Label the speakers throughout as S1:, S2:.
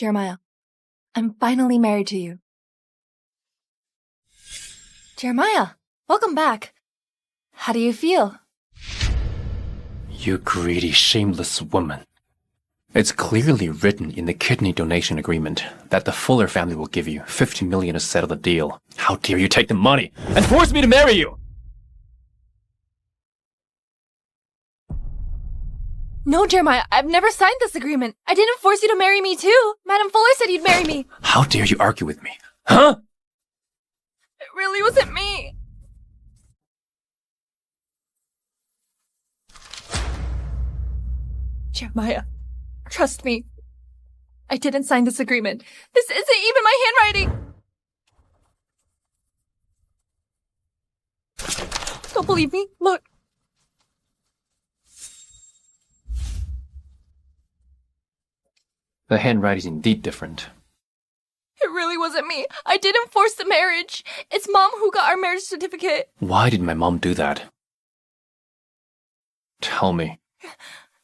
S1: Jeremiah, I'm finally married to you. Jeremiah, welcome back. How do you feel?
S2: You greedy, shameless woman. It's clearly written in the kidney donation agreement that the Fuller family will give you $50 million to settle the deal. How dare you take the money and force me to marry you?
S1: No, Jeremiah, I've never signed this agreement. I didn't force you to marry me too. Madam Fuller said you'd marry me.
S2: How dare you argue with me? Huh?
S1: It really wasn't me. Jeremiah, trust me. I didn't sign this agreement. This isn't even my handwriting. Don't believe me? Look.
S2: The handwriting's indeed different.
S1: It really wasn't me. I didn't force the marriage. It's Mom who got our marriage certificate.
S2: Why did my mom do that? Tell me.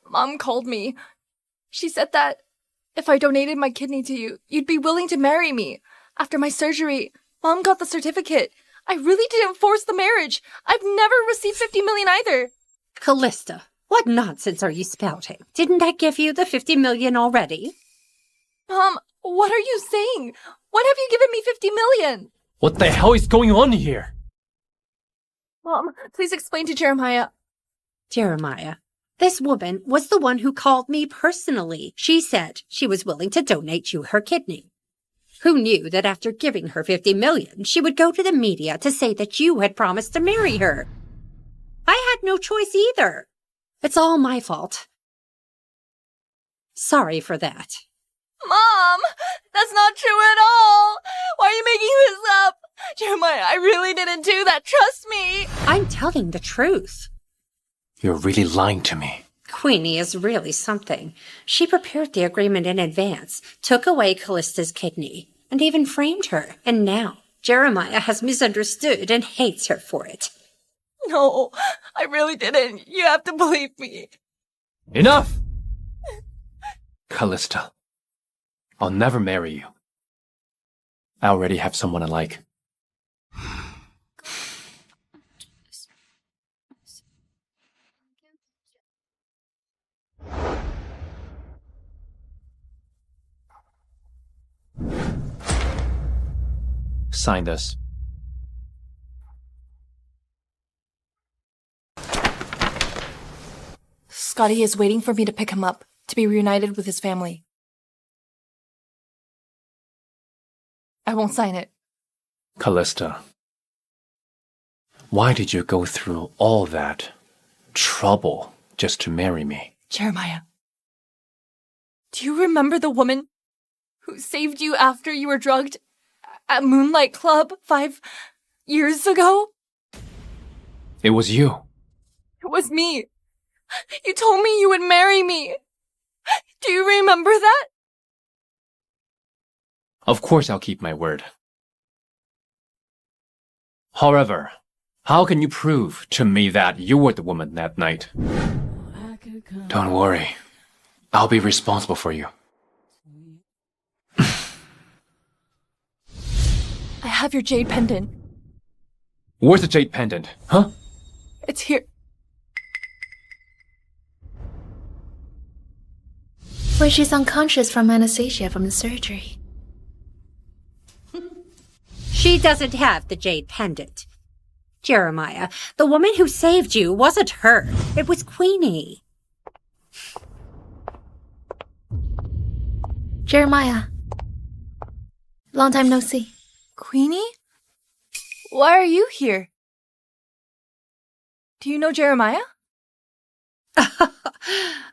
S1: Mom called me. She said that if I donated my kidney to you, you'd be willing to marry me. After my surgery, Mom got the certificate. I really didn't force the marriage. I've never received $50 million either.
S3: Calista, what nonsense are you spouting? Didn't I give you the $50 million already?
S1: Mom, what are you saying? When have you given me $50 million?
S2: What the hell is going on here?
S1: Mom, please explain to Jeremiah.
S3: Jeremiah, this woman was the one who called me personally. She said she was willing to donate you her kidney. Who knew that after giving her $50 million, she would go to the media to say that you had promised to marry her? I had no choice either. It's all my fault. Sorry for that.
S1: Mom, that's not true at all. Why are you making this up? Jeremiah, I really didn't do that. Trust me.
S3: I'm telling the truth.
S2: You're really lying to me.
S3: Queenie is really something. She prepared the agreement in advance, took away Callista's kidney, and even framed her. And now, Jeremiah has misunderstood and hates her for it.
S1: No, I really didn't. You have to believe me.
S2: Enough! Calista, I'll never marry you. I already have someone I like. Sign this.
S1: Scotty is waiting for me to pick him up, to be reunited with his family. I won't sign it.
S2: Calista, why did you go through all that trouble just to marry me?
S1: Jeremiah, do you remember the woman who saved you after you were drugged at Moonlight Club 5 years ago?
S2: It was you.
S1: It was me. You told me you would marry me. Do you remember that?
S2: Of course I'll keep my word. However, how can you prove to me that you were the woman that night? Don't worry. I'll be responsible for you.
S1: I have your jade pendant.
S2: Where's the jade pendant, huh?
S1: It's here.
S4: When she's unconscious from anesthesia from the surgery.
S3: She doesn't have the jade pendant. Jeremiah, the woman who saved you wasn't her. It was Queenie.
S4: Jeremiah. Long time no see.
S1: Queenie? Why are you here? Do you know Jeremiah?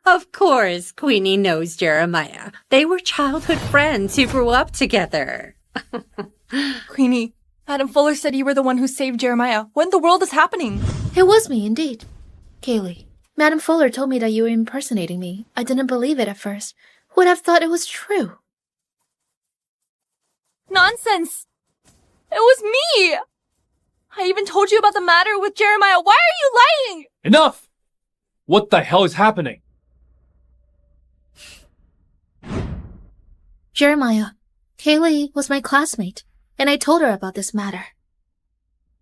S3: Of course, Queenie knows Jeremiah. They were childhood friends who grew up together.
S1: Queenie, Madam Fuller said you were the one who saved Jeremiah. What in the world is happening?
S4: It was me, indeed. Kaylee, Madam Fuller told me that you were impersonating me. I didn't believe it at first. Would have thought it was true.
S1: Nonsense! It was me! I even told you about the matter with Jeremiah. Why are you lying?
S2: Enough! What the hell is happening?
S4: Jeremiah, Kaylee was my classmate, and I told her about this matter.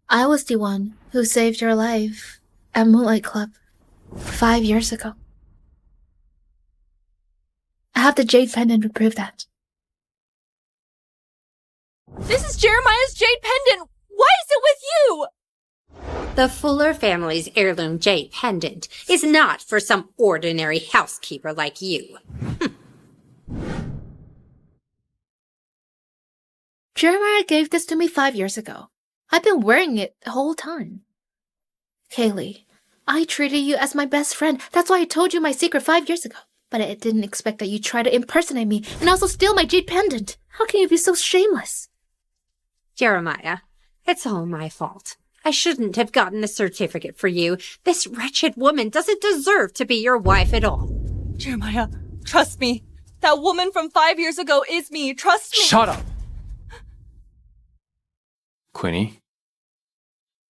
S4: I was the one who saved your life at Moonlight Club 5 years ago. I have the jade pendant to prove that.
S1: This is Jeremiah's jade pendant! Why is it with you?
S3: The Fuller family's heirloom jade pendant is not for some ordinary housekeeper like you.
S4: Jeremiah gave this to me 5 years ago. I've been wearing it the whole time. Kaylee, I treated you as my best friend. That's why I told you my secret 5 years ago. But I didn't expect that you'd try to impersonate me and also steal my jade pendant. How can you be so shameless?
S3: Jeremiah, it's all my fault. I shouldn't have gotten the certificate for you. This wretched woman doesn't deserve to be your wife at all.
S1: Jeremiah, trust me. That woman from 5 years ago is me. Trust me.
S2: Shut up! Queenie,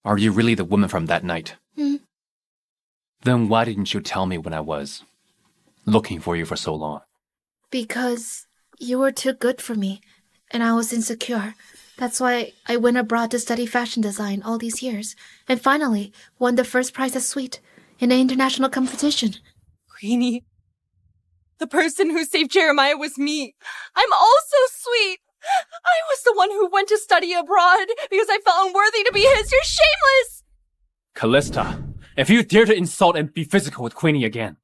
S2: are you really the woman from that night? Then why didn't you tell me when I was looking for you for so long?
S4: Because you were too good for me, and I was insecure. That's why I went abroad to study fashion design all these years, and finally won the first prize at Sweet in an international competition.
S1: Queenie, the person who saved Jeremiah was me. I'm also sweet. I was the one who went to study abroad because I felt unworthy to be his. You're shameless!
S2: Calista, if you dare to insult and be physical with Queenie again,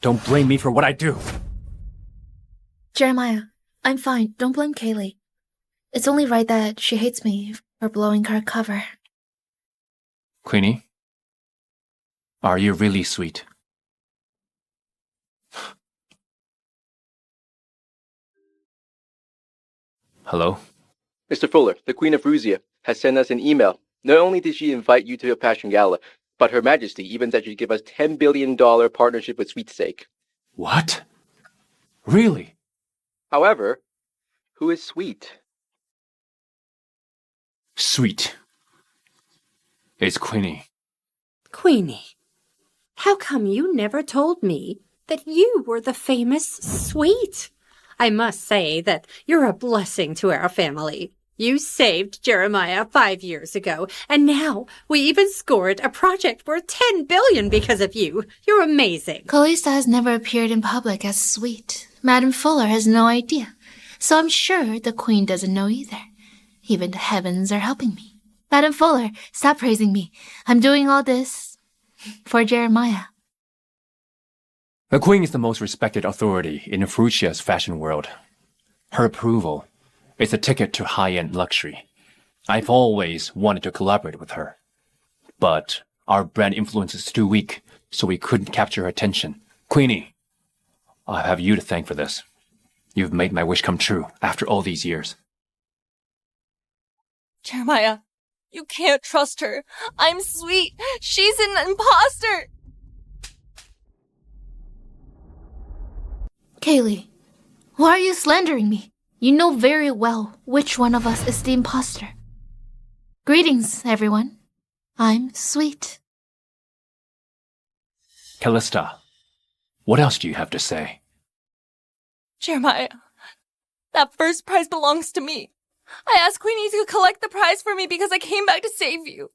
S2: don't blame me for what I do.
S4: Jeremiah, I'm fine. Don't blame Kaylee. It's only right that she hates me for blowing her cover.
S2: Queenie, are you really sweet? Hello?
S5: Mr. Fuller, the Queen of Rusia, has sent us an email. Not only did she invite you to a passion gala, but Her Majesty even said she'd give us $10 billion partnership with Sweetsake.
S2: What? Really?
S5: However, who is Sweet?
S2: Sweet. It's Queenie.
S3: Queenie, how come you never told me that you were the famous Sweet? I must say that you're a blessing to our family. You saved Jeremiah 5 years ago, and now we even scored a project worth $10 billion because of you. You're amazing.
S4: Calista has never appeared in public as Sweet. Madame Fuller has no idea, so I'm sure the Queen doesn't know either. Even the heavens are helping me. Madame Fuller, stop praising me. I'm doing all this for Jeremiah.
S2: The Queen is the most respected authority in Fruitia's fashion world. Her approval is a ticket to high-end luxury. I've always wanted to collaborate with her. But our brand influence is too weak, so we couldn't capture her attention. Queenie, I have you to thank for this. You've made my wish come true after all these years.
S1: Jeremiah, you can't trust her. I'm sweet. She's an imposter.
S4: Kaylee, why are you slandering me? You know very well which one of us is the imposter. Greetings, everyone. I'm Sweet.
S2: Calista, what else do you have to say?
S1: Jeremiah, that first prize belongs to me. I asked Queenie to collect the prize for me because I came back to save you.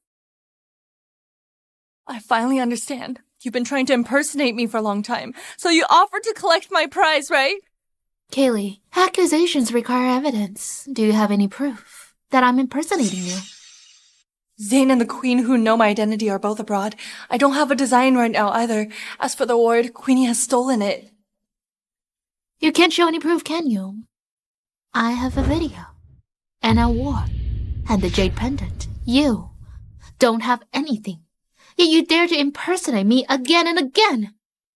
S1: I finally understand. You've been trying to impersonate me for a long time, so you offered to collect my prize, right?
S4: Kaylee, accusations require evidence. Do you have any proof that I'm impersonating you?
S1: Zane and the Queen who know my identity are both abroad. I don't have a design right now either. As for the award, Queenie has stolen it.
S4: You can't show any proof, can you? I have a video, an award, and the jade pendant. You don't have anything. Yet you dare to impersonate me again and again.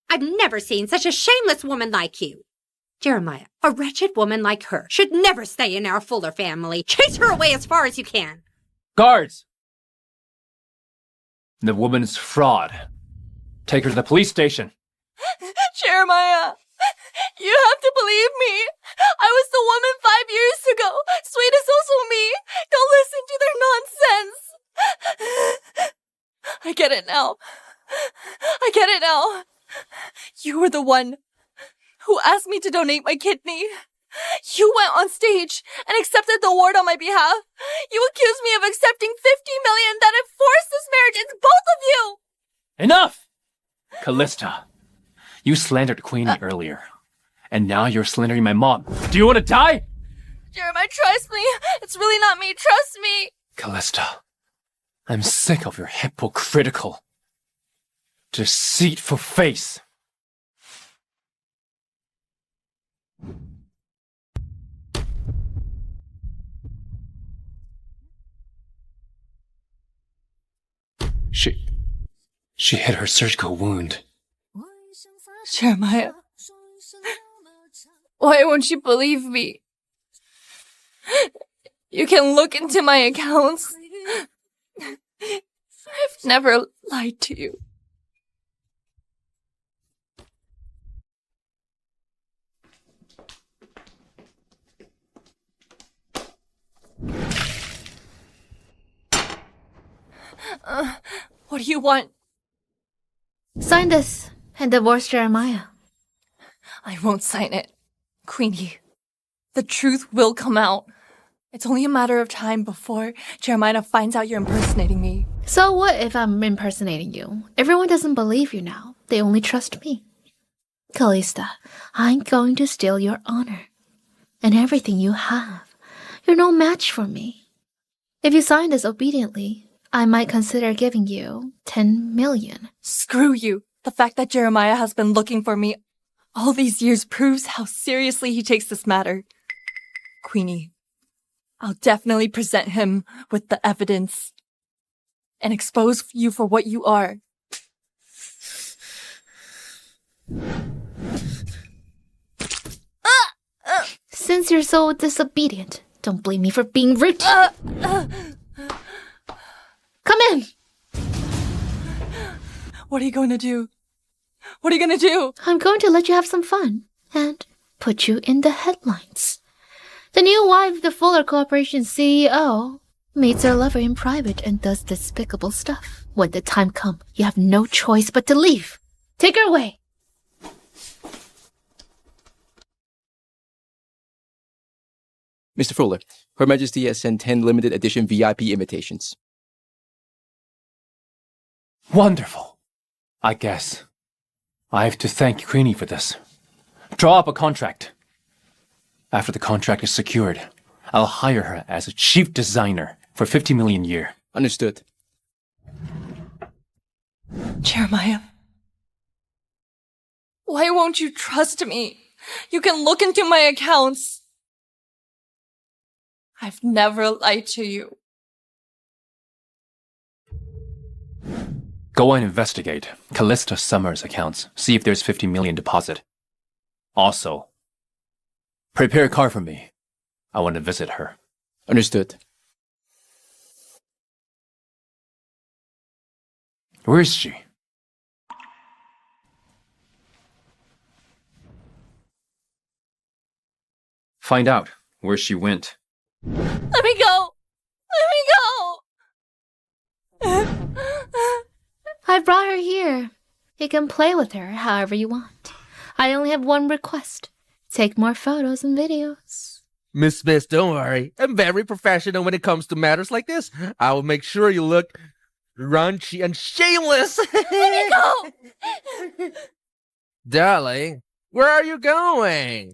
S3: I've never seen such a shameless woman like you. Jeremiah, a wretched woman like her should never stay in our Fuller family. Chase her away as far as you can.
S2: Guards! The woman's fraud. Take her to the police station.
S1: Jeremiah, you have to believe me. I was the woman 5 years ago. Sweet is also me. Don't listen to their nonsense. I get it now. I get it now. You were the one who asked me to donate my kidney. You went on stage and accepted the award on my behalf. You accused me of accepting $50 million that enforced this marriage. It's both of you!
S2: Enough! Calista, you slandered Queenie earlier, and now you're slandering my mom. Do you want to die?
S1: Jeremiah, trust me. It's really not me. Trust me.
S2: Calista, I'm sick of your hypocritical, deceitful face. She hit her surgical wound.
S1: Jeremiah, why won't you believe me? You can look into my accounts. I've never lied to you. What do you want?
S4: Sign this and divorce Jeremiah.
S1: I won't sign it. Queenie, the truth will come out. It's only a matter of time before Jeremiah finds out you're impersonating me.
S4: So what if I'm impersonating you? Everyone doesn't believe you now. They only trust me. Calista, I'm going to steal your honor. And everything you have. You're no match for me. If you sign this obediently, I might consider giving you 10 million.
S1: Screw you. The fact that Jeremiah has been looking for me all these years proves how seriously he takes this matter. Queenie, I'll definitely present him with the evidence and expose you for what you are.
S4: Since you're so disobedient, don't blame me for being rude. Come in!
S1: What are you going to do? What are you going to do?
S4: I'm going to let you have some fun and put you in the headlines. The new wife of the Fuller Corporation's CEO meets her lover in private and does despicable stuff. When the time comes, you have no choice but to leave. Take her away.
S5: Mr. Fuller, Her Majesty has sent 10 limited edition VIP invitations.
S2: Wonderful. I guess I have to thank Queenie for this. Draw up a contract. After the contract is secured, I'll hire her as a chief designer for 50 million a year.
S5: Understood.
S1: Jeremiah, why won't you trust me? You can look into my accounts. I've never lied to you.
S2: Go and investigate Calista Summers' accounts. See if there's 50 million deposit. Also, prepare a car for me. I want to visit her.
S5: Understood.
S2: Where is she? Find out where she went.
S1: Let me go! Let me go!
S4: I brought her here. You can play with her however you want. I only have one request. Take more photos and videos.
S6: Miss Smith, don't worry. I'm very professional when it comes to matters like this. I will make sure you look raunchy and shameless.
S1: Let me go!
S6: Darling, where are you going?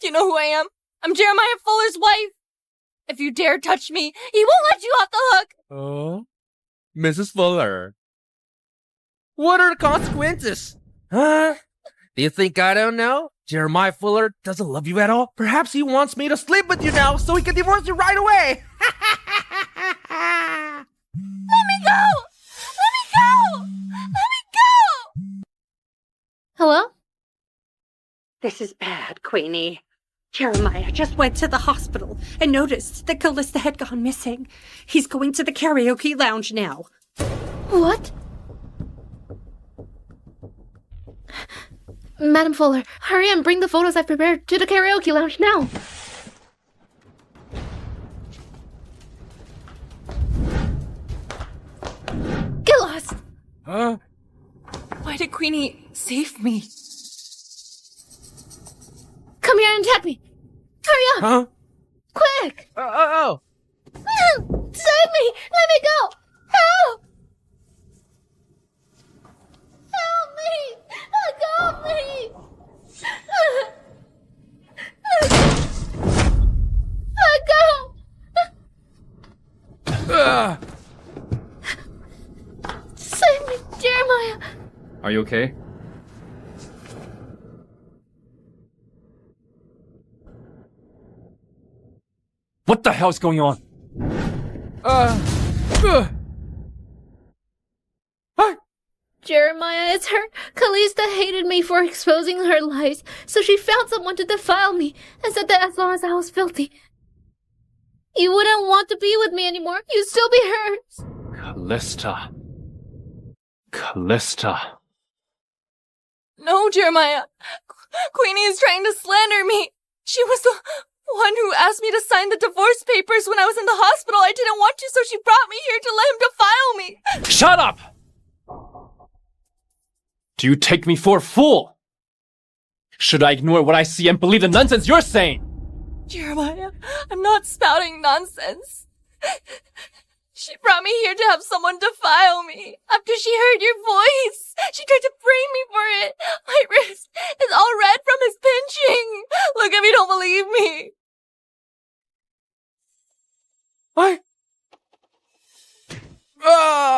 S1: Do you know who I am? I'm Jeremiah Fuller's wife. If you dare touch me, he won't let you off the hook.
S6: Oh, Mrs. Fuller. What are the consequences? Huh? Do you think I don't know? Jeremiah Fuller doesn't love you at all. Perhaps he wants me to sleep with you now so he can divorce you right away.
S1: Let me go! Let me go! Let me go!
S4: Hello?
S3: This is bad, Queenie. Jeremiah just went to the hospital and noticed that Calista had gone missing. He's going to the karaoke lounge now.
S4: What? Madam Fuller, hurry and bring the photos I've prepared to the karaoke lounge now. Get lost!
S6: Huh?
S1: Why did Queenie save me?
S4: Come here and tap me. Hurry up!
S6: Huh?
S4: Quick!
S6: Oh!
S4: Save me! Let me go! Help! Help me! Let go of me! Let go! Save me, Jeremiah!
S2: Are you okay? What the hell is going on?
S4: Jeremiah is hurt. Calista hated me for exposing her lies, so she found someone to defile me and said that as long as I was filthy, you wouldn't want to be with me anymore. You'd still be hers.
S2: Calista. Calista.
S1: No, Jeremiah. Queenie is trying to slander me. She was the one who asked me to sign the divorce papers when I was in the hospital. I didn't want to, so she brought me here to let him defile me.
S2: Shut up! Do you take me for a fool? Should I ignore what I see and believe the nonsense you're saying?
S1: Jeremiah, I'm not spouting nonsense. She brought me here to have someone defile me. After she heard your voice, she tried to frame me for it. My wrist is all red from his pinching. Look if you don't believe me.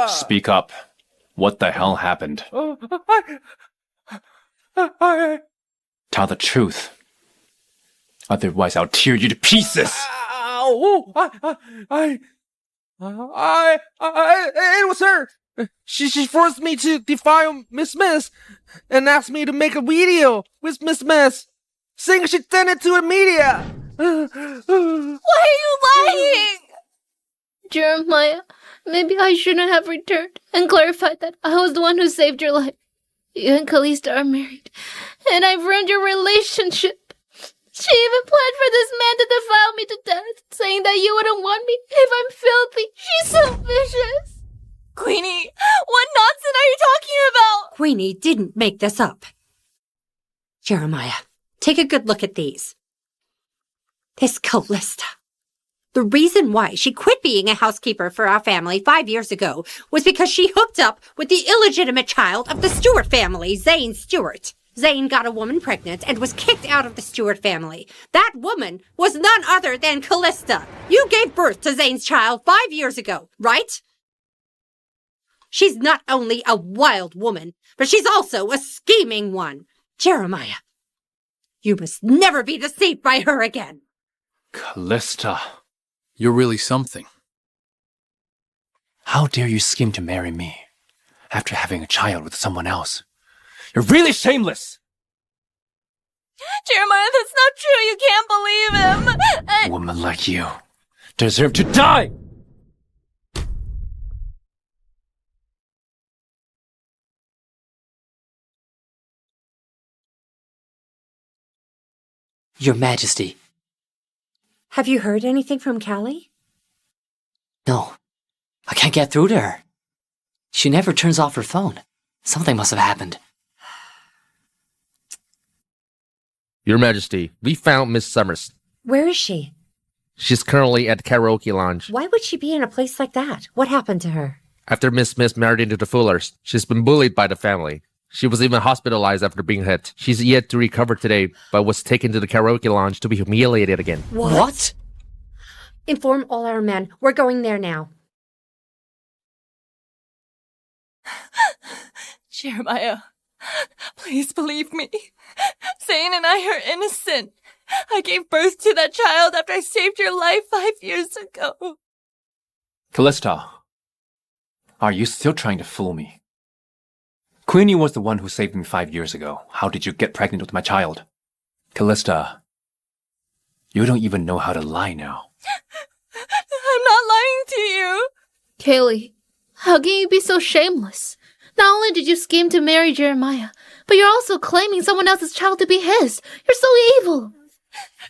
S2: Speak up. What the hell happened? Tell the truth. Otherwise, I'll tear you to pieces.
S6: It was her. She forced me to defile Miss and asked me to make a video with Miss, saying she sent it to the media.
S1: Why are you lying?
S4: Jeremiah, maybe I shouldn't have returned and clarified that I was the one who saved your life. You and Calista are married, and I've ruined your relationship. She even planned for this man to defile me to death, saying that you wouldn't want me if I'm filthy. She's so vicious.
S1: Queenie, what nonsense are you talking about?
S3: Queenie didn't make this up. Jeremiah, take a good look at these. This Calista. The reason why she quit being a housekeeper for our family 5 years ago was because she hooked up with the illegitimate child of the Stewart family, Zane Stewart. Zane got a woman pregnant and was kicked out of the Stewart family. That woman was none other than Calista. You gave birth to Zane's child 5 years ago, right? She's not only a wild woman, but she's also a scheming one. Jeremiah, you must never be deceived by her again.
S2: Calista.
S7: You're really something.
S2: How dare you scheme to marry me after having a child with someone else? You're really shameless!
S1: Jeremiah, that's not true. You can't believe him.
S2: A woman like you deserve to die!
S8: Your Majesty.
S3: Have you heard anything from Callie?
S8: No, I can't get through to her. She never turns off her phone. Something must have happened.
S6: Your Majesty, we found Miss Summers.
S3: Where is she?
S6: She's currently at the karaoke lounge.
S3: Why would she be in a place like that? What happened to her?
S6: After Miss married into the Fullers, she's been bullied by the family. She was even hospitalized after being hit. She's yet to recover today, but was taken to the karaoke lounge to be humiliated again.
S8: What?
S3: Inform all our men. We're going there now.
S1: Jeremiah, please believe me. Zane and I are innocent. I gave birth to that child after I saved your life 5 years ago.
S2: Calista, are you still trying to fool me? Queenie was the one who saved me 5 years ago. How did you get pregnant with my child? Calista, you don't even know how to lie now.
S1: I'm not lying to you.
S4: Kaylee, how can you be so shameless? Not only did you scheme to marry Jeremiah, but you're also claiming someone else's child to be his. You're so evil.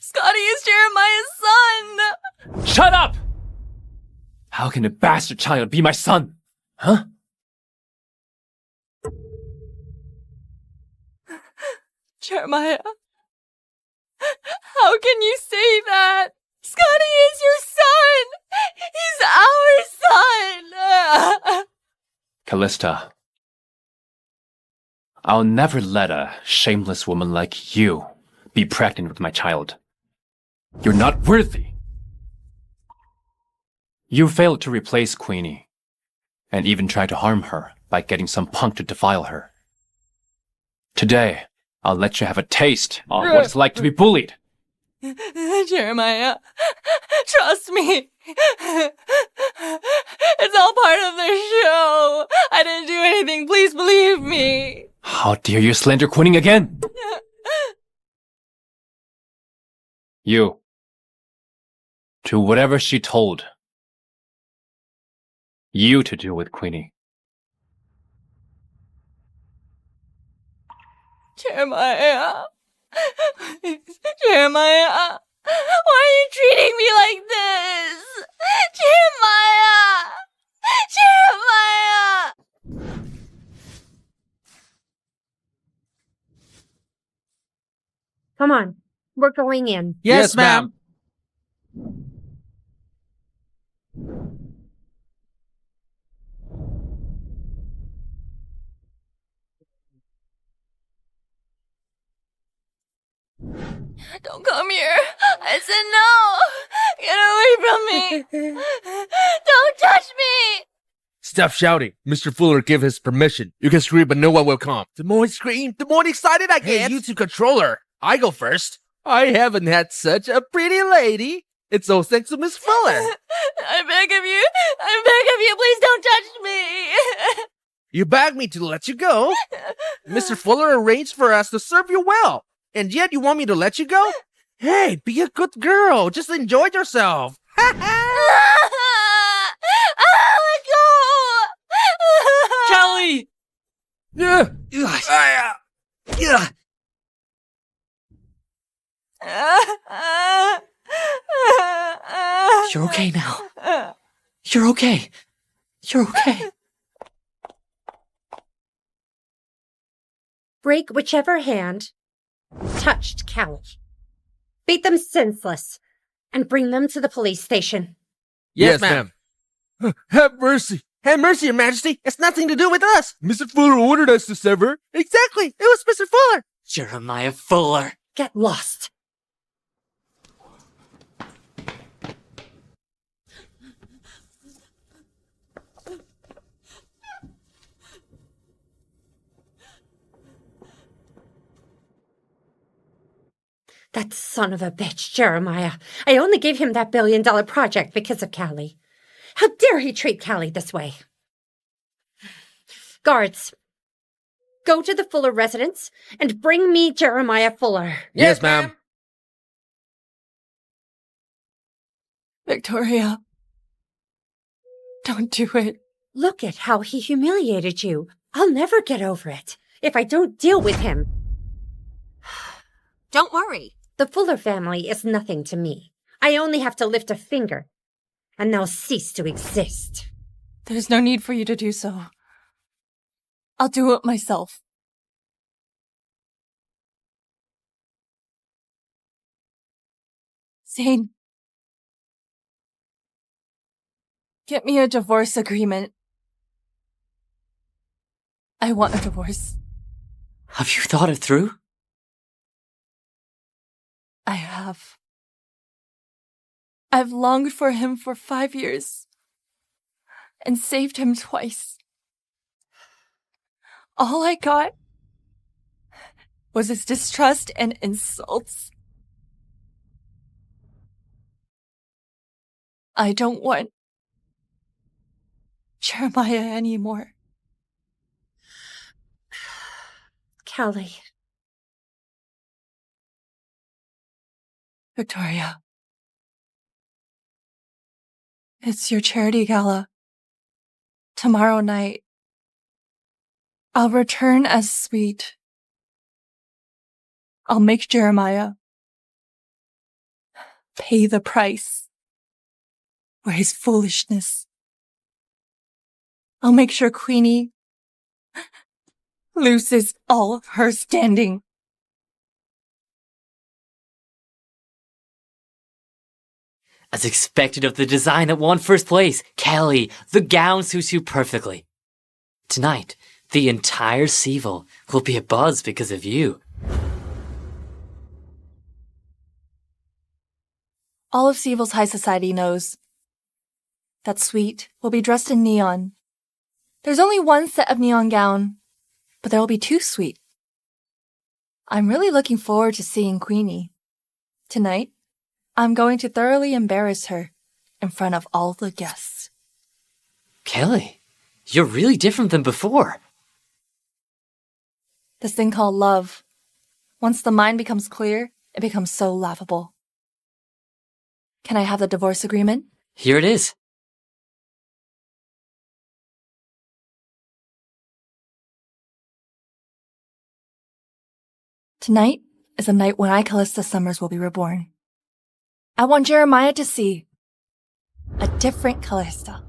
S1: Scotty is Jeremiah's son.
S2: Shut up! How can a bastard child be my son? Huh?
S1: Jeremiah, how How can you say that? Scotty is your son! He's our son!
S2: Calista, I'll never let a shameless woman like you be pregnant with my child. You're not worthy. You failed to replace Queenie, and even tried to harm her by getting some punk to defile her. Today, I'll let you have a taste of what it's like to be bullied.
S1: Jeremiah, trust me. It's all part of the show. I didn't do anything. Please believe me.
S2: How dare you slander Queenie again? You. Do whatever she told you to do with Queenie.
S1: Jeremiah. Jeremiah. Why are you treating me like this? Jeremiah. Jeremiah.
S3: Come on. We're going in.
S6: Yes, ma'am.
S1: Don't come here. I said no. Get away from me. Don't touch me.
S6: Stop shouting. Mr. Fuller give his permission. You can scream, but no one will come. The more I scream, the more excited I get. Hey, you two controller. I go first. I haven't had such a pretty lady. It's all thanks to Miss Fuller.
S1: I beg of you, please don't touch me.
S6: You begged me to let you go. Mr. Fuller arranged for us to serve you well. And yet you want me to let you go? Hey, be a good girl. Just enjoy yourself.
S1: Let go.
S8: Callie! You're okay now. You're okay. You're okay.
S3: Break whichever hand touched Callie. Beat them senseless and bring them to the police station.
S6: Yes, ma'am. Have mercy. Have mercy, Your Majesty. It's nothing to do with us. Mr. Fuller ordered us to sever. Exactly. It was Mr. Fuller.
S8: Jeremiah Fuller.
S3: Get lost. That son of a bitch, Jeremiah. I only gave him that $1 billion project because of Callie. How dare he treat Callie this way? Guards, go to the Fuller residence and bring me Jeremiah Fuller.
S6: Yes, ma'am.
S1: Victoria, don't do it.
S3: Look at how he humiliated you. I'll never get over it if I don't deal with him. Don't worry. The Fuller family is nothing to me. I only have to lift a finger, and they'll cease to exist.
S1: There's no need for you to do so. I'll do it myself. Zane, get me a divorce agreement. I want a divorce.
S8: Have you thought it through?
S1: I have. I've longed for him for 5 years and saved him twice. All I got was his distrust and insults. I don't want Jeremiah anymore.
S3: Callie.
S1: Victoria. It's your charity gala. Tomorrow night. I'll return as sweet. I'll make Jeremiah pay the price for his foolishness. I'll make sure Queenie loses all her standing.
S8: As expected of the design that won first place, Kelly, the gown suits you perfectly. Tonight, the entire Seville will be abuzz because of you.
S1: All of Seville's high society knows that Sweet will be dressed in neon. There's only one set of neon gown, but there will be 2 Sweet. I'm really looking forward to seeing Queenie. Tonight, I'm going to thoroughly embarrass her in front of all the guests.
S8: Kelly, you're really different than before.
S1: This thing called love. Once the mind becomes clear, it becomes so laughable. Can I have the divorce agreement?
S8: Here it is.
S1: Tonight is the night when I, Calista Summers, will be reborn. I want Jeremiah to see a different Calista.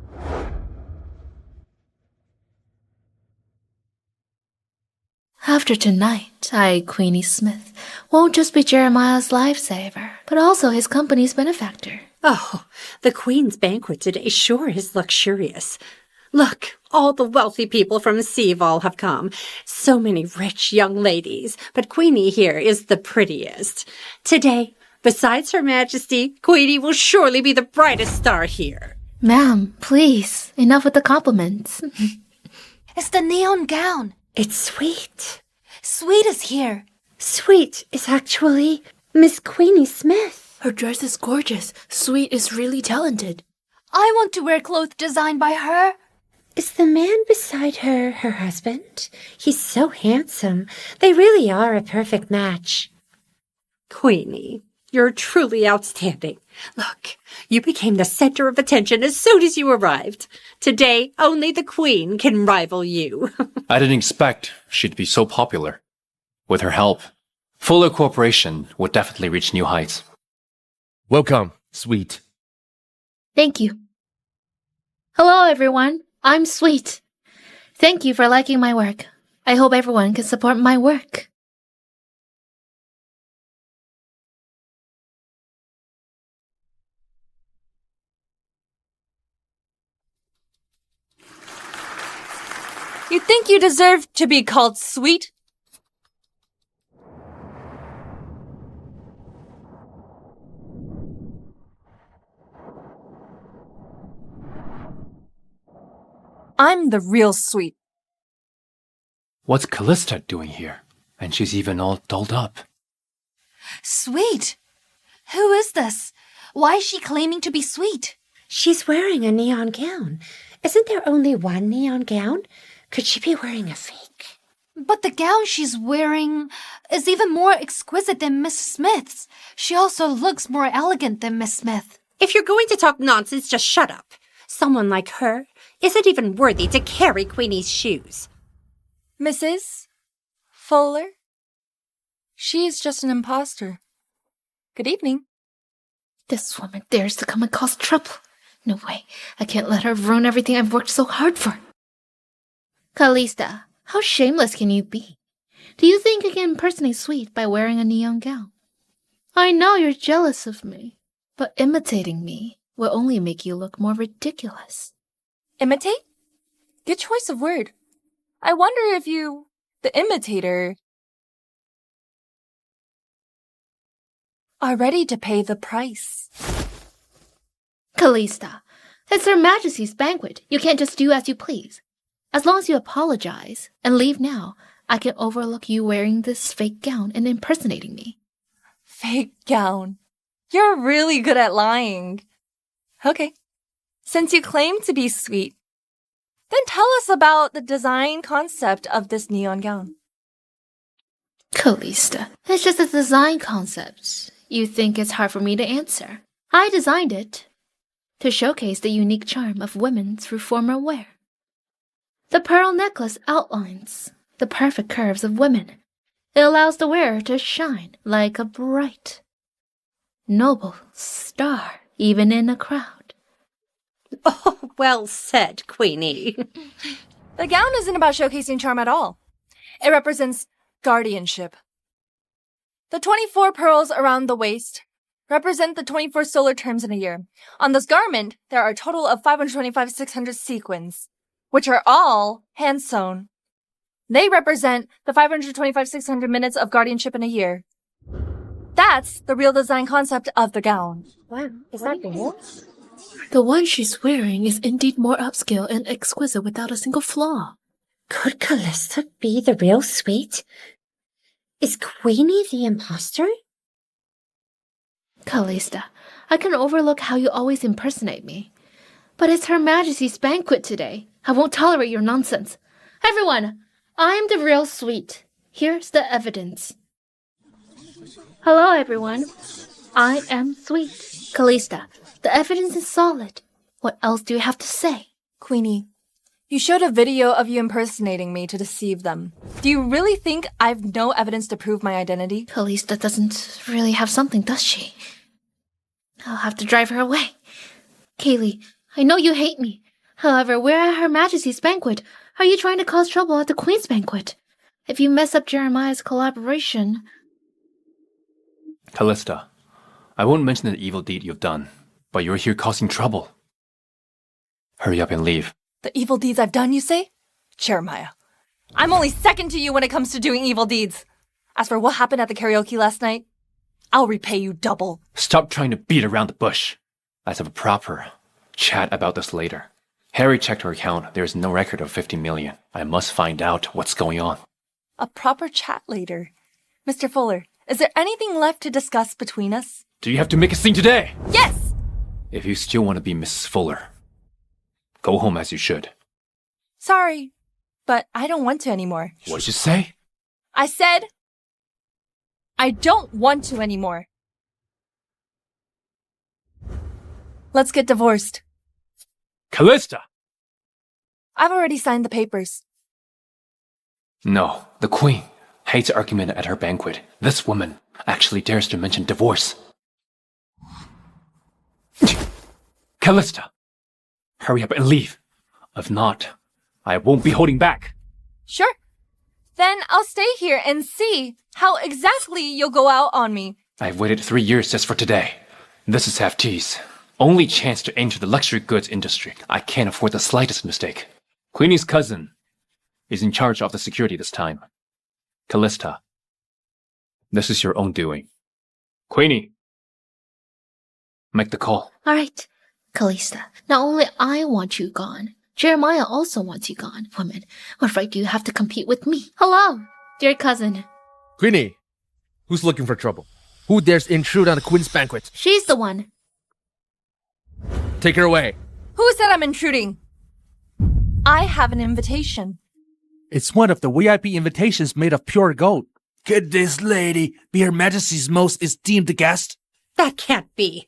S4: After tonight, I, Queenie Smith, won't just be Jeremiah's lifesaver, but also his company's benefactor.
S3: Oh, the Queen's banquet today sure is luxurious. Look, all the wealthy people from Seville have come. So many rich young ladies, but Queenie here is the prettiest. Today, besides Her Majesty, Queenie will surely be the brightest star here.
S4: Ma'am, please, enough with the compliments.
S1: It's the neon gown.
S3: It's Sweet.
S1: Sweet is here.
S3: Sweet is actually Miss Queenie Smith.
S4: Her dress is gorgeous. Sweet is really talented.
S1: I want to wear clothes designed by her.
S3: Is the man beside her her husband? He's so handsome. They really are a perfect match. Queenie, you're truly outstanding. Look, you became the center of attention as soon as you arrived. Today, only the Queen can rival you.
S2: I didn't expect she'd be so popular. With her help, Fuller Corporation would definitely reach new heights.
S6: Welcome, Sweet.
S4: Thank you. Hello, everyone. I'm Sweet. Thank you for liking my work. I hope everyone can support my work.
S1: You think you deserve to be called Sweet? I'm the real Sweet.
S2: What's Calista doing here? And she's even all dolled up.
S1: Sweet? Who is this? Why is she claiming to be Sweet?
S3: She's wearing a neon gown. Isn't there only one neon gown? Could she be wearing a fake?
S1: But the gown she's wearing is even more exquisite than Miss Smith's. She also looks more elegant than Miss Smith.
S3: If you're going to talk nonsense, just shut up. Someone like her isn't even worthy to carry Queenie's shoes.
S1: Mrs. Fuller? She's just an imposter. Good evening.
S4: This woman dares to come and cause trouble. No way. I can't let her ruin everything I've worked so hard for. Calista, how shameless can you be? Do you think you can impersonate Sweet by wearing a neon gown? I know you're jealous of me, but imitating me will only make you look more ridiculous.
S1: Imitate? Good choice of word. I wonder if you, the imitator, are ready to pay the price.
S4: Calista, it's Her Majesty's banquet. You can't just do as you please. As long as you apologize and leave now, I can overlook you wearing this fake gown and impersonating me.
S1: Fake gown. You're really good at lying. Okay. Since you claim to be Sweet, then tell us about the design concept of this neon gown.
S4: Calista, it's just a design concept. You think it's hard for me to answer. I designed it to showcase the unique charm of women through formal wear. The pearl necklace outlines the perfect curves of women. It allows the wearer to shine like a bright, noble star, even in a crowd.
S3: Oh, well said, Queenie.
S1: The gown isn't about showcasing charm at all. It represents guardianship. The 24 pearls around the waist represent the 24 solar terms in a year. On this garment, there are a total of 525,600 sequins, which are all hand-sewn. They represent the 525,600 minutes of guardianship in a year. That's the real design concept of the gown.
S3: Wow, is that real?
S4: The one she's wearing is indeed more upscale and exquisite without a single flaw.
S3: Could Calista be the real Sweet? Is Queenie the imposter?
S4: Calista, I can overlook how you always impersonate me. But it's Her Majesty's banquet today. I won't tolerate your nonsense. Everyone, I'm the real Sweet. Here's the evidence. Hello, everyone. I am Sweet. Calista, the evidence is solid. What else do you have to say?
S1: Queenie, you showed a video of you impersonating me to deceive them. Do you really think I've no evidence to prove my identity?
S4: Calista doesn't really have something, does she? I'll have to drive her away. Kaylee, I know you hate me. However, we're at Her Majesty's banquet. Are you trying to cause trouble at the Queen's banquet? If you mess up Jeremiah's collaboration...
S2: Calista, I won't mention the evil deed you've done, but you're here causing trouble. Hurry up and leave.
S1: The evil deeds I've done, you say? Jeremiah, I'm only second to you when it comes to doing evil deeds. As for what happened at the karaoke last night, I'll repay you double.
S2: Stop trying to beat around the bush. Let's have a proper chat about this later. Harry checked her account. There is no record of 50 million. I must find out what's going on.
S1: A proper chat later. Mr. Fuller, is there anything left to discuss between us?
S2: Do you have to make a scene today?
S1: Yes!
S2: If you still want to be Mrs. Fuller, go home as you should.
S1: Sorry, but I don't want to anymore.
S2: What'd you say?
S1: I said, I don't want to anymore. Let's get divorced.
S2: Calista!
S1: I've already signed the papers.
S2: No, the Queen hates argument at her banquet. This woman actually dares to mention divorce. Calista! Hurry up and leave. If not, I won't be holding back.
S1: Sure. Then I'll stay here and see how exactly you'll go out on me.
S2: I've waited 3 years just for today. This is half-tease. Only chance to enter the luxury goods industry. I can't afford the slightest mistake. Queenie's cousin is in charge of the security this time. Calista, this is your own doing. Queenie, make the call.
S4: All right, Calista, not only I want you gone, Jeremiah also wants you gone. Woman, what right do you have to compete with me? Hello, dear cousin.
S6: Queenie, who's looking for trouble? Who dares intrude on the Queen's banquet?
S4: She's the one.
S6: Take her away.
S1: Who said I'm intruding? I have an invitation.
S9: It's one of the VIP invitations made of pure gold. Could this lady be Her Majesty's most esteemed guest?
S3: That can't be.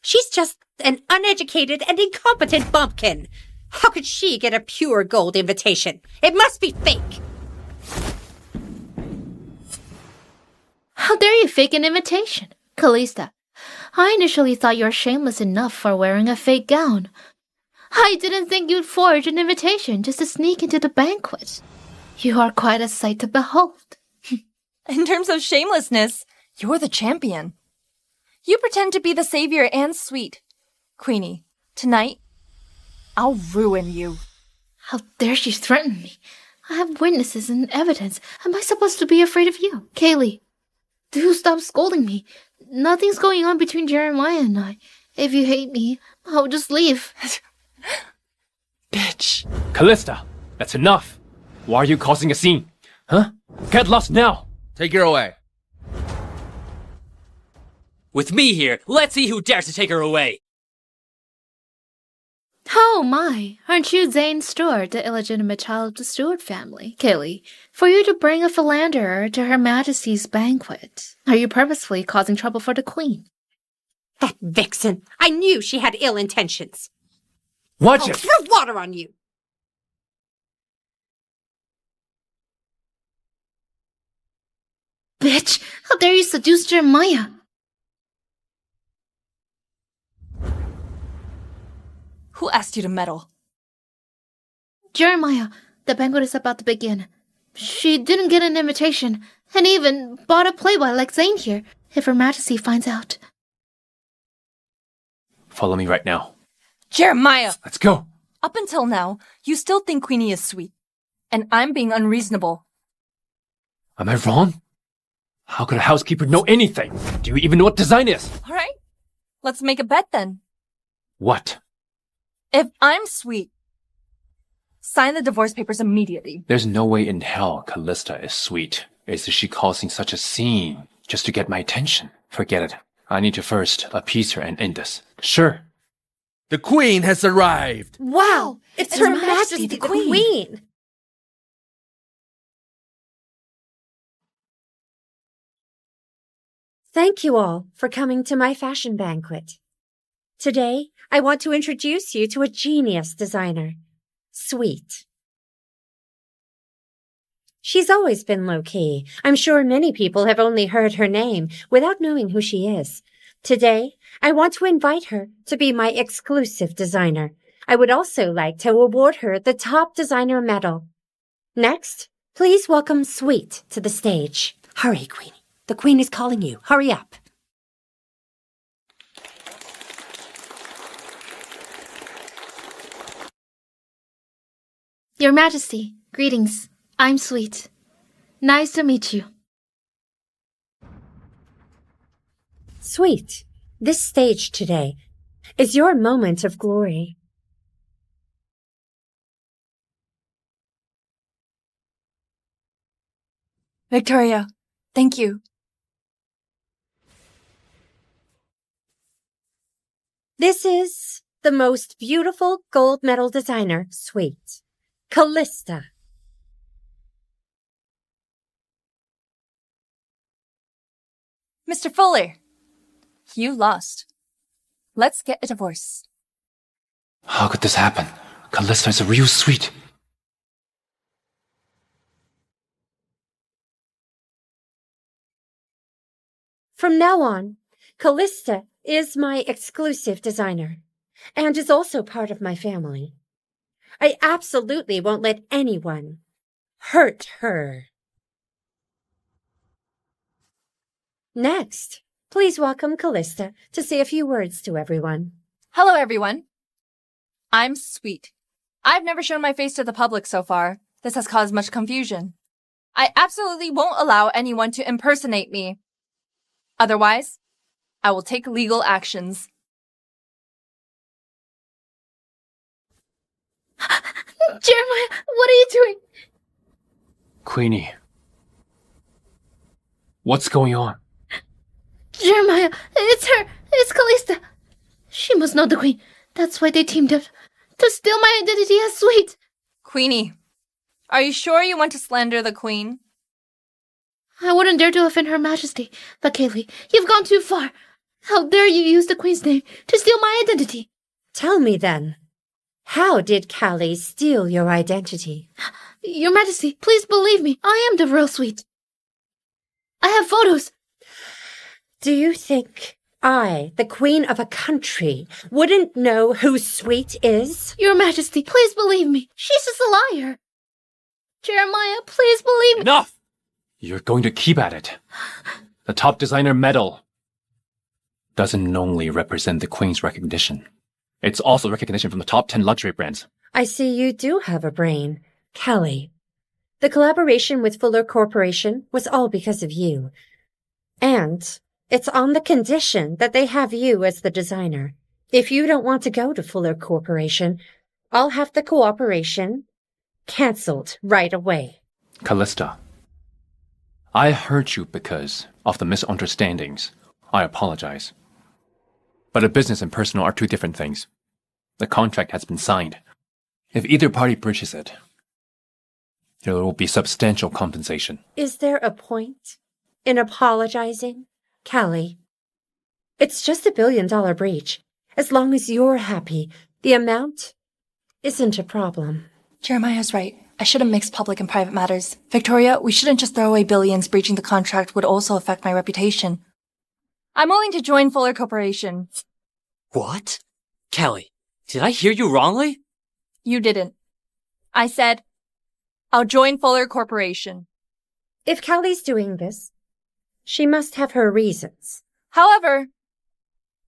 S3: She's just an uneducated and incompetent bumpkin. How could she get a pure gold invitation? It must be fake.
S4: How dare you fake an invitation? Calista, I initially thought you were shameless enough for wearing a fake gown. I didn't think you'd forge an invitation just to sneak into the banquet. You are quite a sight to behold.
S1: In terms of shamelessness, you're the champion. You pretend to be the savior and sweet. Queenie, tonight, I'll ruin you.
S4: How dare she threaten me? I have witnesses and evidence. Am I supposed to be afraid of you? Kaylee, do stop scolding me. Nothing's going on between Jeremiah and I. If you hate me, I'll just leave.
S1: Bitch.
S2: Calista, that's enough. Why are you causing a scene? Huh? Get lost now.
S6: Take her away.
S8: With me here, let's see who dares to take her away.
S4: Oh my, aren't you Zane Stewart, the illegitimate child of the Stewart family? Kaylee, for you to bring a philanderer to Her Majesty's banquet, are you purposefully causing trouble for the Queen?
S3: That vixen. I knew she had ill intentions.
S2: Watch
S3: I'll
S2: it.
S3: throw water on you.
S4: Bitch, how dare you seduce Jeremiah?
S1: Who asked you to meddle?
S4: Jeremiah, the banquet is about to begin. She didn't get an invitation, and even bought a playboy like Zane here. If Her Majesty finds out,
S2: Follow me right now.
S1: Jeremiah!
S2: Let's go.
S1: Up until now, you still think Queenie is sweet. And I'm being unreasonable.
S2: Am I wrong? How could a housekeeper know anything? Do you even know what design is?
S1: Alright, let's make a bet then.
S2: What?
S1: If I'm sweet, sign the divorce papers immediately.
S2: There's no way in hell Calista is sweet. Is she causing such a scene just to get my attention? Forget it. I need to first appease her and end this. Sure.
S6: The Queen has arrived!
S3: Wow! It's Her Majesty the Queen! Thank you all for coming to my fashion banquet. Today, I want to introduce you to a genius designer, Sweet. She's always been low-key. I'm sure many people have only heard her name without knowing who she is. Today, I want to invite her to be my exclusive designer. I would also like to award her the Top Designer Medal. Next, please welcome Sweet to the stage. Hurry, Queenie. The Queen is calling you. Hurry up.
S4: Your Majesty, greetings. I'm Sweet. Nice to meet you.
S3: Sweet, this stage today is your moment of glory.
S1: Victoria, thank you.
S3: This is the most beautiful gold medal designer, Sweet. Calista.
S1: Mr. Fuller, you lost. Let's get a divorce.
S2: How could this happen? Calista is a real sweet.
S3: From now on, Calista is my exclusive designer and is also part of my family. I absolutely won't let anyone hurt her. Next, please welcome Calista to say a few words to everyone.
S1: Hello, everyone. I'm Sweet. I've never shown my face to the public so far. This has caused much confusion. I absolutely won't allow anyone to impersonate me. Otherwise, I will take legal actions.
S4: Jeremiah, what are you doing?
S2: Queenie. What's going on?
S4: Jeremiah, it's her. It's Calista. She must know the Queen. That's why they teamed up to steal my identity as Sweet.
S1: Queenie, are you sure you want to slander the Queen?
S4: I wouldn't dare to offend Her Majesty, but Kaylee, you've gone too far. How dare you use the Queen's name to steal my identity?
S3: Tell me then, how did Callie steal your identity?
S4: Your Majesty, please believe me. I am the real Sweet. I have photos.
S3: Do you think I, the Queen of a country, wouldn't know who Sweet is?
S4: Your Majesty, please believe me. She's just a liar. Jeremiah, please believe me.
S2: Enough! You're going to keep at it. The Top Designer Medal doesn't only represent the Queen's recognition. It's also recognition from the top 10 luxury brands.
S3: I see you do have a brain, Callie. The collaboration with Fuller Corporation was all because of you. And it's on the condition that they have you as the designer. If you don't want to go to Fuller Corporation, I'll have the cooperation cancelled right away.
S2: Calista, I hurt you because of the misunderstandings. I apologize. But a business and personal are two different things. The contract has been signed. If either party breaches it, there will be substantial compensation.
S3: Is there a point in apologizing, Callie? It's just $1 billion breach. As long as you're happy, the amount isn't a problem.
S1: Jeremiah's right. I shouldn't mix public and private matters. Victoria, we shouldn't just throw away billions. Breaching the contract would also affect my reputation. I'm willing to join Fuller Corporation.
S8: What? Kelly, did I hear you wrongly?
S1: You didn't. I said, I'll join Fuller Corporation.
S3: If Callie's doing this, she must have her reasons.
S1: However,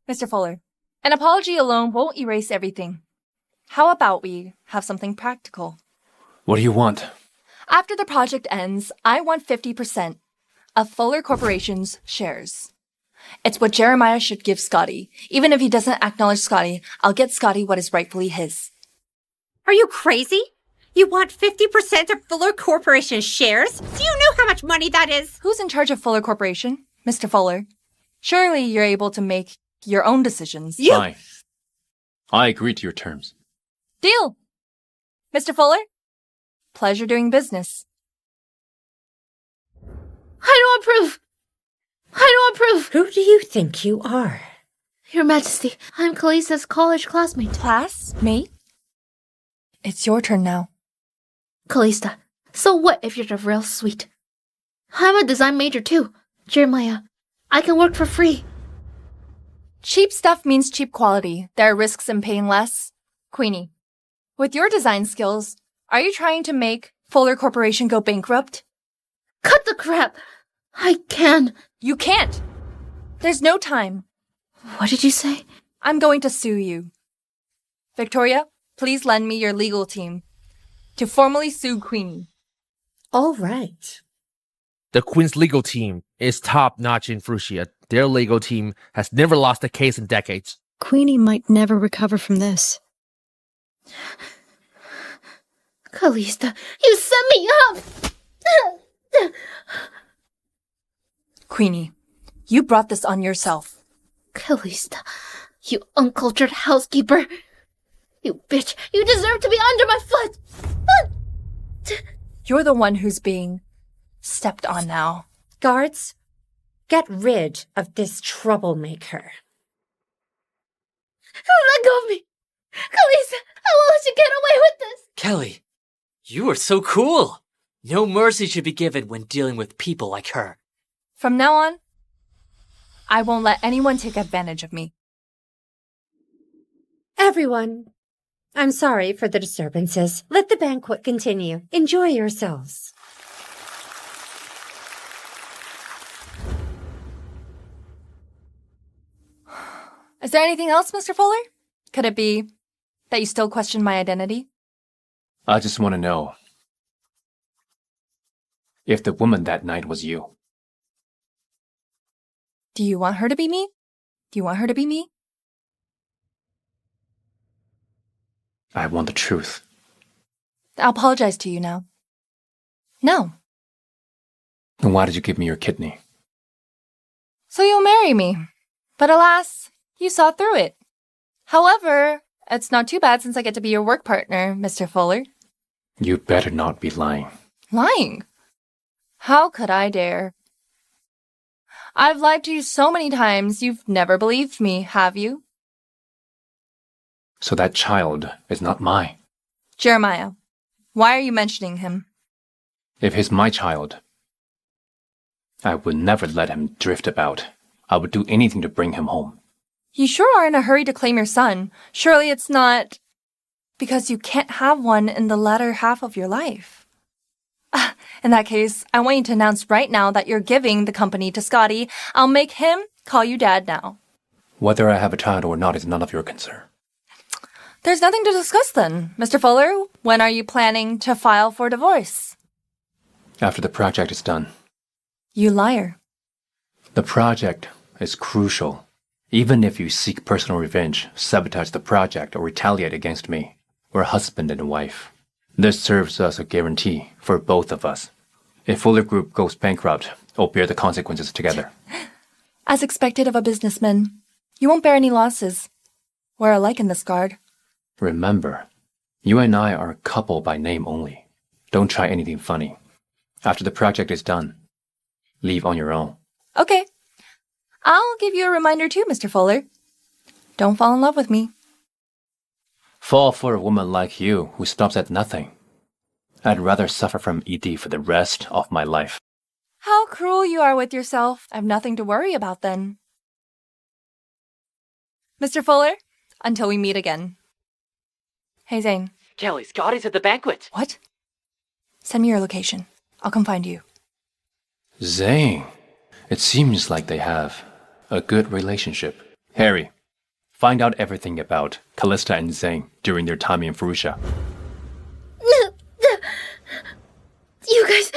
S1: Mr. Fuller, An apology alone won't erase everything. How about we have something practical?
S2: What do you want?
S1: After the project ends, I want 50% of Fuller Corporation's shares. It's what Jeremiah should give Scotty. Even if he doesn't acknowledge Scotty, I'll get Scotty what is rightfully his.
S3: Are you crazy? You want 50% of Fuller Corporation's shares? Do you know how much money that is?
S1: Who's in charge of Fuller Corporation? Mr. Fuller. Surely you're able to make your own decisions.
S2: Fine. I agree to your terms.
S1: Deal! Mr. Fuller? Pleasure doing business.
S4: I don't approve! I don't approve!
S3: Who do you think you are?
S4: Your Majesty, I'm Calista's college classmate.
S1: Classmate? It's your turn now.
S4: Calista, so what if you're the real sweet? I'm a design major too. Jeremiah, I can work for free.
S1: Cheap stuff means cheap quality. There are risks in paying less. Queenie, with your design skills, are you trying to make Fuller Corporation go bankrupt?
S4: Cut the crap! I can.
S1: You can't. There's no time.
S4: What did you say?
S1: I'm going to sue you. Victoria, please lend me your legal team to formally sue Queenie.
S3: All right.
S6: The Queen's legal team is top-notch in Frusia. Their legal team has never lost a case in decades.
S10: Queenie might never recover from this.
S4: Calista, you set me up!
S1: Queenie, you brought this on yourself.
S4: Calista, you uncultured housekeeper. You bitch, you deserve to be under my foot!
S1: You're the one who's being stepped on now.
S3: Guards, get rid of this troublemaker.
S4: Let go of me! Calista, I won't let you get away with this!
S8: Kelly, you are so cool. No mercy should be given when dealing with people like her.
S1: From now on, I won't let anyone take advantage of me.
S3: Everyone, I'm sorry for the disturbances. Let the banquet continue. Enjoy yourselves.
S1: Is there anything else, Mr. Fuller? Could it be that you still question my identity?
S2: I just want to know if the woman that night was you.
S1: Do you want her to be me? Do you want her to be me?
S2: I want the truth.
S1: I'll apologize to you now. No.
S2: Then why did you give me your kidney?
S1: So you'll marry me. But alas, you saw through it. However, it's not too bad since I get to be your work partner, Mr. Fuller.
S2: You better not be lying.
S1: Lying? How could I dare? I've lied to you so many times, you've never believed me, have you?
S2: So that child is not mine.
S1: Jeremiah, why are you mentioning him?
S2: If he's my child, I would never let him drift about. I would do anything to bring him home.
S1: You sure are in a hurry to claim your son. Surely it's not because you can't have one in the latter half of your life. In that case, I want you to announce right now that you're giving the company to Scotty. I'll make him call you Dad now.
S2: Whether I have a child or not is none of your concern.
S1: There's nothing to discuss then. Mr. Fuller, when are you planning to file for divorce?
S2: After the project is done.
S1: You liar.
S2: The project is crucial. Even if you seek personal revenge, sabotage the project, or retaliate against me, we're husband and wife. This serves as a guarantee for both of us. If Fuller Group goes bankrupt, we'll bear the consequences together.
S1: As expected of a businessman, you won't bear any losses. We're alike in this regard.
S2: Remember, you and I are a couple by name only. Don't try anything funny. After the project is done, leave on your own.
S1: Okay. I'll give you a reminder too, Mr. Fuller. Don't fall in love with me.
S2: Fall for a woman like you who stops at nothing. I'd rather suffer from ED for the rest of my life.
S1: How cruel you are with yourself. I've nothing to worry about then. Mr. Fuller, until we meet again. Hey, Zane.
S8: Kelly, Scotty's at the banquet.
S1: What? Send me your location. I'll come find you.
S2: Zane, it seems like they have a good relationship. Harry, Find out everything about Calista and Zane during their time in Furusha.
S4: You guys...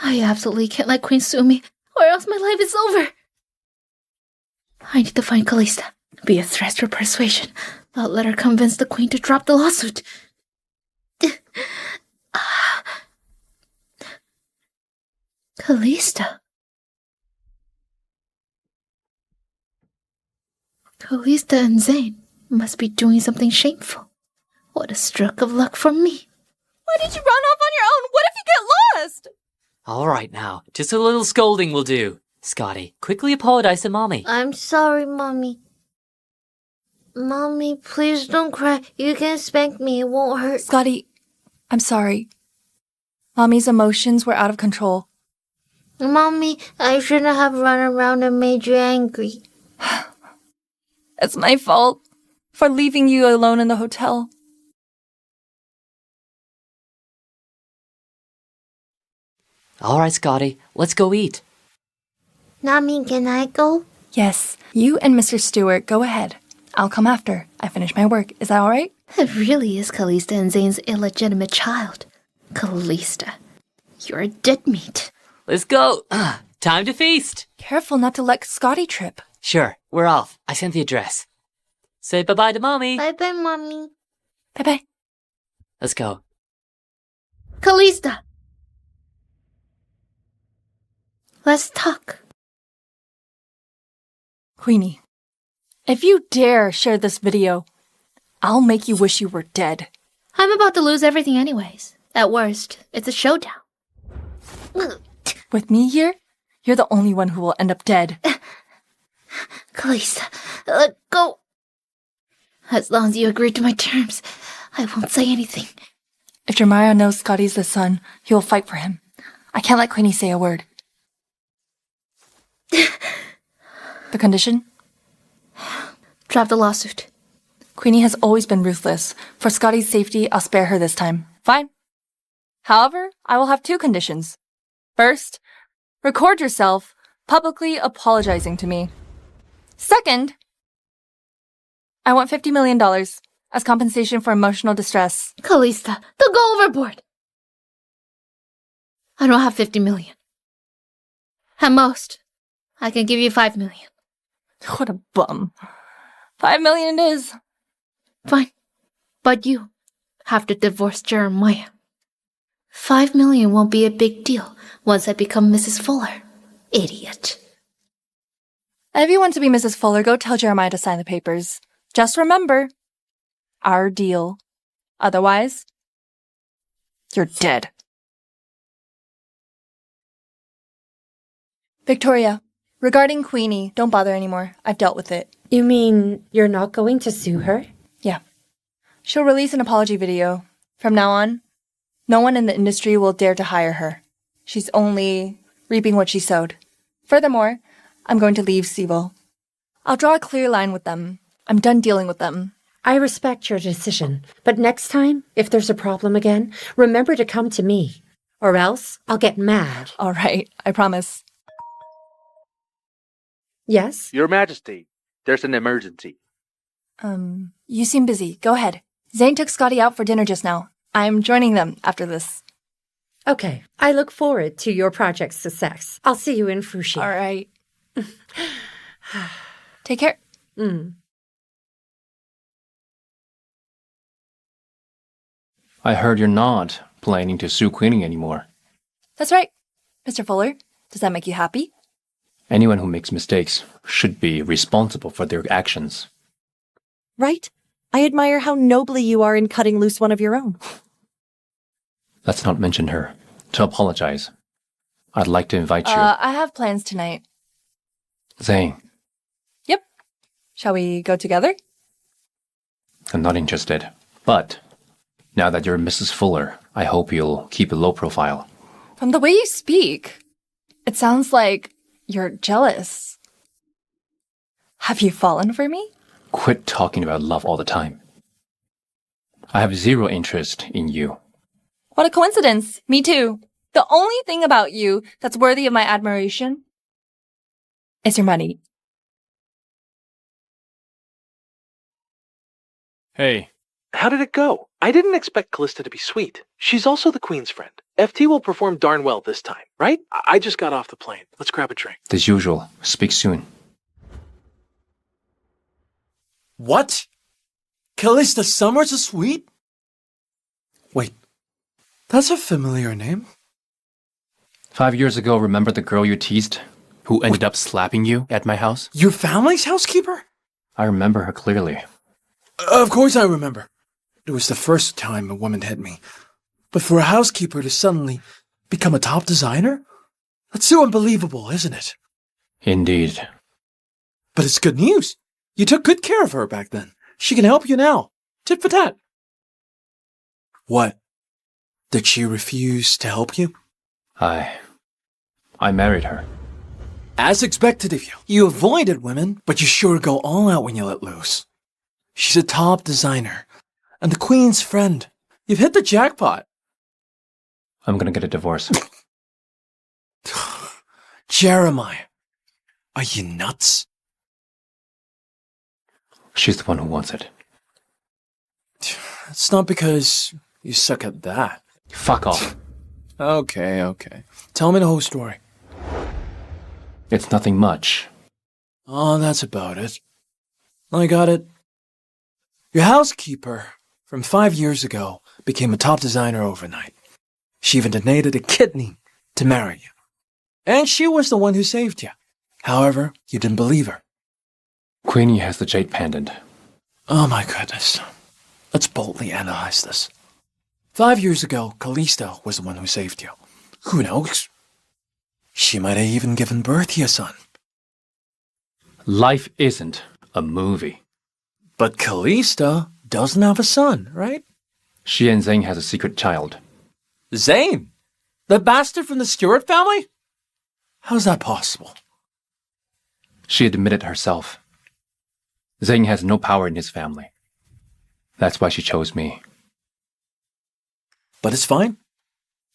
S4: I absolutely can't let Queen sue me, or else my life is over. I need to find Calista, be a threat for persuasion, but let her convince the Queen to drop the lawsuit. Calista. Calista and Zane must be doing something shameful. What a stroke of luck for me.
S1: Why did you run off on your own? What if you get lost?
S8: All right now, just a little scolding will do. Scotty, quickly apologize to Mommy.
S11: I'm sorry, Mommy. Mommy, please don't cry. You can spank me. It won't hurt.
S1: Scotty, I'm sorry. Mommy's emotions were out of control.
S11: Mommy, I shouldn't have run around and made you angry.
S1: It's my fault for leaving you alone in the hotel.
S8: All right, Scotty, let's go eat.
S11: Mommy, can I go?
S1: Yes, you and Mr. Stewart go ahead. I'll come after. I finish my work. Is that all right?
S4: It really is Calista and Zane's illegitimate child. Calista, you're dead meat.
S8: Let's go. Time to feast.
S1: Careful not to let Scotty trip.
S8: Sure, we're off. I sent the address. Say bye-bye to Mommy.
S11: Bye-bye, Mommy.
S1: Bye-bye.
S8: Let's go.
S4: Calista! Let's talk.
S1: Queenie, if you dare share this video, I'll make you wish you were dead.
S4: I'm about to lose everything anyways. At worst, it's a showdown.
S1: With me here, you're the only one who will end up dead.
S4: Calista, let go. As long as you agree to my terms, I won't say anything.
S1: If Jeremiah knows Scotty's the son, he will fight for him. I can't let Queenie say a word. The condition?
S4: Drop the lawsuit.
S1: Queenie has always been ruthless. For Scotty's safety, I'll spare her this time. Fine. However, I will have two conditions. First, record yourself publicly apologizing to me. Second, I want $50 million as compensation for emotional distress.
S4: Calista, they'll go overboard. I don't have 50 million. At most, I can give you 5 million.
S1: What a bum. 5 million it is.
S4: Fine. But you have to divorce Jeremiah. 5 million won't be a big deal once I become Mrs. Fuller. Idiot.
S1: If you want to be Mrs. Fuller, go tell Jeremiah to sign the papers. Just remember, our deal. Otherwise, you're dead. Victoria, regarding Queenie, don't bother anymore. I've dealt with it.
S3: You mean you're not going to sue her?
S1: Yeah. She'll release an apology video. From now on, no one in the industry will dare to hire her. She's only reaping what she sowed. Furthermore, I'm going to leave Siebel. I'll draw a clear line with them. I'm done dealing with them.
S3: I respect your decision, but next time, if there's a problem again, remember to come to me. Or else, I'll get mad.
S1: All right, I promise.
S3: Yes?
S12: Your Majesty, there's an emergency.
S1: You seem busy. Go ahead. Zane took Scotty out for dinner just now. I'm joining them after this.
S3: Okay, I look forward to your project's success. I'll see you in Fushi.
S1: All right. Take care.
S2: I heard you're not planning to sue Queenie anymore.
S1: That's right. Mr. Fuller, does that make you happy?
S2: Anyone who makes mistakes should be responsible for their actions.
S13: Right? I admire how nobly you are in cutting loose one of your own.
S2: Let's not mention her. To apologize, I'd like to invite you.
S1: I have plans tonight.
S2: Zane,
S1: Yep. Shall we go together?
S2: I'm not interested. But now that you're Mrs. Fuller, I hope you'll keep a low profile.
S1: From the way you speak, it sounds like you're jealous. Have you fallen for me?
S2: Quit talking about love all the time. I have zero interest in you.
S1: What a coincidence. Me too. The only thing about you that's worthy of my admiration is your money.
S2: Hey.
S12: How did it go? I didn't expect Calista to be sweet. She's also the Queen's friend. FT will perform darn well this time, right? I just got off the plane. Let's grab a drink.
S2: As usual. Speak soon.
S9: What? Calista Summers is sweet? Wait, that's a familiar name.
S2: 5 years ago, remember the girl you teased? Who ended up slapping you at my house?
S9: Your family's housekeeper?
S2: I remember her clearly.
S9: Of course I remember. It was the first time a woman hit me. But for a housekeeper to suddenly become a top designer? That's so unbelievable, isn't it?
S2: Indeed.
S9: But it's good news. You took good care of her back then. She can help you now. Tit for tat. What? Did she refuse to help you?
S2: I married her.
S9: As expected of you. You avoided women, but you sure go all out when you let loose. She's a top designer. And the Queen's friend. You've hit the jackpot.
S2: I'm gonna get a divorce.
S9: Jeremiah, are you nuts?
S2: She's the one who wants it.
S9: It's not because you suck at that.
S2: Fuck off.
S9: Okay. Tell me the whole story.
S2: It's nothing much.
S9: Oh, that's about it. I got it. Your housekeeper from 5 years ago became a top designer overnight. She even donated a kidney to marry you. And she was the one who saved you. However, you didn't believe her.
S2: Queenie has the jade pendant.
S9: Oh my goodness. Let's boldly analyze this. 5 years ago, Calista was the one who saved you. Who knows? She might have even given birth to your son.
S2: Life isn't a movie.
S9: But Calista doesn't have a son, right?
S2: She and Zane has a secret child.
S9: Zane? The bastard from the Stewart family? How's that possible?
S2: She admitted herself. Zane has no power in his family. That's why she chose me.
S9: But it's fine.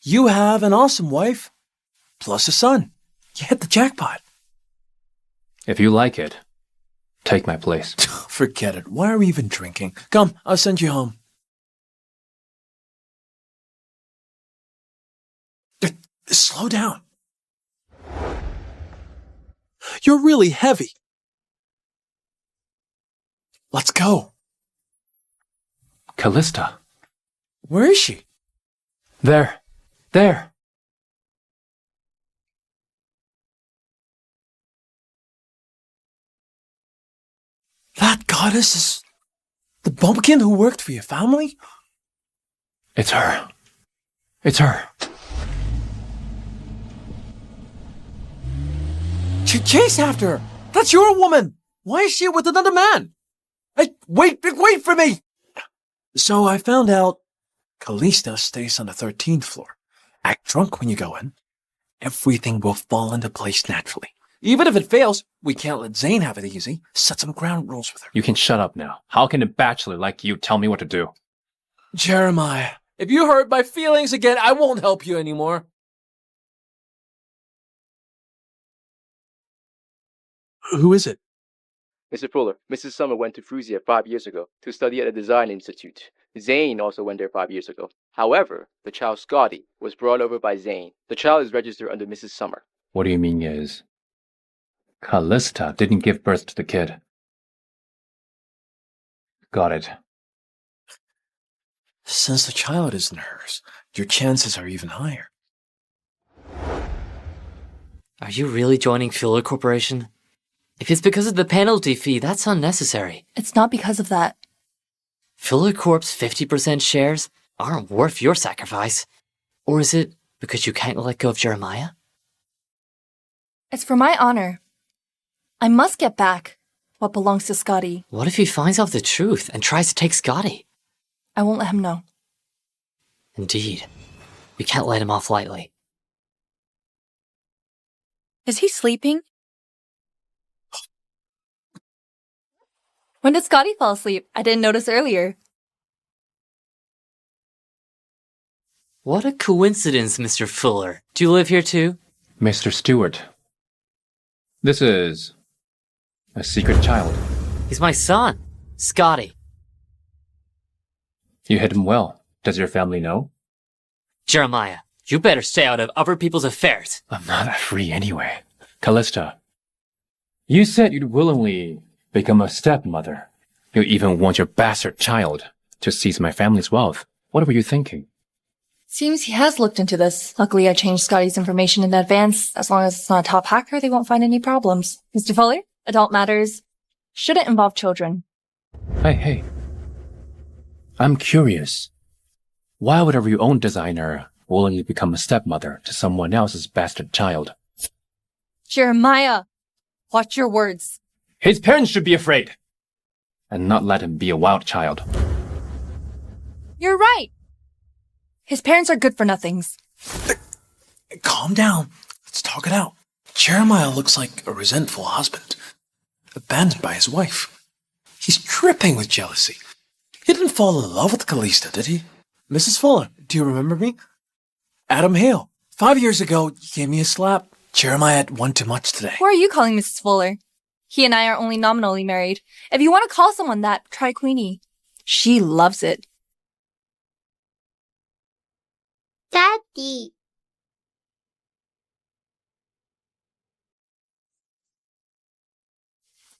S9: You have an awesome wife, plus a son. You hit the jackpot.
S2: If you like it, take my place.
S9: Forget it. Why are we even drinking? Come, I'll send you home. Slow down. You're really heavy. Let's go.
S2: Calista.
S9: Where is she?
S2: There. There.
S9: That goddess is the bumpkin who worked for your family?
S2: It's her. It's her.
S9: Chase after her. That's your woman. Why is she with another man? Hey, wait for me. So I found out Calista stays on the 13th floor. Act drunk when you go in. Everything will fall into place naturally. Even if it fails, we can't let Zane have it easy. Set some ground rules with her.
S2: You can shut up now. How can a bachelor like you tell me what to do?
S9: Jeremiah, if you hurt my feelings again, I won't help you anymore. Who is it?
S5: Mr. Fuller, Mrs. Summer went to Fruzia 5 years ago to study at a design institute. Zane also went there 5 years ago. However, the child Scotty was brought over by Zane. The child is registered under Mrs. Summer.
S2: What do you mean is? Calista didn't give birth to the kid. Got it.
S9: Since the child isn't hers, your chances are even higher.
S8: Are you really joining Fuller Corporation? If it's because of the penalty fee, that's unnecessary.
S1: It's not because of that.
S8: Fuller Corp's 50% shares aren't worth your sacrifice. Or is it because you can't let go of Jeremiah?
S1: It's for my honor. I must get back what belongs to Scotty.
S8: What if he finds out the truth and tries to take Scotty?
S1: I won't let him know.
S8: Indeed. We can't let him off lightly.
S10: Is he sleeping?
S1: When did Scotty fall asleep? I didn't notice earlier.
S8: What a coincidence, Mr. Fuller. Do you live here too?
S2: Mr. Stewart. This is a secret child.
S8: He's my son, Scotty.
S2: You hid him well. Does your family know?
S8: Jeremiah, you better stay out of other people's affairs.
S2: I'm not that free anyway. Calista, you said you'd willingly become a stepmother. You even want your bastard child to seize my family's wealth. What were you thinking?
S1: Seems he has looked into this. Luckily, I changed Scotty's information in advance. As long as it's not a top hacker, they won't find any problems. Mr. Fuller, adult matters shouldn't involve children.
S2: Hey. I'm curious. Why would a reowned designer willingly become a stepmother to someone else's bastard child?
S1: Jeremiah, watch your words.
S2: His parents should be afraid. And not let him be a wild child.
S1: You're right. His parents are good-for-nothings.
S9: Calm down. Let's talk it out. Jeremiah looks like a resentful husband, abandoned by his wife. He's dripping with jealousy. He didn't fall in love with Calista, did he? Mrs. Fuller, do you remember me? Adam Hale. 5 years ago, you gave me a slap. Jeremiah had one too much today.
S1: Who are you calling Mrs. Fuller? He and I are only nominally married. If you want to call someone that, try Queenie. She loves it.
S11: Daddy.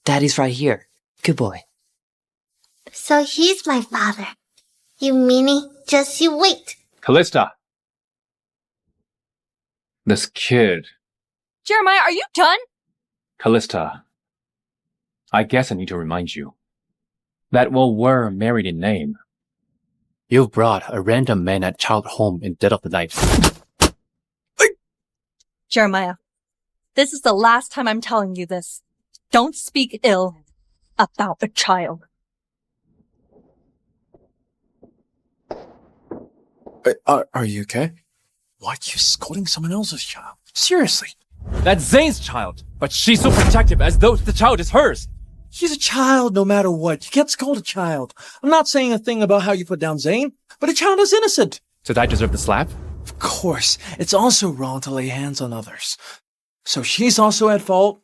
S8: Daddy's right here. Good boy.
S11: So he's my father. You meanie, just you wait.
S2: Calista! This kid.
S1: Jeremiah, are you done?
S2: Calista. I guess I need to remind you that while we're married in name, you've brought a random man at child home in dead of the night.
S1: Jeremiah, this is the last time I'm telling you this. Don't speak ill about a child.
S9: Are you okay? Why are you scolding someone else's child? Seriously.
S6: That's Zane's child, but she's so protective as though the child is hers.
S9: He's a child no matter what. You can't scold a child. I'm not saying a thing about how you put down Zane, but a child is innocent.
S2: Did I deserve the slap?
S9: Of course. It's also wrong to lay hands on others. So she's also at fault.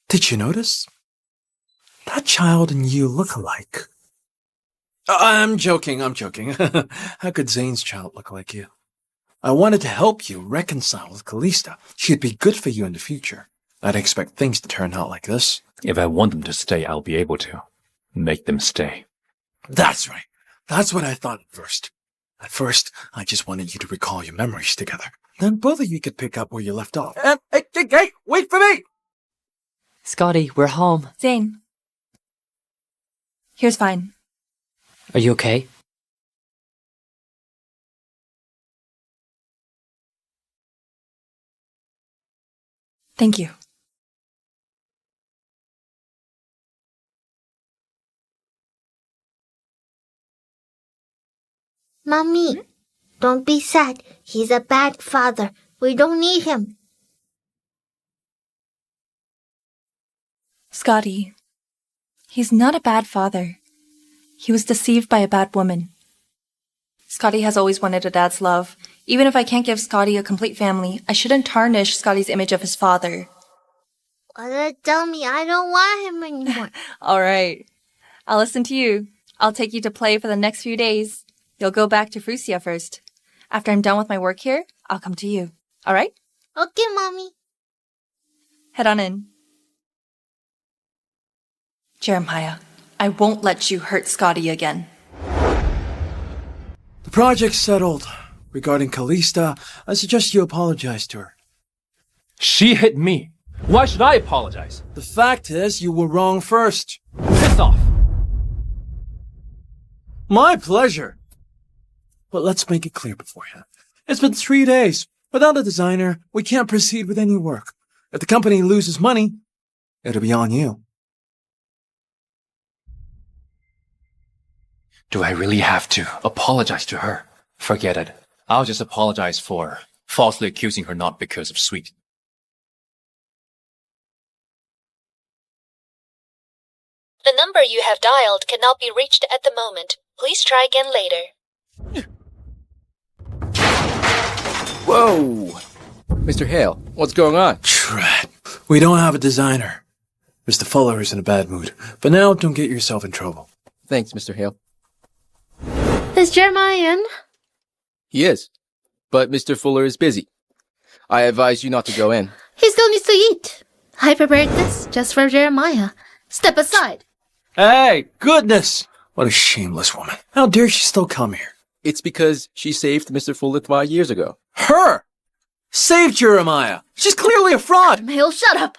S9: Did you notice? That child and you look alike. I'm joking. How could Zane's child look like you? I wanted to help you reconcile with Calista. She'd be good for you in the future. I'd expect things to turn out like this.
S2: If I want them to stay, I'll be able to. Make them stay.
S9: That's right. That's what I thought at first. At first, I just wanted you to recall your memories together. Then both of you could pick up where you left off. Hey, wait for me!
S8: Scotty, we're home.
S1: Zane. Here's fine.
S8: Are you okay?
S1: Thank you.
S11: Mommy, don't be sad. He's a bad father. We don't need him.
S1: Scotty, he's not a bad father. He was deceived by a bad woman. Scotty has always wanted a dad's love. Even if I can't give Scotty a complete family, I shouldn't tarnish Scotty's image of his father.
S11: Tell me I don't want him anymore.
S1: All right. I'll listen to you. I'll take you to play for the next few days. You'll go back to Frusia first. After I'm done with my work here, I'll come to you. All right?
S11: Okay, Mommy.
S1: Head on in. Jeremiah, I won't let you hurt Scotty again.
S9: The project's settled. Regarding Calista, I suggest you apologize to her.
S6: She hit me. Why should I apologize?
S9: The fact is, you were wrong first.
S6: Piss off.
S9: My pleasure. But let's make it clear beforehand. It's been 3 days. Without a designer, we can't proceed with any work. If the company loses money, it'll be on you.
S2: Do I really have to apologize to her? Forget it. I'll just apologize for falsely accusing her not because of sweet.
S14: The number you have dialed cannot be reached at the moment. Please try again later.
S5: Whoa! Mr. Hale, what's going on?
S9: Drat. We don't have a designer. Mr. Fuller is in a bad mood. But now, don't get yourself in trouble.
S5: Thanks, Mr. Hale.
S4: Is Jeremiah in?
S5: He is. But Mr. Fuller is busy. I advise you not to go in.
S4: He still needs to eat. I prepared this just for Jeremiah. Step aside.
S9: Hey, goodness! What a shameless woman. How dare she still come here?
S5: It's because she saved Mr. Fuller 5 years ago.
S9: Her! Saved Jeremiah! She's clearly a fraud!
S4: Hale, shut up!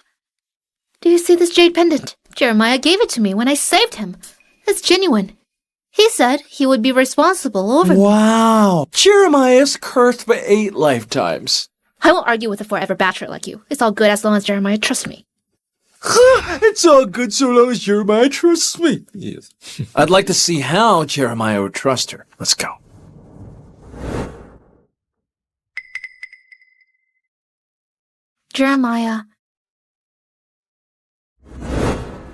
S4: Do you see this jade pendant? Jeremiah gave it to me when I saved him. It's genuine. He said he would be responsible over me.
S9: Wow! Jeremiah's cursed for 8 lifetimes.
S4: I won't argue with a forever bachelor like you. It's all good as long as Jeremiah trusts me.
S9: It's all good so long as Jeremiah trusts me. Yes. I'd like to see how Jeremiah would trust her. Let's go.
S4: Jeremiah.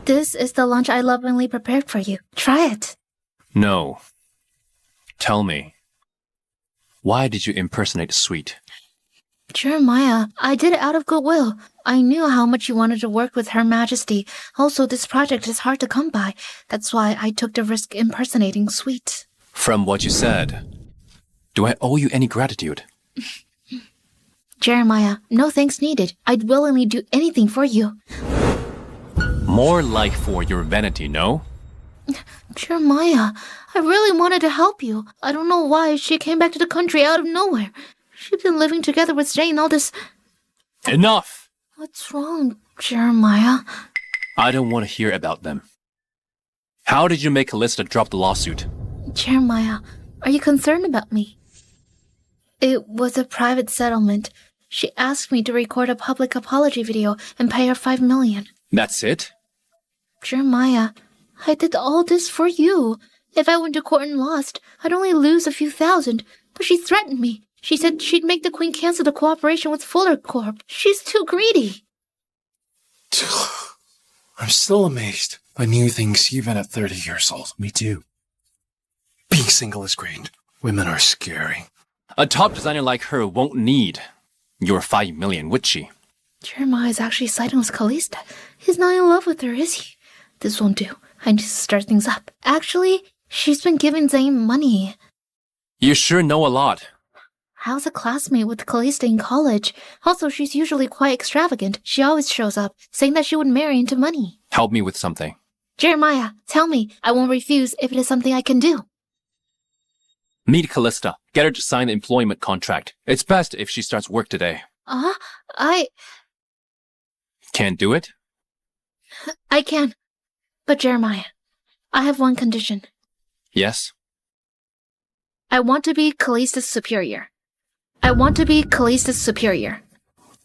S4: This is the lunch I lovingly prepared for you. Try it.
S2: No. Tell me. Why did you impersonate Sweet?
S4: Jeremiah, I did it out of goodwill. I knew how much you wanted to work with Her Majesty. Also, this project is hard to come by. That's why I took the risk impersonating Sweet.
S2: From what you said, do I owe you any gratitude?
S4: Jeremiah, no thanks needed. I'd willingly do anything for you.
S2: More like for your vanity, no?
S4: Jeremiah, I really wanted to help you. I don't know why she came back to the country out of nowhere. She's been living together with Zane all this...
S2: Enough!
S4: What's wrong, Jeremiah?
S2: I don't want to hear about them. How did you make Calista drop the lawsuit?
S4: Jeremiah, are you concerned about me? It was a private settlement. She asked me to record a public apology video and pay her $5 million.
S2: That's it?
S4: Jeremiah, I did all this for you. If I went to court and lost, I'd only lose a few thousand. But she threatened me. She said she'd make the Queen cancel the cooperation with Fuller Corp. She's too greedy.
S9: I'm still amazed by new things even at 30 years old. Me too. Being single is great. Women are scary.
S2: A top designer like her won't need your $5 million, would she?
S4: Jeremiah's actually siding with Calista. He's not in love with her, is he? This won't do. I need to start things up. Actually, she's been giving Zane money.
S2: You sure know a lot.
S4: I was a classmate with Calista in college. Also, she's usually quite extravagant. She always shows up, saying that she would marry into money.
S2: Help me with something.
S4: Jeremiah, tell me. I won't refuse if it is something I can do.
S2: Meet Calista. Get her to sign the employment contract. It's best if she starts work today. Can't do it?
S4: I can. But Jeremiah, I have one condition.
S2: Yes?
S4: I want to be Calista's superior. I want to be Calista's superior.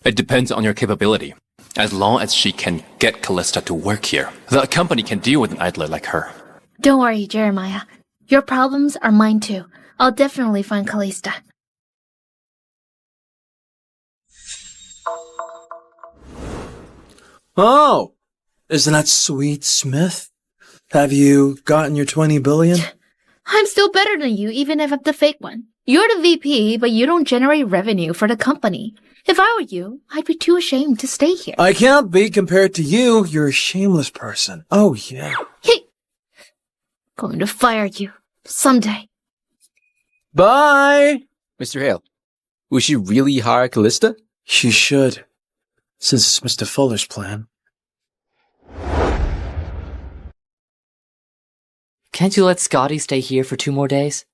S2: It depends on your capability. As long as she can get Calista to work here, the company can deal with an idler like her.
S4: Don't worry, Jeremiah. Your problems are mine too. I'll definitely find Calista.
S9: Oh! Isn't that sweet, Smith? Have you gotten your 20 billion?
S4: I'm still better than you, even if I'm the fake one. You're the VP, but you don't generate revenue for the company. If I were you, I'd be too ashamed to stay here.
S9: I can't be compared to you. You're a shameless person. Oh, yeah.
S4: Hey! Going to fire you. Someday.
S9: Bye!
S5: Mr. Hale, will she really hire Calista?
S9: She should, since it's Mr. Fuller's plan.
S8: Can't you let Scotty stay here for 2 more days?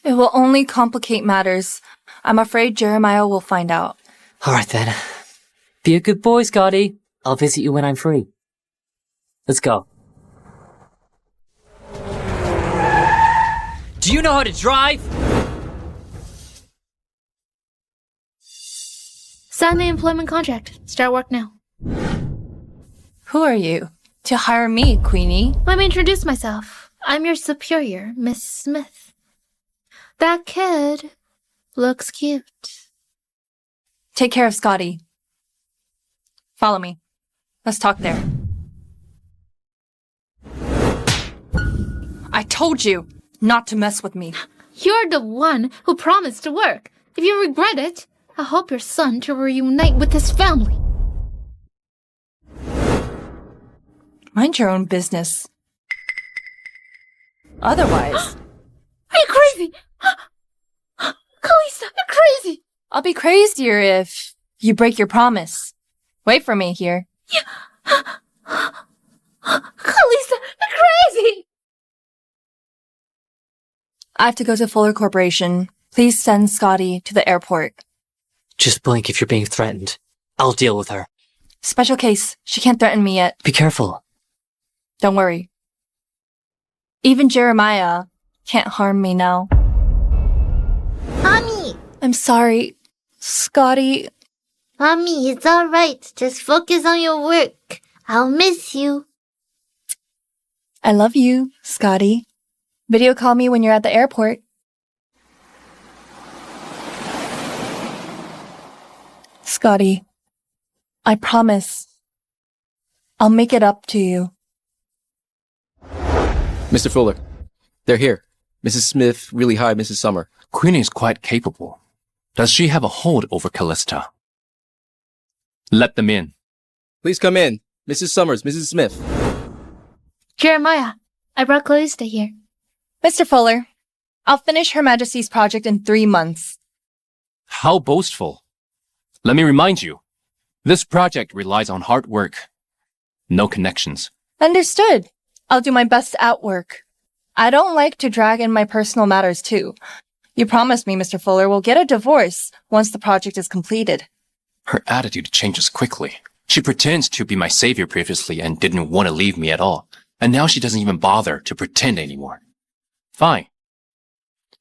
S1: It will only complicate matters. I'm afraid Jeremiah will find out.
S8: All right, then. Be a good boy, Scotty. I'll visit you when I'm free. Let's go. Do you know how to drive?
S4: Sign the employment contract. Start work now.
S1: Who are you? To hire me, Queenie?
S4: Let me introduce myself. I'm your superior, Miss Smith. That kid looks cute.
S1: Take care of Scotty. Follow me. Let's talk there. I told you not to mess with me.
S4: You're the one who promised to work. If you regret it, I hope your son to reunite with his family.
S1: Mind your own business. Otherwise,
S4: Are you crazy? Calista, you're crazy!
S1: I'll be crazier if you break your promise. Wait for me here.
S4: Calista, you're crazy!
S1: I have to go to Fuller Corporation. Please send Scotty to the airport.
S8: Just blink if you're being threatened. I'll deal with her.
S1: Special case. She can't threaten me yet.
S8: Be careful.
S1: Don't worry. Even Jeremiah can't harm me now.
S11: Mommy!
S1: I'm sorry, Scotty.
S11: Mommy, it's alright. Just focus on your work. I'll miss you.
S1: I love you, Scotty. Video call me when you're at the airport. Scotty, I promise I'll make it up to you.
S5: Mr. Fuller, they're here. Mrs. Smith, really high, Mrs. Summer.
S2: Queenie is quite capable. Does she have a hold over Calista? Let them in.
S5: Please come in. Mrs. Summers, Mrs. Smith.
S4: Jeremiah, I brought Calista here.
S1: Mr. Fuller, I'll finish Her Majesty's project in 3 months.
S2: How boastful. Let me remind you, this project relies on hard work. No connections.
S1: Understood. I'll do my best at work. I don't like to drag in my personal matters too. You promised me, Mr. Fuller, we'll get a divorce once the project is completed.
S2: Her attitude changes quickly. She pretends to be my savior previously and didn't want to leave me at all. And now she doesn't even bother to pretend anymore. Fine.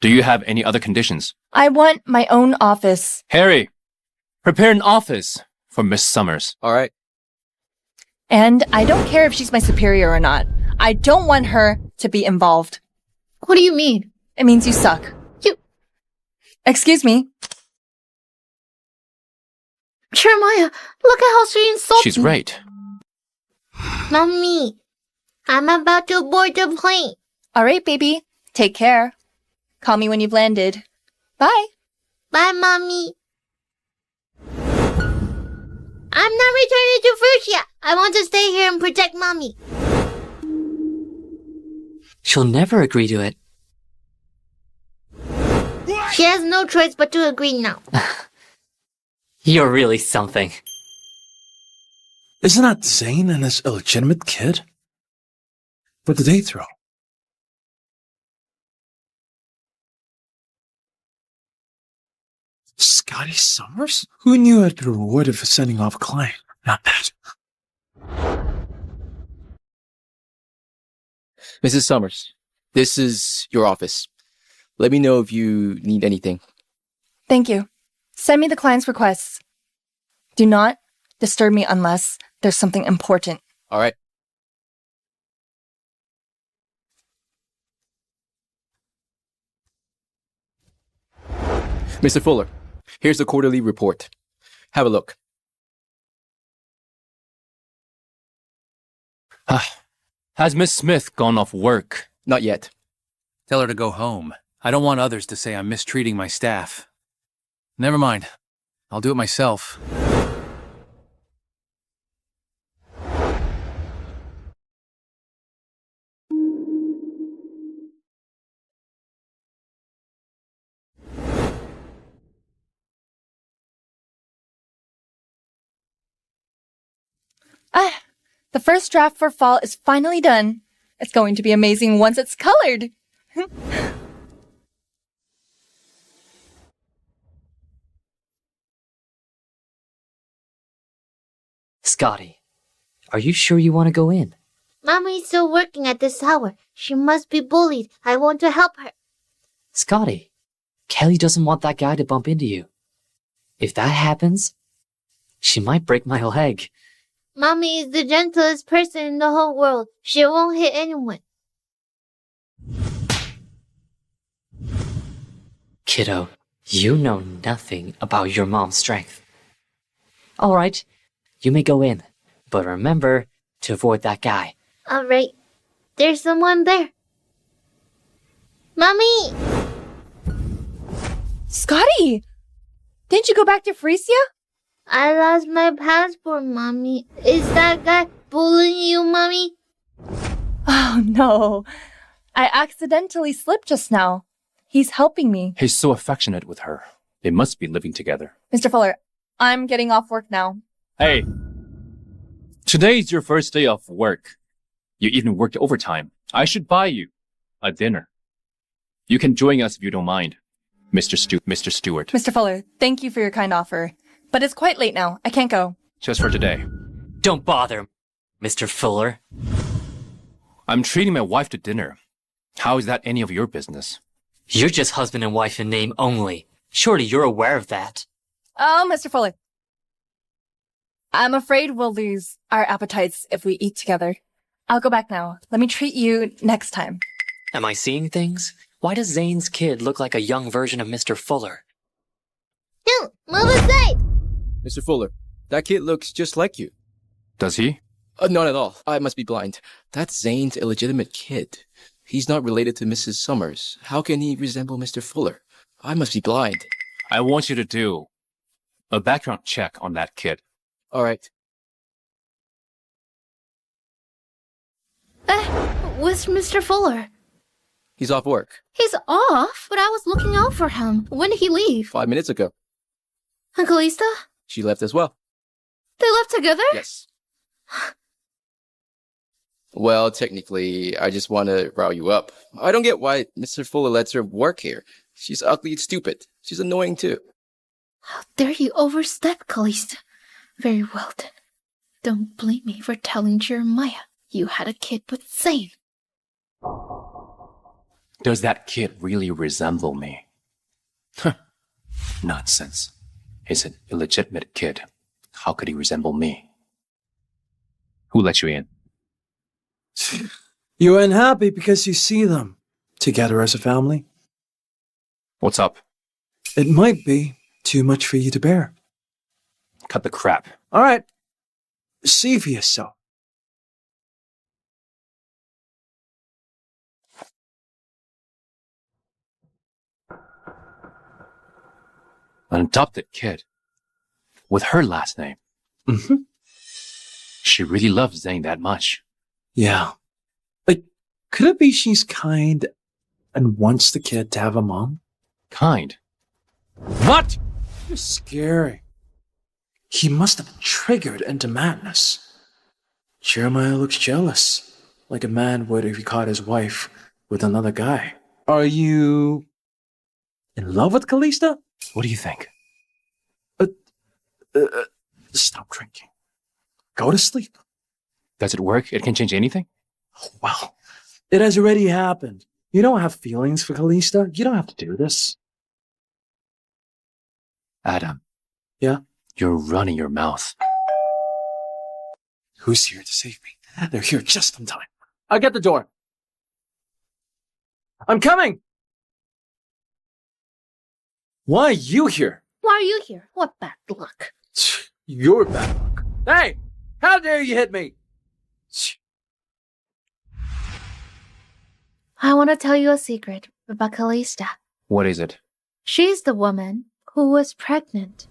S2: Do you have any other conditions?
S1: I want my own office.
S2: Harry, prepare an office for Miss Summers.
S5: All right.
S1: And I don't care if she's my superior or not. I don't want her to be involved.
S4: What do you mean?
S1: It means you suck. Excuse me.
S4: Jeremiah, look at how she insults me.
S2: She's right.
S11: Mommy, I'm about to board the plane.
S1: All right, baby. Take care. Call me when you've landed. Bye.
S11: Bye, Mommy. I'm not returning to Frisia. I want to stay here and protect Mommy.
S8: She'll never agree to it.
S11: She has no choice but to agree now.
S8: You're really something.
S9: Isn't that Zane and his illegitimate kid? What did they throw? Scotty Summers? Who knew I'd be rewarded for sending off a client? Not that.
S5: Mrs. Summers, this is your office. Let me know if you need anything.
S1: Thank you. Send me the client's requests. Do not disturb me unless there's something important.
S5: All right. Mr. Fuller, here's the quarterly report. Have a look.
S2: Has Miss Smith gone off work?
S5: Not yet.
S7: Tell her to go home. I don't want others to say I'm mistreating my staff. Never mind. I'll do it myself.
S1: The first draft for fall is finally done. It's going to be amazing once it's colored.
S8: Scotty, are you sure you want to go in?
S11: Mommy's still working at this tower. She must be bullied. I want to help her.
S8: Scotty, Kelly doesn't want that guy to bump into you. If that happens, she might break my leg.
S11: Mommy is the gentlest person in the whole world. She won't hit anyone.
S8: Kiddo, you know nothing about your mom's strength. All right, you may go in, but remember to avoid that guy.
S11: All right. There's someone there. Mommy!
S1: Scotty! Didn't you go back to Frisia?
S11: I lost my passport, Mommy. Is that guy bullying you, Mommy?
S1: Oh, no. I accidentally slipped just now. He's helping me.
S2: He's so affectionate with her. They must be living together.
S1: Mr. Fuller, I'm getting off work now.
S2: Hey, today's your first day off work. You even worked overtime. I should buy you a dinner. You can join us if you don't mind, Mr. Stewart.
S1: Mr. Fuller, thank you for your kind offer. But it's quite late now. I can't go.
S2: Just for today.
S8: Don't bother, Mr. Fuller.
S2: I'm treating my wife to dinner. How is that any of your business?
S8: You're just husband and wife in name only. Surely you're aware of that.
S1: Oh, Mr. Fuller. I'm afraid we'll lose our appetites if we eat together. I'll go back now. Let me treat you next time.
S8: Am I seeing things? Why does Zane's kid look like a young version of Mr. Fuller?
S11: Don't move aside!
S5: Mr. Fuller, that kid looks just like you.
S2: Does he?
S5: Not at all. I must be blind. That's Zane's illegitimate kid. He's not related to Mrs. Summers. How can he resemble Mr. Fuller? I must be blind.
S2: I want you to do a background check on that kid.
S5: All right.
S4: Where's Mr. Fuller?
S5: He's off work.
S4: He's off, but I was looking out for him. When did he leave?
S5: 5 minutes ago.
S4: And Calista?
S5: She left as well.
S4: They left together?
S5: Yes. Well, technically, I just want to rile you up. I don't get why Mr. Fuller lets her work here. She's ugly and stupid. She's annoying too.
S4: How dare you overstep, Calista? Very well then. Don't blame me for telling Jeremiah you had a kid with Zane.
S2: Does that kid really resemble me? Nonsense. He's an illegitimate kid. How could he resemble me? Who let you in?
S9: You're unhappy because you see them together as a family.
S2: What's up?
S9: It might be too much for you to bear.
S2: Cut the crap.
S9: All right. See for yourself.
S2: An adopted kid. With her last name.
S9: Mm-hmm.
S2: She really loves Zane that much.
S9: Yeah. Like, could it be she's kind and wants the kid to have a mom?
S2: Kind? What?
S9: You're scary. He must have been triggered into madness. Jeremiah looks jealous, like a man would if he caught his wife with another guy. Are you in love with Calista?
S2: What do you think?
S9: Stop drinking. Go to sleep.
S2: Does it work? It can change anything?
S9: Well, it has already happened. You don't have feelings for Calista. You don't have to do this.
S2: Adam.
S9: Yeah?
S2: You're running your mouth.
S9: Who's here to save me? They're here just in time. I'll get the door. I'm coming! Why are you here?
S4: Why are you here? What bad luck.
S9: You're bad luck. Hey! How dare you hit me?
S4: I want to tell you a secret about Calista.
S2: What is it?
S4: She's the woman who was pregnant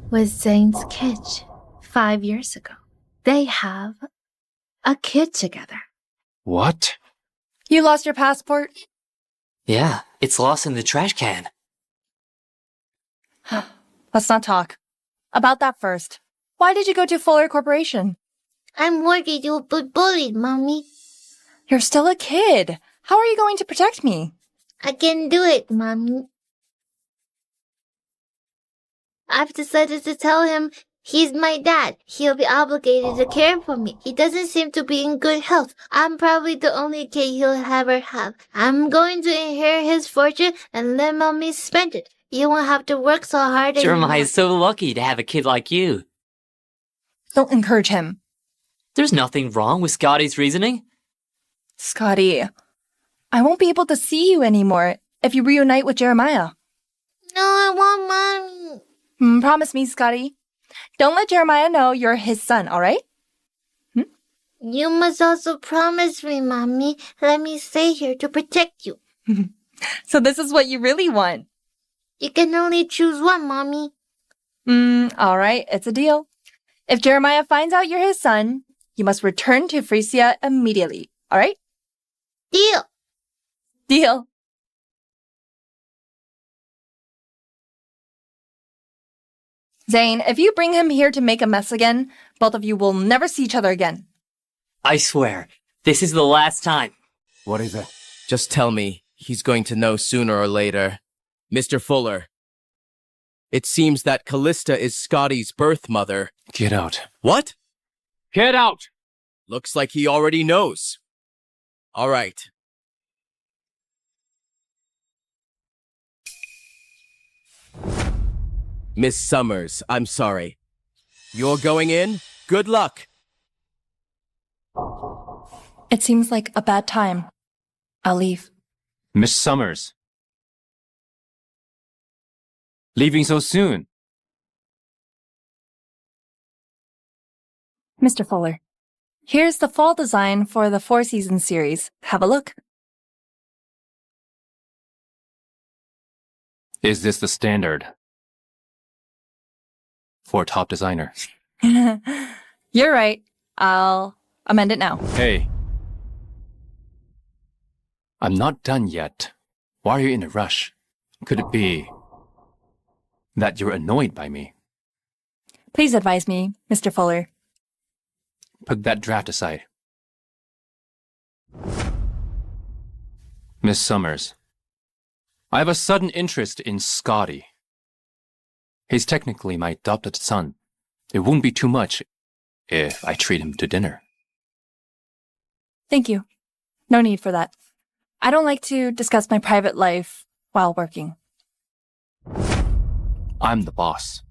S4: with Zane's kid 5 years ago. They have a kid together.
S2: What?
S1: You lost your passport?
S8: Yeah, it's lost in the trash can.
S1: Let's not talk. About that first. Why did you go to Fuller Corporation?
S11: I'm worried you'll be bullied, Mommy.
S1: You're still a kid. How are you going to protect me?
S11: I can do it, Mommy. I've decided to tell him he's my dad. He'll be obligated to care for me. He doesn't seem to be in good health. I'm probably the only kid he'll ever have. I'm going to inherit his fortune and let Mommy spend it. You won't have to work so hard anymore.
S8: Jeremiah's so lucky to have a kid like you.
S1: Don't encourage him.
S8: There's nothing wrong with Scotty's reasoning.
S1: Scotty, I won't be able to see you anymore if you reunite with Jeremiah.
S11: No, I want Mommy.
S1: Promise me, Scotty. Don't let Jeremiah know you're his son, all right?
S11: You must also promise me, Mommy. Let me stay here to protect you.
S1: So this is what you really want.
S11: You can only choose one, Mommy.
S1: All right, it's a deal. If Jeremiah finds out you're his son, you must return to Frisia immediately, all right?
S11: Deal.
S1: Deal. Zane, if you bring him here to make a mess again, both of you will never see each other again.
S8: I swear, this is the last time.
S15: What is it? Just tell me. He's going to know sooner or later. Mr. Fuller. It seems that Calista is Scotty's birth mother.
S2: Get out.
S15: What?
S2: Get out!
S15: Looks like he already knows. All right. Miss Summers, I'm sorry. You're going in? Good luck.
S1: It seems like a bad time. I'll leave.
S2: Miss Summers. Leaving so soon?
S1: Mr. Fuller, here's the fall design for the Four Seasons series. Have a look.
S2: Is this the standard for a top designer?
S1: You're right. I'll amend it now.
S2: Hey. I'm not done yet. Why are you in a rush? Could it be that you're annoyed by me?
S1: Please advise me, Mr. Fuller.
S2: Put that draft aside. Miss Summers, I have a sudden interest in Scotty. He's technically my adopted son. It wouldn't be too much if I treat him to dinner.
S1: Thank you. No need for that. I don't like to discuss my private life while working.
S2: I'm the boss.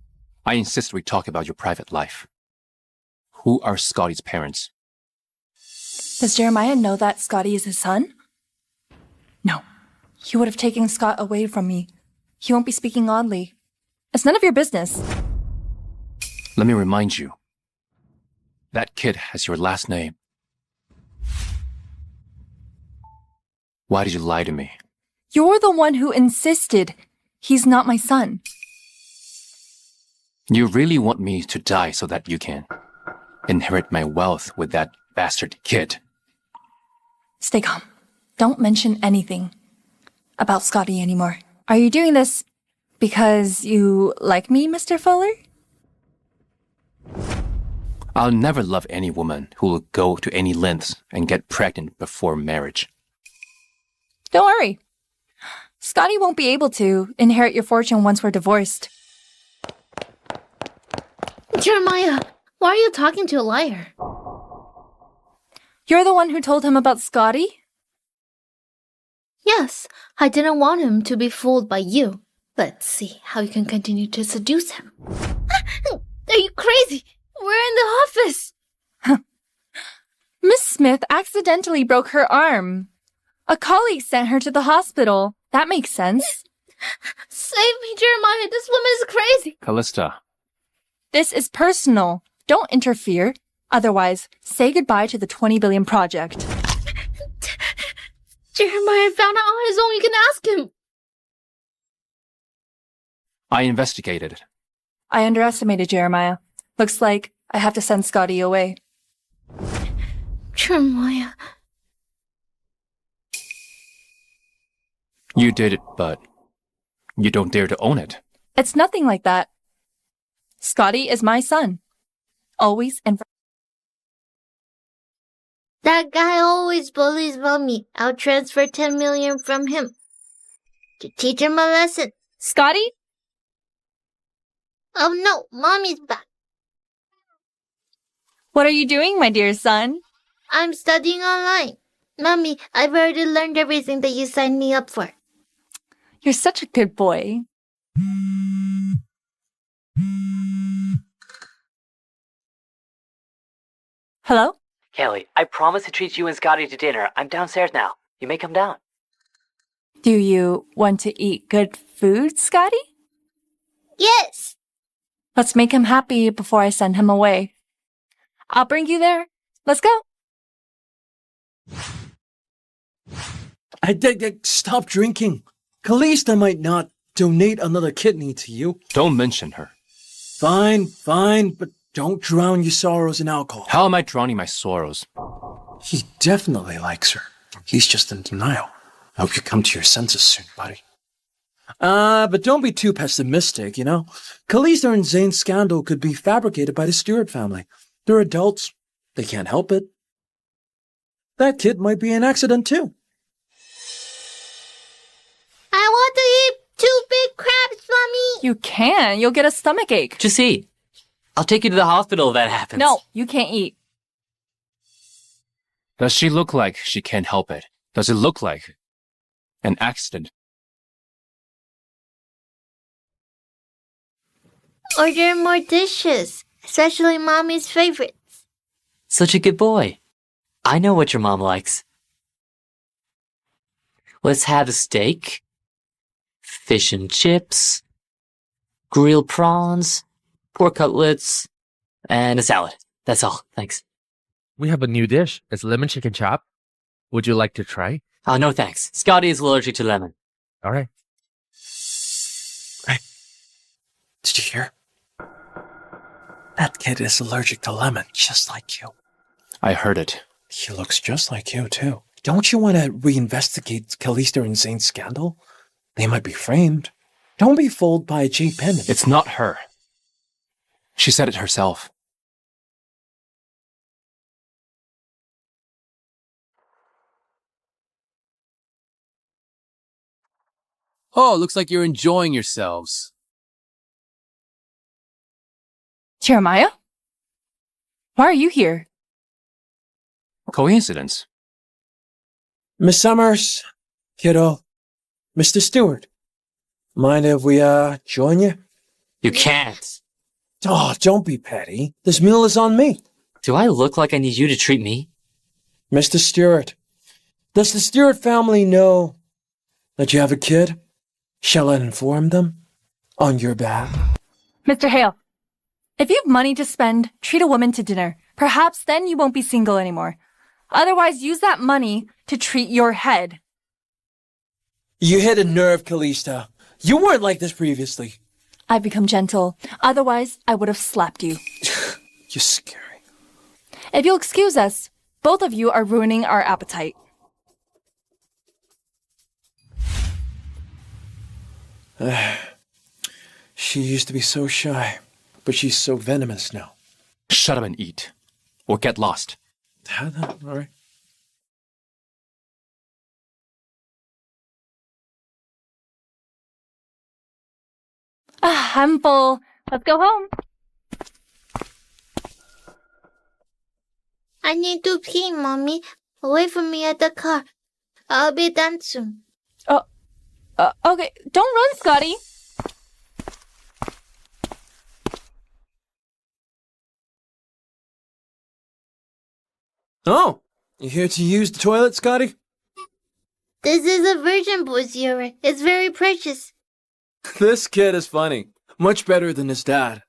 S2: I insist we talk about your private life. Who are Scotty's parents?
S1: Does Jeremiah know that Scotty is his son? No. He would have taken Scott away from me. He won't be speaking oddly. It's none of your business.
S2: Let me remind you. That kid has your last name. Why did you lie to me?
S1: You're the one who insisted he's not my son.
S2: You really want me to die so that you can inherit my wealth with that bastard kid?
S1: Stay calm. Don't mention anything about Scotty anymore. Are you doing this because you like me, Mr. Fuller?
S2: I'll never love any woman who will go to any lengths and get pregnant before marriage.
S1: Don't worry. Scotty won't be able to inherit your fortune once we're divorced.
S4: Jeremiah, why are you talking to a liar?
S1: You're the one who told him about Scotty?
S4: Yes, I didn't want him to be fooled by you. Let's see how you can continue to seduce him. Are you crazy? We're in the office.
S1: Miss Smith accidentally broke her arm. A colleague sent her to the hospital. That makes sense.
S4: Save me, Jeremiah. This woman is crazy.
S2: Calista.
S1: This is personal. Don't interfere. Otherwise, say goodbye to the 20 billion project.
S4: Jeremiah found out on his own. You can ask him.
S2: I investigated.
S1: I underestimated Jeremiah. Looks like I have to send Scotty away.
S4: Jeremiah.
S2: You did it, but you don't dare to own it.
S1: It's nothing like that. Scotty is my son. Always and forever.
S11: That guy always bullies Mommy. I'll transfer 10 million from him to teach him a lesson.
S1: Scotty?
S11: Oh no, Mommy's back.
S1: What are you doing, my dear son?
S11: I'm studying online. Mommy, I've already learned everything that you signed me up for.
S1: You're such a good boy. Hello?
S8: Kelly, I promise to treat you and Scotty to dinner. I'm downstairs now. You may come down.
S1: Do you want to eat good food, Scotty?
S11: Yes!
S1: Let's make him happy before I send him away. I'll bring you there. Let's go.
S9: Stop drinking. Calista might not donate another kidney to you.
S2: Don't mention her.
S9: Fine, but don't drown your sorrows in alcohol.
S2: How am I drowning my sorrows?
S9: He definitely likes her. He's just in denial. I hope you come to your senses soon, buddy. But don't be too pessimistic, you know? Calista and Zane's scandal could be fabricated by the Stewart family. They're adults. They can't help it. That kid might be an accident, too.
S11: I want to eat 2 big crabs, Mommy.
S1: You can. You'll get a stomachache.
S8: Just eat. I'll take you to the hospital if that happens.
S1: No, you can't eat.
S2: Does she look like she can't help it? Does it look like an accident?
S11: Order more dishes, especially Mommy's favorites.
S8: Such a good boy. I know what your mom likes. Let's have a steak, fish and chips, grilled prawns, pork cutlets, and a salad. That's all. Thanks.
S6: We have a new dish. It's lemon chicken chop. Would you like to try?
S8: Oh, no thanks. Scotty is allergic to lemon.
S6: All right.
S9: Hey, did you hear? That kid is allergic to lemon, just like you.
S2: I heard it.
S9: He looks just like you, too. Don't you want to reinvestigate Calista and Zane's scandal? They might be framed. Don't be fooled by a jade pendant.
S2: It's not her. She said it herself.
S7: Oh, looks like you're enjoying yourselves.
S1: Jeremiah? Why are you here?
S2: Coincidence.
S9: Miss Summers, kiddo, Mr. Stewart, mind if we, join you?
S8: You can't.
S9: Oh, don't be petty. This meal is on me.
S8: Do I look like I need you to treat me?
S9: Mr. Stewart, does the Stewart family know that you have a kid? Shall I inform them on your behalf?
S1: Mr. Hale, if you have money to spend, treat a woman to dinner. Perhaps then you won't be single anymore. Otherwise, use that money to treat your head.
S9: You hit a nerve, Calista. You weren't like this previously.
S1: I've become gentle. Otherwise, I would have slapped you.
S9: You're scary.
S1: If you'll excuse us, both of you are ruining our appetite.
S9: She used to be so shy, but she's so venomous now.
S2: Shut up and eat. Or get lost.
S9: All right.
S1: I'm full. Let's go home.
S11: I need to pee, Mommy. Wait for me at the car. I'll be done soon.
S1: Okay. Don't run, Scotty.
S9: Oh, you here to use the toilet, Scotty?
S11: This is a virgin boy's urine. It's very precious.
S9: This kid is funny. Much better than his dad.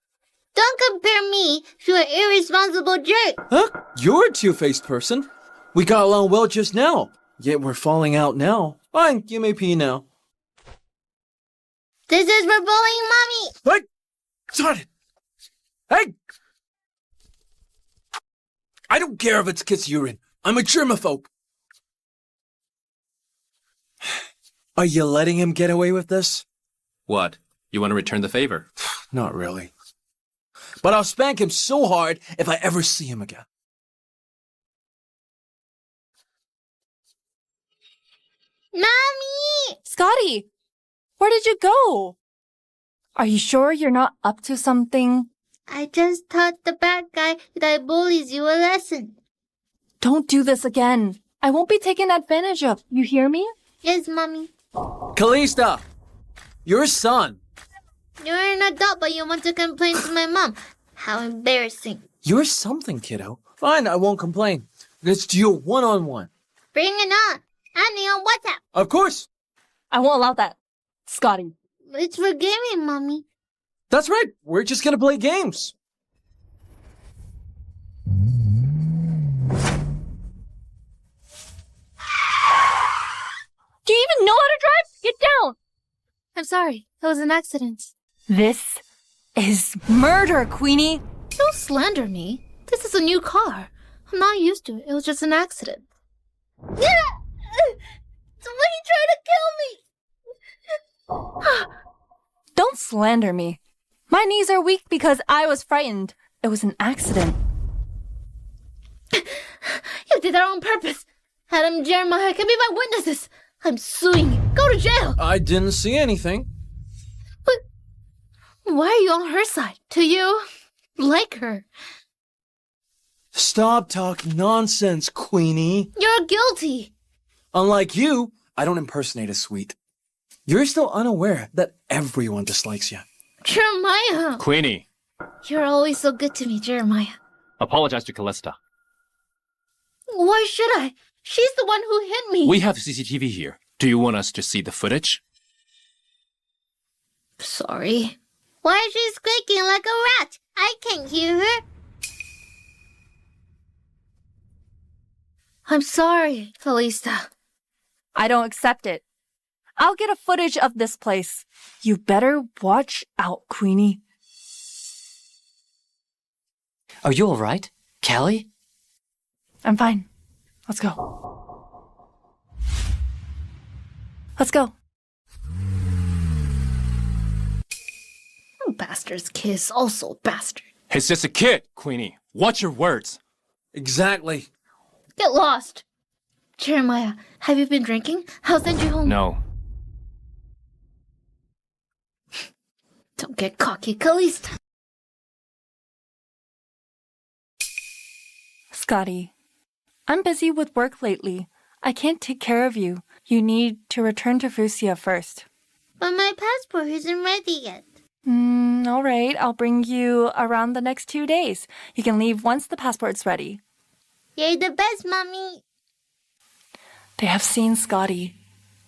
S11: Don't compare me to an irresponsible jerk.
S9: Huh? You're a two-faced person. We got along well just now, yet we're falling out now. Fine, you may pee now.
S11: This is for bullying Mommy.
S9: Hey! Stop it! Hey! I don't care if it's kid's urine. I'm a germaphobe. Are you letting him get away with this?
S2: What? You want to return the favor?
S9: Not really. But I'll spank him so hard if I ever see him again.
S11: Mommy!
S1: Scotty, where did you go? Are you sure you're not up to something?
S11: I just taught the bad guy that bullies you a lesson.
S1: Don't do this again. I won't be taken advantage of. You hear me?
S11: Yes, Mommy.
S9: Calista! Your son!
S11: You're an adult, but you want to complain to my mom. How embarrassing.
S9: You're something, kiddo. Fine, I won't complain. Let's do a one-on-one.
S11: Bring it on. Honey, on WhatsApp.
S9: Of course.
S1: I won't allow that. Scotty.
S11: It's for gaming, Mommy.
S9: That's right. We're just gonna play games.
S1: Do you even know how to drive? Get down!
S4: I'm sorry. That was an accident.
S1: This is murder, Queenie.
S4: Don't slander me. This is a new car. I'm not used to it. It was just an accident.
S11: Somebody tried to kill me!
S1: Don't slander me. My knees are weak because I was frightened. It was an accident.
S11: You did that on purpose. Adam and Jeremiah can be my witnesses. I'm suing you. Go to jail.
S9: I didn't see anything.
S11: But why are you on her side? Do you like her?
S9: Stop talking nonsense, Queenie.
S11: You're guilty.
S9: Unlike you, I don't impersonate a sweet. You're still unaware that everyone dislikes you.
S11: Jeremiah.
S2: Queenie,
S11: You're always so good to me, Jeremiah.
S2: apologize to Calista.
S11: Why should I? She's the one who hit me.
S2: We have CCTV here. Do you want us to see the footage?
S11: Sorry. Why is she squeaking like a rat? I can't hear her. I'm sorry, Calista.
S1: I don't accept it. I'll get a footage of this place. You better watch out, Queenie.
S8: Are you alright, Callie?
S1: I'm fine. Let's go. Let's go.
S11: Bastard's kiss, also bastard.
S2: He's just a kid, Queenie. Watch your words.
S9: Exactly.
S11: Get lost. Jeremiah, have you been drinking? I'll send you home.
S2: No.
S11: Don't get cocky, Calista.
S1: Scotty, I'm busy with work lately. I can't take care of you. You need to return to Frusia first.
S11: But my passport isn't ready yet.
S1: All right. I'll bring you around the next 2 days. You can leave once the passport's ready.
S11: You're the best, Mommy.
S1: They have seen Scotty.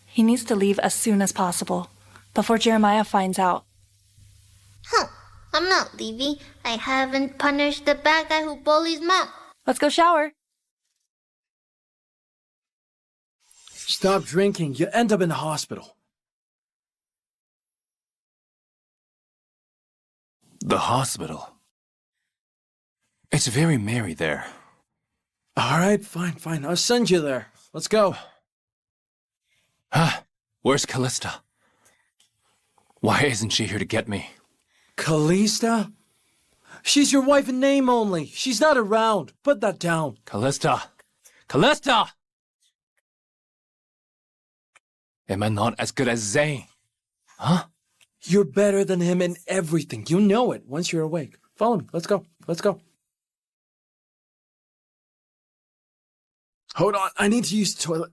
S1: He needs to leave as soon as possible, before Jeremiah finds out.
S11: Huh. I'm not leaving. I haven't punished the bad guy who bullies Mom.
S1: Let's go shower.
S9: Stop drinking. You end up in the hospital.
S2: The hospital. It's very merry there.
S9: All right, fine. I'll send you there. Let's go.
S2: Where's Calista? Why isn't she here to get me?
S9: Calista? She's your wife in name only. She's not around. Put that down.
S2: Calista! Calista! Am I not as good as Zane? Huh?
S9: You're better than him in everything. You know it once you're awake. Follow me. Let's go. Hold on. I need to use the toilet.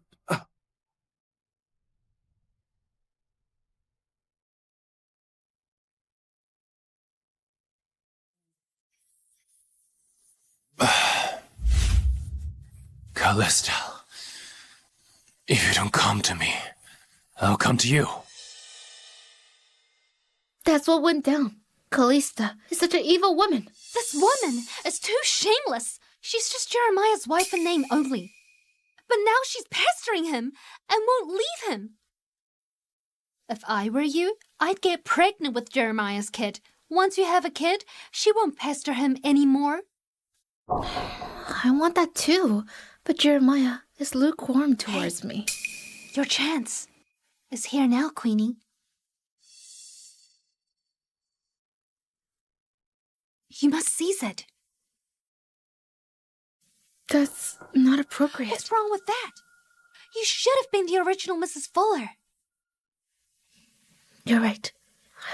S2: Calista, if you don't come to me, I'll come to you.
S11: That's what went down. Calista is such an evil woman.
S16: This woman is too shameless. She's just Jeremiah's wife in name only. But now she's pestering him and won't leave him. If I were you, I'd get pregnant with Jeremiah's kid. Once you have a kid, she won't pester him anymore.
S11: I want that too, but Jeremiah is lukewarm towards me.
S16: Your chance is here now, Queenie. You must seize it.
S11: That's not appropriate.
S16: What's wrong with that? You should have been the original Mrs. Fuller.
S11: You're right.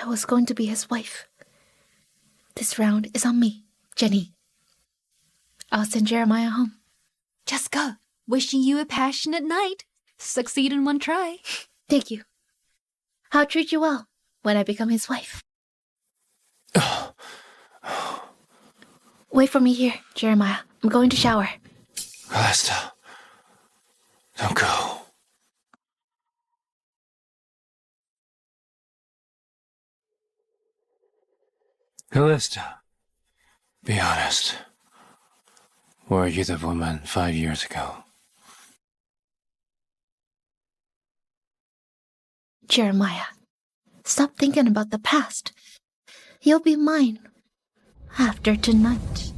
S11: I was going to be his wife. This round is on me, Jenny. I'll send Jeremiah home.
S16: Just go. Wishing you a passionate night. Succeed in one try.
S11: Thank you. I'll treat you well when I become his wife. Wait for me here, Jeremiah. I'm going to shower.
S2: Calista, don't go. Calista, be honest. Were you the woman 5 years ago?
S11: Jeremiah, stop thinking about the past. You'll be mine after tonight.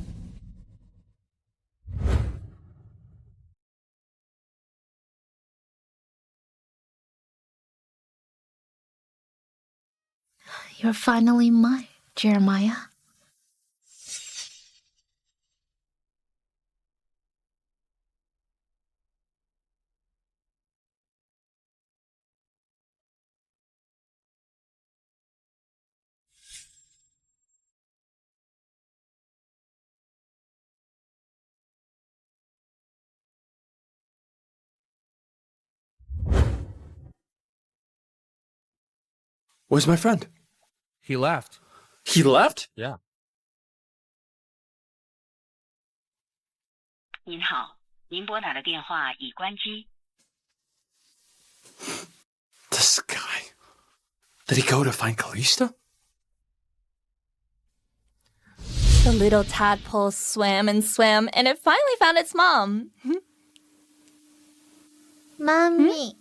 S11: You're finally mine, Jeremiah.
S9: Where's my friend?
S6: He left.
S9: He left?
S6: Yeah.
S17: 您好，您拨打的电话已关机。
S9: This guy. Did he go to find Calista?
S1: The little tadpole swam and swam, and it finally found its mom.
S11: Mommy,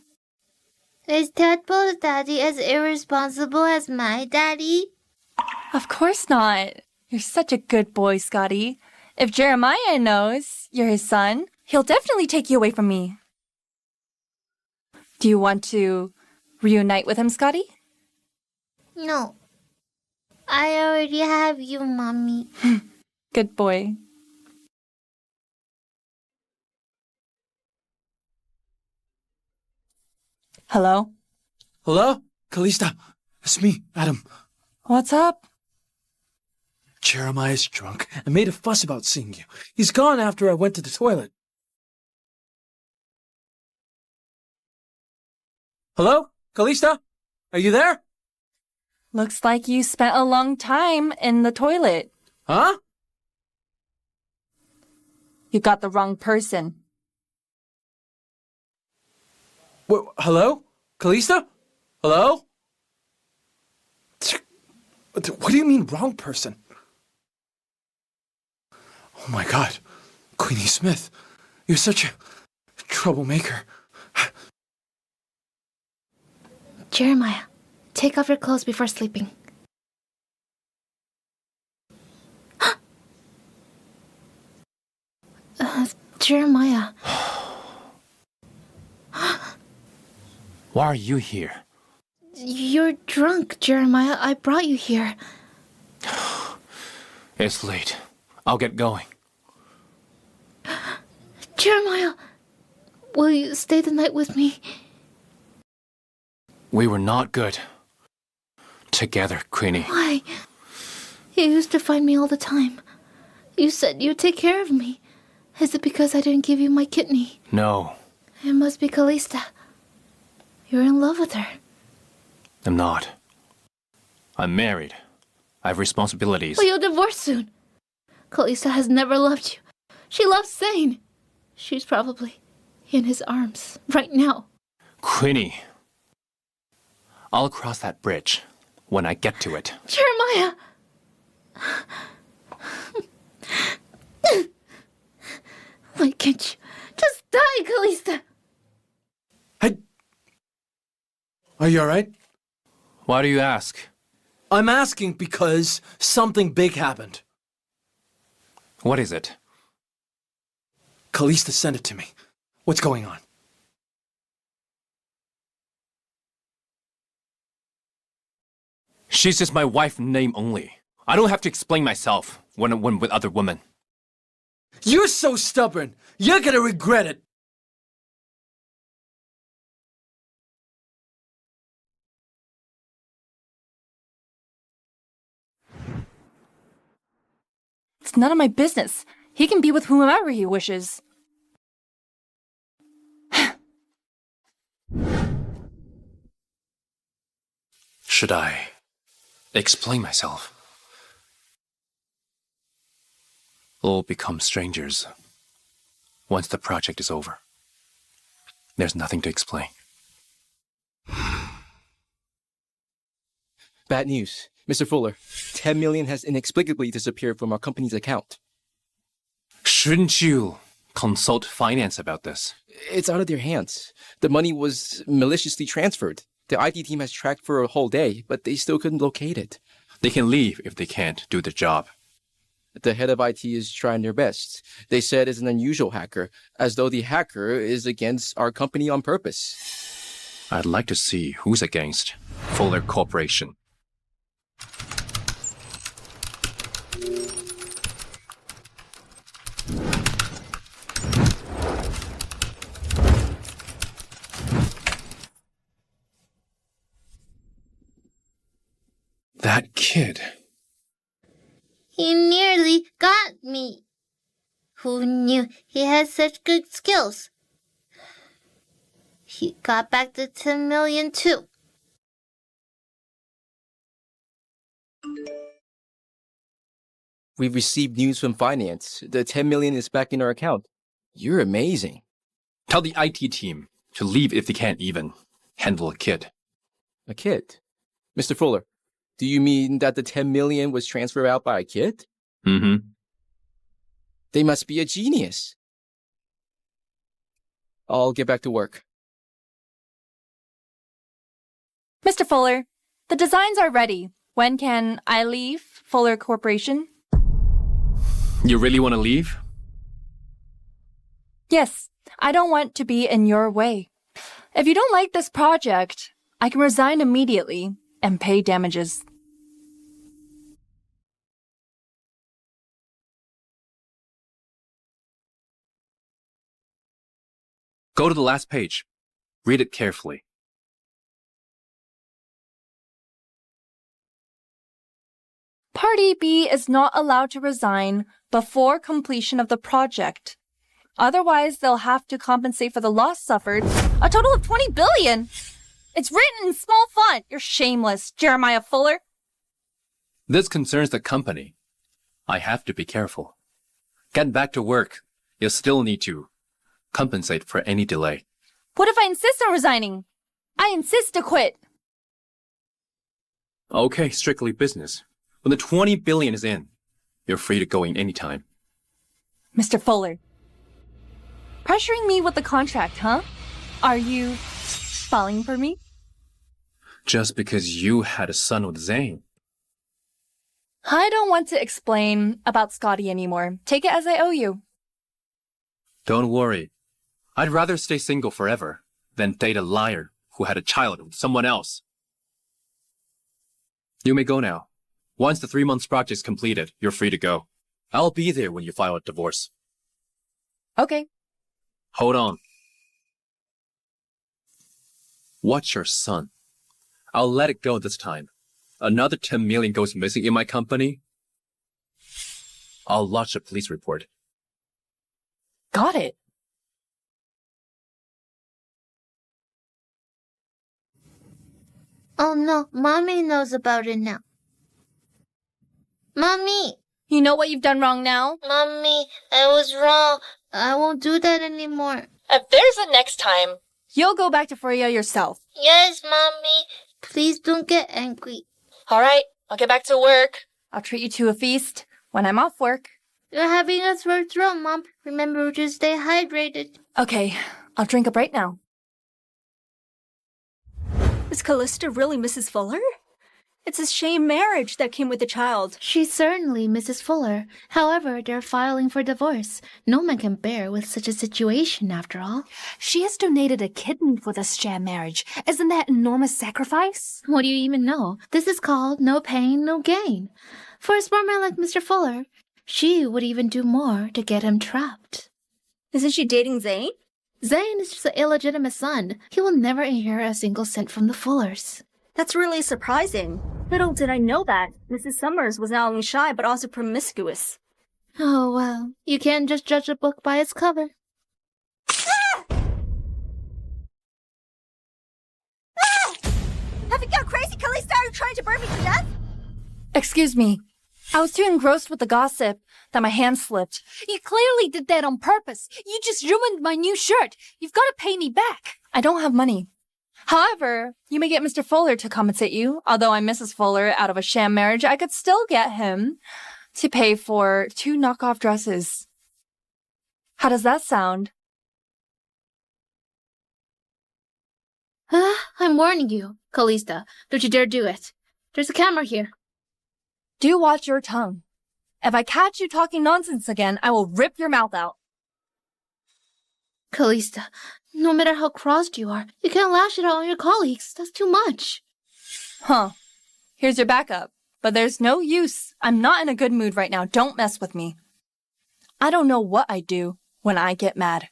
S11: is Tadpole's daddy as irresponsible as my daddy?
S1: Of course not. You're such a good boy, Scotty. If Jeremiah knows you're his son, he'll definitely take you away from me. Do you want to reunite with him, Scotty?
S11: No. I already have you, Mommy.
S1: Good boy. Hello?
S9: Hello? Calista? It's me, Adam.
S1: What's up?
S9: Jeremiah's drunk and made a fuss about seeing you. He's gone after I went to the toilet. Hello? Calista? Are you there?
S1: Looks like you spent a long time in the toilet.
S9: Huh?
S1: You got the wrong person.
S9: What, hello? Calista? Hello? What do you mean, wrong person? Oh my god. Queenie Smith. You're such a troublemaker.
S4: Jeremiah, take off your clothes before sleeping. Jeremiah.
S2: Why are you here?
S4: You're drunk, Jeremiah. I brought you here.
S2: It's late. I'll get going.
S4: Jeremiah, will you stay the night with me?
S2: We were not good together, Queenie.
S4: Why? You used to find me all the time. You said you'd take care of me. Is it because I didn't give you my kidney?
S2: No,
S4: It must be Calista. You're in love with her.
S2: I'm not. I'm married. I have responsibilities.
S4: Well, you'll divorce soon. Calista has never loved you. She loves Zane. She's probably in his arms right now.
S2: Queenie, I'll cross that bridge when I get to it.
S4: Jeremiah! Why can't you just die, Calista?
S9: Are you alright?
S2: Why do you ask?
S9: I'm asking because something big happened.
S2: What is it?
S9: Calista sent it to me. What's going on?
S2: She's just my wife in name only. I don't have to explain myself when I'm with other women.
S9: You're so stubborn. You're gonna regret it.
S1: It's none of my business. He can be with whomever he wishes.
S2: Should I explain myself? We'll become strangers once the project is over. There's nothing to explain.
S15: Bad news. Mr. Fuller, 10 million has inexplicably disappeared from our company's account.
S2: Shouldn't you consult finance about this?
S15: It's out of their hands. The money was maliciously transferred. The IT team has tracked for a whole day, but they still couldn't locate it.
S2: They can leave if they can't do the job.
S15: The head of IT is trying their best. They said it's an unusual hacker, as though the hacker is against our company on purpose.
S2: I'd like to see who's against Fuller Corporation. That kid.
S11: He nearly got me. Who knew he had such good skills? He got back the 10 million too.
S5: We've received news from finance. The 10 million is back in our account. You're amazing.
S2: Tell the IT team to leave if they can't even handle a kid.
S5: A kid? Mr. Fuller, do you mean that the 10 million was transferred out by a kid?
S2: Mm-hmm.
S5: They must be a genius. I'll get back to work.
S1: Mr. Fuller, the designs are ready. When can I leave Fuller Corporation?
S2: You really want to leave?
S1: Yes, I don't want to be in your way. If you don't like this project, I can resign immediately and pay damages.
S2: Go to the last page. Read it carefully.
S1: Party B is not allowed to resign before completion of the project. Otherwise, they'll have to compensate for the loss suffered, a total of 20 billion. It's written in small font. You're shameless, Jeremiah Fuller.
S2: This concerns the company. I have to be careful. Get back to work. You'll still need to compensate for any delay.
S1: What if I insist on resigning? I insist to quit.
S2: Okay, strictly business. When the 20 billion is in, you're free to go in anytime.
S1: Mr. Fuller. Pressuring me with the contract, huh? Are you falling for me?
S2: Just because you had a son with Zane.
S1: I don't want to explain about Scotty anymore. Take it as I owe you.
S2: Don't worry. I'd rather stay single forever than date a liar who had a child with someone else. You may go now. Once the 3 months project is completed, you're free to go. I'll be there when you file a divorce.
S1: Okay.
S2: Hold on. Watch your son. I'll let it go this time. Another 10 million goes missing in my company. I'll lodge a police report.
S1: Got it.
S11: Oh no, Mommy knows about it now. Mommy!
S1: You know what you've done wrong now?
S11: Mommy, I was wrong. I won't do that anymore.
S14: If there's a next time,
S1: You'll go back to Freya yourself.
S11: Yes, Mommy. Please don't get angry.
S14: all right, I'll get back to work.
S1: I'll treat you to a feast when I'm off work.
S11: You're having a sore throat, Mom. Remember to stay hydrated.
S1: Okay, I'll drink up right now.
S10: Is Calista really Mrs. Fuller? It's a shame marriage that came with the child.
S4: She's certainly Mrs. Fuller. However, they're filing for divorce. No man can bear with such a situation, after all.
S16: She has donated a kidney for this sham marriage. Isn't that enormous sacrifice?
S4: What do you even know? This is called no pain, no gain. For a smart man like Mr. Fuller, she would even do more to get him trapped.
S10: Isn't she dating Zane?
S4: Zane is just an illegitimate son. He will never inherit a single cent from the Fullers.
S10: That's really surprising. Little did I know that. Mrs. Summers was not only shy, but also promiscuous.
S4: Oh, well, you can't just judge a book by its cover.
S10: Have you gone crazy, Calista? Are you trying to burn me to death?
S1: Excuse me. I was too engrossed with the gossip that my hand slipped.
S16: You clearly did that on purpose. You just ruined my new shirt. You've got to pay me back.
S1: I don't have money. However, you may get Mr. Fuller to compensate you. Although I'm Mrs. Fuller out of a sham marriage, I could still get him to pay for 2 knockoff dresses. How does that sound?
S4: I'm warning you, Calista. Don't you dare do it. There's a camera here.
S1: Do watch your tongue. If I catch you talking nonsense again, I will rip your mouth out.
S4: Calista, no matter how crossed you are, you can't lash it out on your colleagues. That's too much.
S1: Huh. Here's your backup. But there's no use. I'm not in a good mood right now. Don't mess with me. I don't know what I do when I get mad.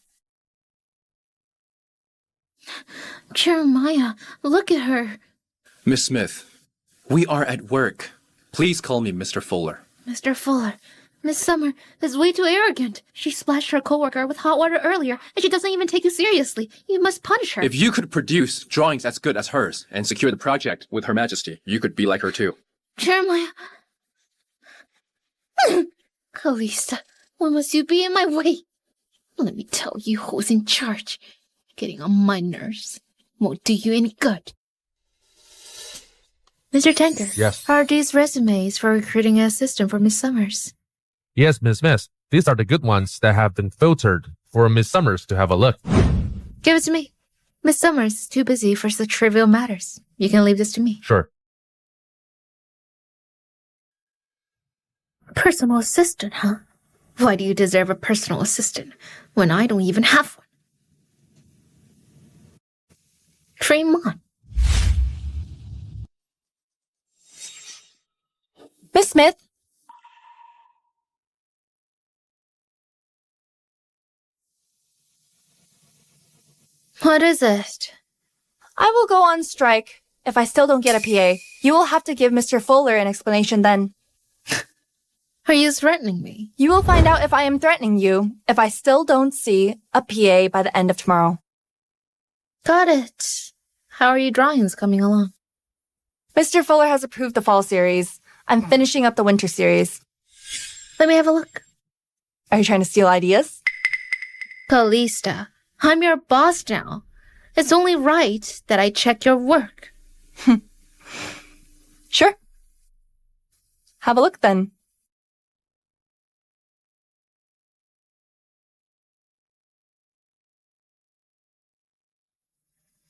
S4: Jeremiah, look at her.
S2: Miss Smith, We are at work. Please call me Mr. Fuller.
S4: Mr. Fuller, Miss Summer is way too arrogant. She splashed her coworker with hot water earlier, and she doesn't even take you seriously. You must punish her.
S2: If you could produce drawings as good as hers and secure the project with Her Majesty, you could be like her too.
S4: Jeremiah. Calista, why must you be in my way? Let me tell you who's in charge. Getting on my nerves won't do you any good. Mr. Tanker.
S6: Yes.
S4: Are these resumes for recruiting an assistant for Miss Summers?
S6: Yes, Miss Smith. These are the good ones that have been filtered for Miss Summers to have a look.
S4: Give it to me. Miss Summers is too busy for such trivial matters. You can leave this to me.
S6: Sure.
S4: Personal assistant, huh? Why do you deserve a personal assistant when I don't even have one? Dream on.
S1: Miss Smith?
S4: What is it?
S1: I will go on strike if I still don't get a PA. You will have to give Mr. Fuller an explanation then.
S4: Are you threatening me?
S1: You will find out if I am threatening you if I still don't see a PA by the end of tomorrow.
S4: Got it. How are your drawings coming along?
S1: Mr. Fuller has approved the fall series. I'm finishing up the winter series.
S4: Let me have a look.
S1: Are you trying to steal ideas?
S4: Calista, I'm your boss now. It's only right that I check your work.
S1: Sure. Have a look then.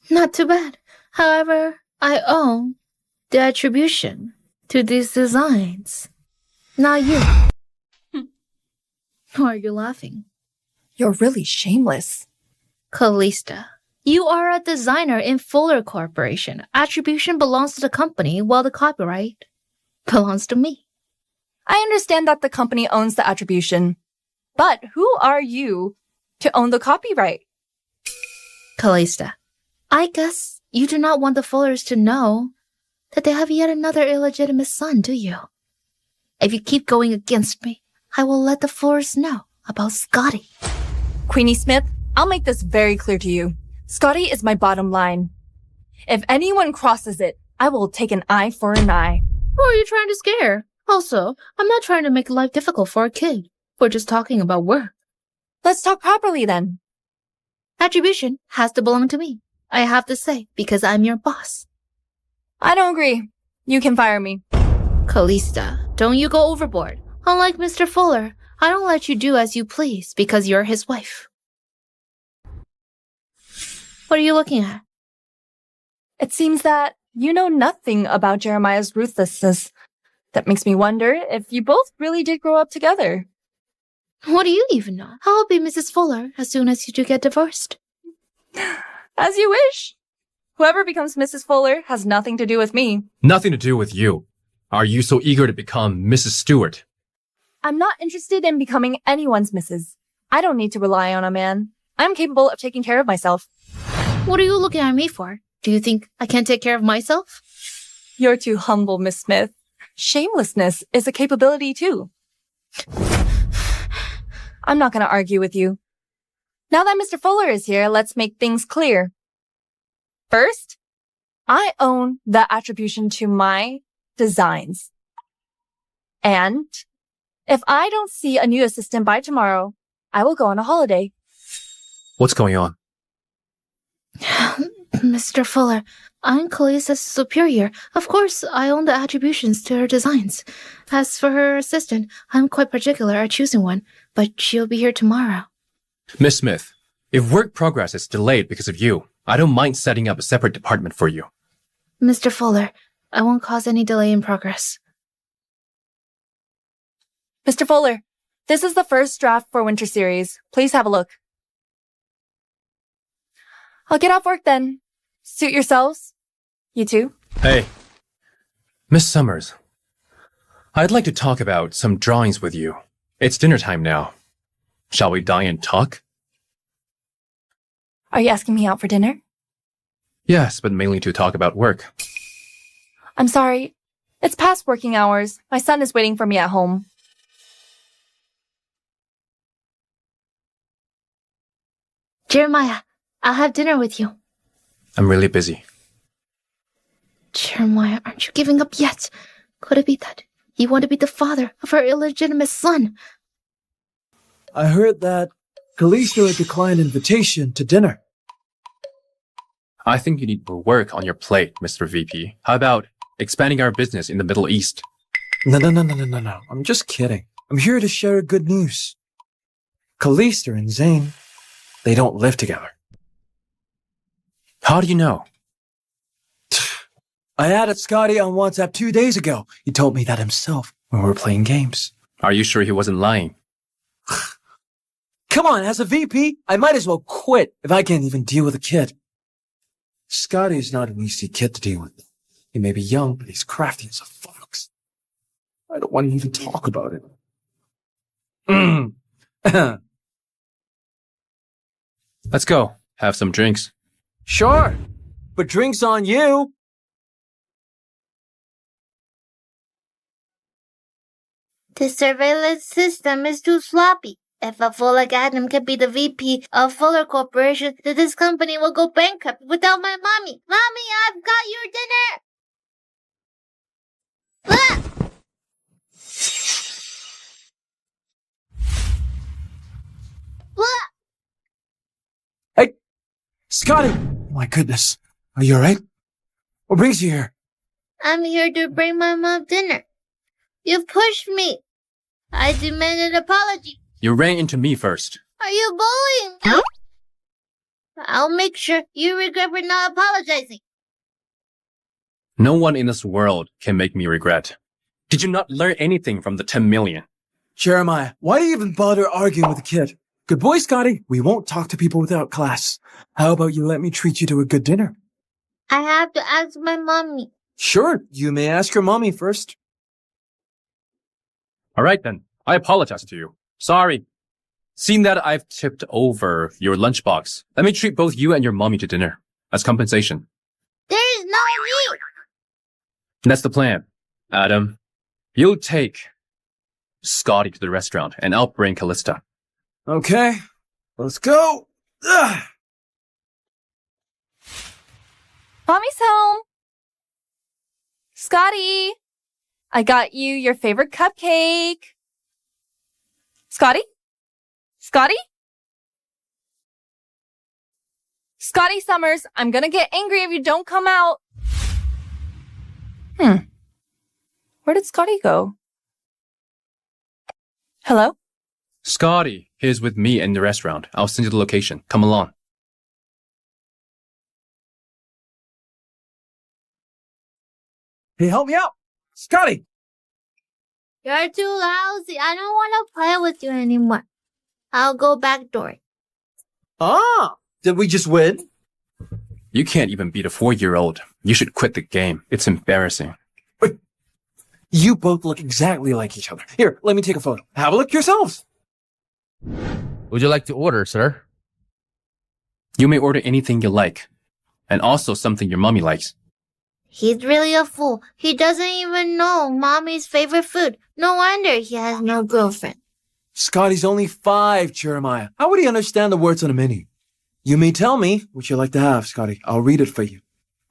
S4: Not too bad. However, I own the attribution to these designs. Not you. Why are you laughing?
S1: You're really shameless.
S4: Calista, you are a designer in Fuller Corporation. Attribution belongs to the company, while the copyright belongs to me.
S1: I understand that the company owns the attribution, but who are you to own the copyright?
S4: Calista, I guess you do not want the Fullers to know that they have yet another illegitimate son, do you? If you keep going against me, I will let the Fullers know about Scotty.
S1: Queenie Smith, I'll make this very clear to you. Scotty is my bottom line. If anyone crosses it, I will take an eye for an eye.
S4: Who are you trying to scare? Also, I'm not trying to make life difficult for a kid. We're just talking about work.
S1: Let's talk properly then.
S4: Attribution has to belong to me. I have to say, because I'm your boss.
S1: I don't agree. You can fire me.
S4: Calista, don't you go overboard. Unlike Mr. Fuller, I don't let you do as you please because you're his wife. What are you looking at?
S1: It seems that you know nothing about Jeremiah's ruthlessness. That makes me wonder if you both really did grow up together.
S4: What do you even know? I'll be Mrs. Fuller as soon as you two get divorced.
S1: As you wish. Whoever becomes Mrs. Fuller has nothing to do with me.
S2: Nothing to do with you. Are you so eager to become Mrs. Stewart?
S1: I'm not interested in becoming anyone's Mrs. I don't need to rely on a man. I'm capable of taking care of myself.
S4: What are you looking at me for? Do you think I can't take care of myself?
S1: You're too humble, Miss Smith. Shamelessness is a capability too. I'm not going to argue with you. Now that Mr. Fuller is here, let's make things clear. First, I own the attribution to my designs. And if I don't see a new assistant by tomorrow, I will go on a holiday.
S2: What's going on?
S4: Mr. Fuller, I'm Calista's superior. Of course, I own the attributions to her designs. As for her assistant, I'm quite particular at choosing one, but she'll be here tomorrow.
S2: Miss Smith, if work progress is delayed because of you, I don't mind setting up a separate department for you.
S4: Mr. Fuller, I won't cause any delay in progress.
S1: Mr. Fuller, this is the first draft for Winter Series. Please have a look. I'll get off work then. Suit yourselves. You too.
S2: Hey, Miss Summers, I'd like to talk about some drawings with you. It's dinner time now. Shall we dine and talk?
S1: Are you asking me out for dinner?
S2: Yes, but mainly to talk about work.
S1: I'm sorry. It's past working hours. My son is waiting for me at home.
S11: Jeremiah, I'll have dinner with you.
S2: I'm really busy.
S11: Jeremiah, aren't you giving up yet? Could it be that you want to be the father of our illegitimate son?
S9: I heard that Calista declined invitation to dinner.
S2: I think you need more work on your plate, Mr. VP. How about expanding our business in the Middle East?
S9: No. I'm just kidding. I'm here to share good news. Calista and Zane, they don't live together.
S2: How do you know?
S9: I added Scotty on WhatsApp 2 days ago. He told me that himself when we were playing games.
S2: Are you sure he wasn't lying?
S9: Come on, as a VP, I might as well quit if I can't even deal with a kid. Scotty's not an easy kid to deal with. He may be young, but he's crafty as a fox. I don't want to even talk about it.
S2: Let's go. Have some drinks.
S9: Sure, but drinks on you.
S11: The surveillance system is too sloppy. If a fool like Adam can be the VP of Fuller Corporation, then this company will go bankrupt without my mommy. Mommy, I've got your dinner! Ah! Ah!
S9: Hey, Scotty! Oh my goodness. Are you alright? What brings you here?
S11: I'm here to bring my mom dinner. You've pushed me. I demand an apology.
S2: You ran into me first.
S11: Are you bullying me? I'll make sure you regret for not apologizing.
S2: No one in this world can make me regret. Did you not learn anything from the 10 million?
S9: Jeremiah, why do you even bother arguing with the kid? Good boy, Scotty. We won't talk to people without class. How about you let me treat you to a good dinner?
S11: I have to ask my mommy.
S9: Sure, you may ask your mommy first.
S2: All right then. I apologize to you. Sorry. Seeing that I've tipped over your lunchbox, let me treat both you and your mommy to dinner as compensation.
S11: There is no need.
S2: That's the plan. Adam, you'll take Scotty to the restaurant and I'll bring Calista.
S9: Okay, let's go. Ugh.
S1: Mommy's home. Scotty, I got you your favorite cupcake. Scotty? Scotty? Scotty Summers, I'm gonna get angry if you don't come out. Where did Scotty go? Hello?
S2: Scotty is with me in the restaurant. I'll send you the location. Come along.
S9: Hey, help me out. Scotty!
S11: You're too lousy. I don't want to play with you anymore. I'll go back door.
S9: Ah, did we just win?
S2: You can't even beat a 4-year-old. You should quit the game. It's embarrassing.
S9: Wait. You both look exactly like each other. Here, let me take a photo. Have a look yourselves.
S6: Would you like to order, sir?
S2: You may order anything you like. And also something your mommy likes.
S11: He's really a fool. He doesn't even know mommy's favorite food. No wonder he has no girlfriend.
S9: Scotty's only 5, Jeremiah. How would he understand the words on the menu? You may tell me what you like to have, Scotty. I'll read it for you.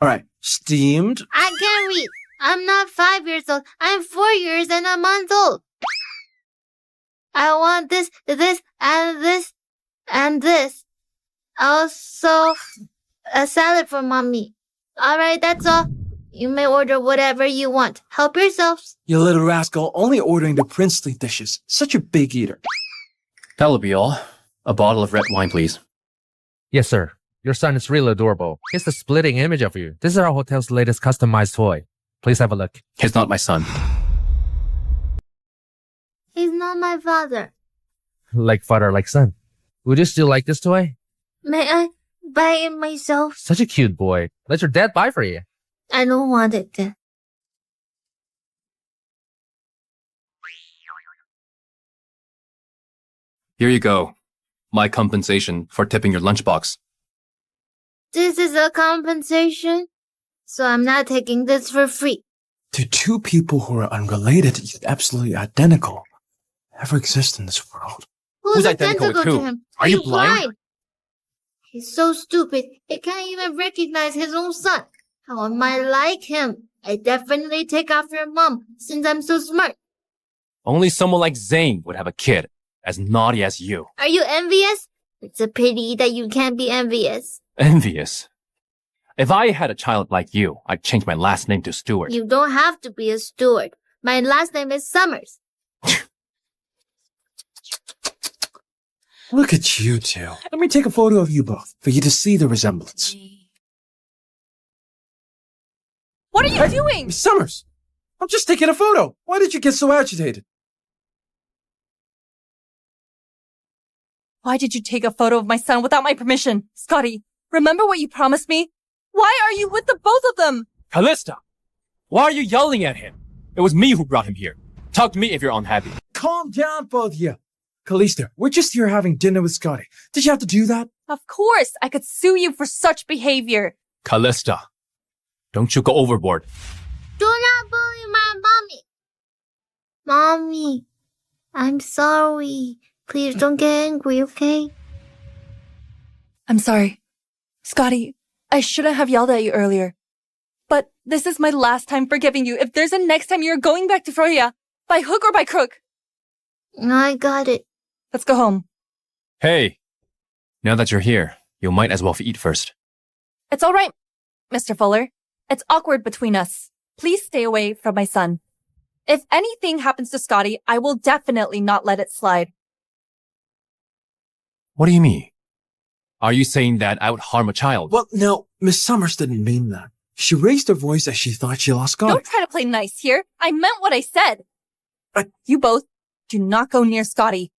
S9: All right. Steamed.
S11: I can't read. I'm not 5 years old. I'm 4 years and a month old. I want this, and this, and this. Also, a salad for mommy. All right, that's all. You may order whatever you want. Help yourselves.
S9: You little rascal, only ordering the princely dishes. Such a big eater.
S2: That'll be all. A bottle of red wine, please.
S6: Yes, sir. Your son is really adorable. He's the splitting image of you. This is our hotel's latest customized toy. Please have a look.
S2: He's not my son.
S11: He's not my father.
S6: Like father, like son. Would you still like this toy?
S11: May I buy it myself?
S6: Such a cute boy. Let your dad buy for you.
S11: I don't want it then.
S2: Here you go. My compensation for tipping your lunchbox.
S11: This is a compensation? So I'm not taking this for free.
S9: Do two people who are unrelated yet absolutely identical ever exist in this world?
S11: Who's identical
S2: with who?
S11: to him?
S2: Are you blind?
S11: He's so stupid, he can't even recognize his own son. How am I like him? I definitely take after mom, since I'm so smart.
S2: Only someone like Zane would have a kid as naughty as you.
S11: Are you envious? It's a pity that you can't be envious.
S2: Envious? If I had a child like you, I'd change my last name to Stewart.
S11: You don't have to be a Stewart. My last name is Summers.
S9: Look at you two. Let me take a photo of you both for you to see the resemblance.
S1: What are you doing?
S9: Miss Summers, I'm just taking a photo. Why did you get so agitated?
S1: Why did you take a photo of my son without my permission? Scotty, remember what you promised me? Why are you with the both of them?
S2: Calista! Why are you yelling at him? It was me who brought him here. Talk to me if you're unhappy.
S9: Calm down, both of you. Calista, we're just here having dinner with Scotty. Did you have to do that?
S1: Of course, I could sue you for such behavior.
S2: Calista, don't you go overboard.
S11: Do not bully my mommy. Mommy, I'm sorry. Please don't get angry, okay?
S1: I'm sorry. Scotty, I shouldn't have yelled at you earlier. But this is my last time forgiving you. If there's a next time you're going back to Freya, by hook or by crook.
S11: I got it.
S1: Let's go home.
S2: Hey, now that you're here, you might as well eat first.
S1: It's all right, Mr. Fuller. It's awkward between us. Please stay away from my son. If anything happens to Scotty, I will definitely not let it slide.
S2: What do you mean? Are you saying that I would harm a child?
S9: Well, no, Miss Summers didn't mean that. She raised her voice as she thought she lost Scotty.
S1: Don't try to play nice here. I meant what I said. You both do not go near Scotty.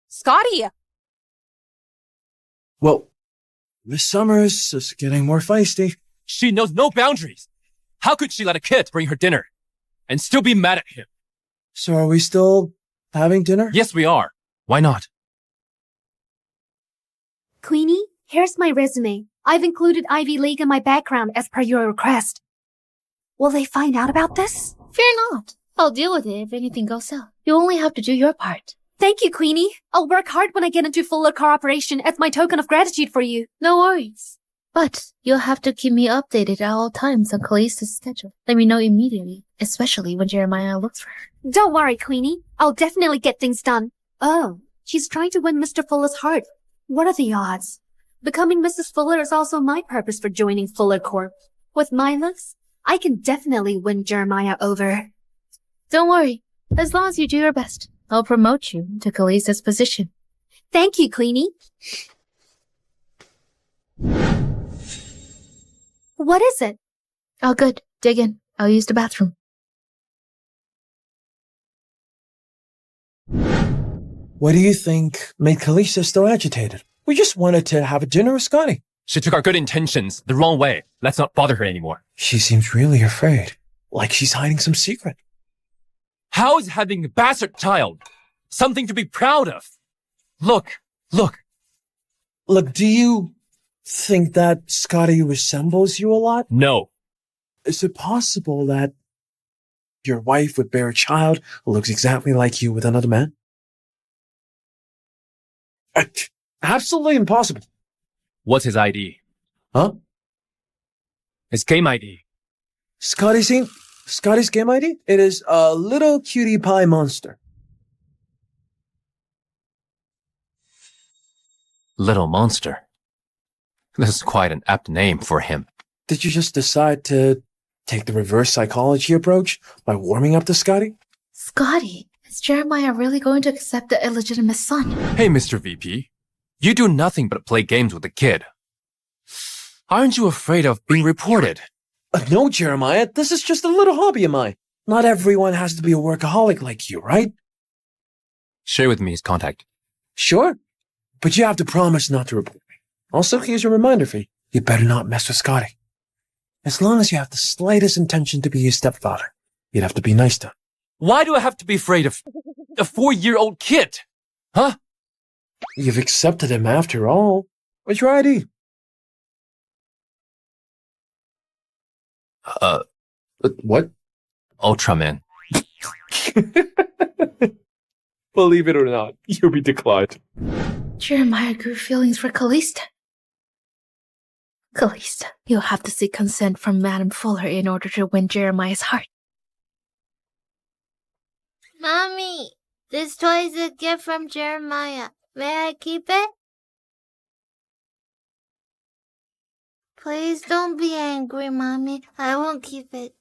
S1: Scotty!
S9: Well, Miss Summers is getting more feisty.
S2: She knows no boundaries. How could she let a kid bring her dinner and still be mad at him?
S9: So are we still having dinner?
S2: Yes, we are. Why not?
S16: Queenie, here's my resume. I've included Ivy League in my background as per your request. Will they find out about this?
S4: Fear not. I'll deal with it if anything goes south. You only have to do your part.
S16: Thank you, Queenie. I'll work hard when I get into fuller cooperation as my token of gratitude for you.
S4: No worries. But you'll have to keep me updated at all times on Calista's schedule. Let me know immediately, especially when Jeremiah looks for her.
S16: Don't worry, Queenie. I'll definitely get things done. Oh, she's trying to win Mr. Fuller's heart. What are the odds? Becoming Mrs. Fuller is also my purpose for joining Fuller Corp. With my looks, I can definitely win Jeremiah over.
S4: Don't worry. As long as you do your best, I'll promote you to Calista's position.
S16: Thank you, Queenie. What is it?
S4: Oh, good. Dig in. I'll use the bathroom.
S9: What do you think made Calista so agitated? We just wanted to have a dinner with Scotty.
S2: She took our good intentions the wrong way. Let's not bother her anymore.
S9: She seems really afraid. Like she's hiding some secret.
S2: How is having a bastard child something to be proud of? Look.
S9: Look, do you think that Scotty resembles you a lot?
S2: No.
S9: Is it possible that your wife would bear a child who looks exactly like you with another man? Absolutely impossible.
S2: What's his ID?
S9: Huh?
S2: His game ID.
S9: Scotty's game ID? It is a little cutie pie monster.
S2: Little Monster. This is quite an apt name for him.
S9: Did you just decide to take the reverse psychology approach by warming up to Scotty?
S4: Scotty, is Jeremiah really going to accept the illegitimate son?
S2: Hey, Mr. VP. You do nothing but play games with the kid. Aren't you afraid of being reported?
S9: No, Jeremiah. This is just a little hobby of mine. Not everyone has to be a workaholic like you, right?
S2: Share with me his contact.
S9: Sure. But you have to promise not to report me. Also, here's a reminder for you. You better not mess with Scotty. As long as you have the slightest intention to be his stepfather, you'd have to be nice to him.
S2: Why do I have to be afraid of a 4-year-old kid? Huh?
S9: You've accepted him after all. What's your ID? What?
S2: Ultraman.
S9: Believe it or not, you'll be declined.
S4: Jeremiah grew feelings for Calista. Calista, you'll have to seek consent from Madame Fuller in order to win Jeremiah's heart.
S11: Mommy, this toy is a gift from Jeremiah. May I keep it? Please don't be angry, Mommy. I won't keep it.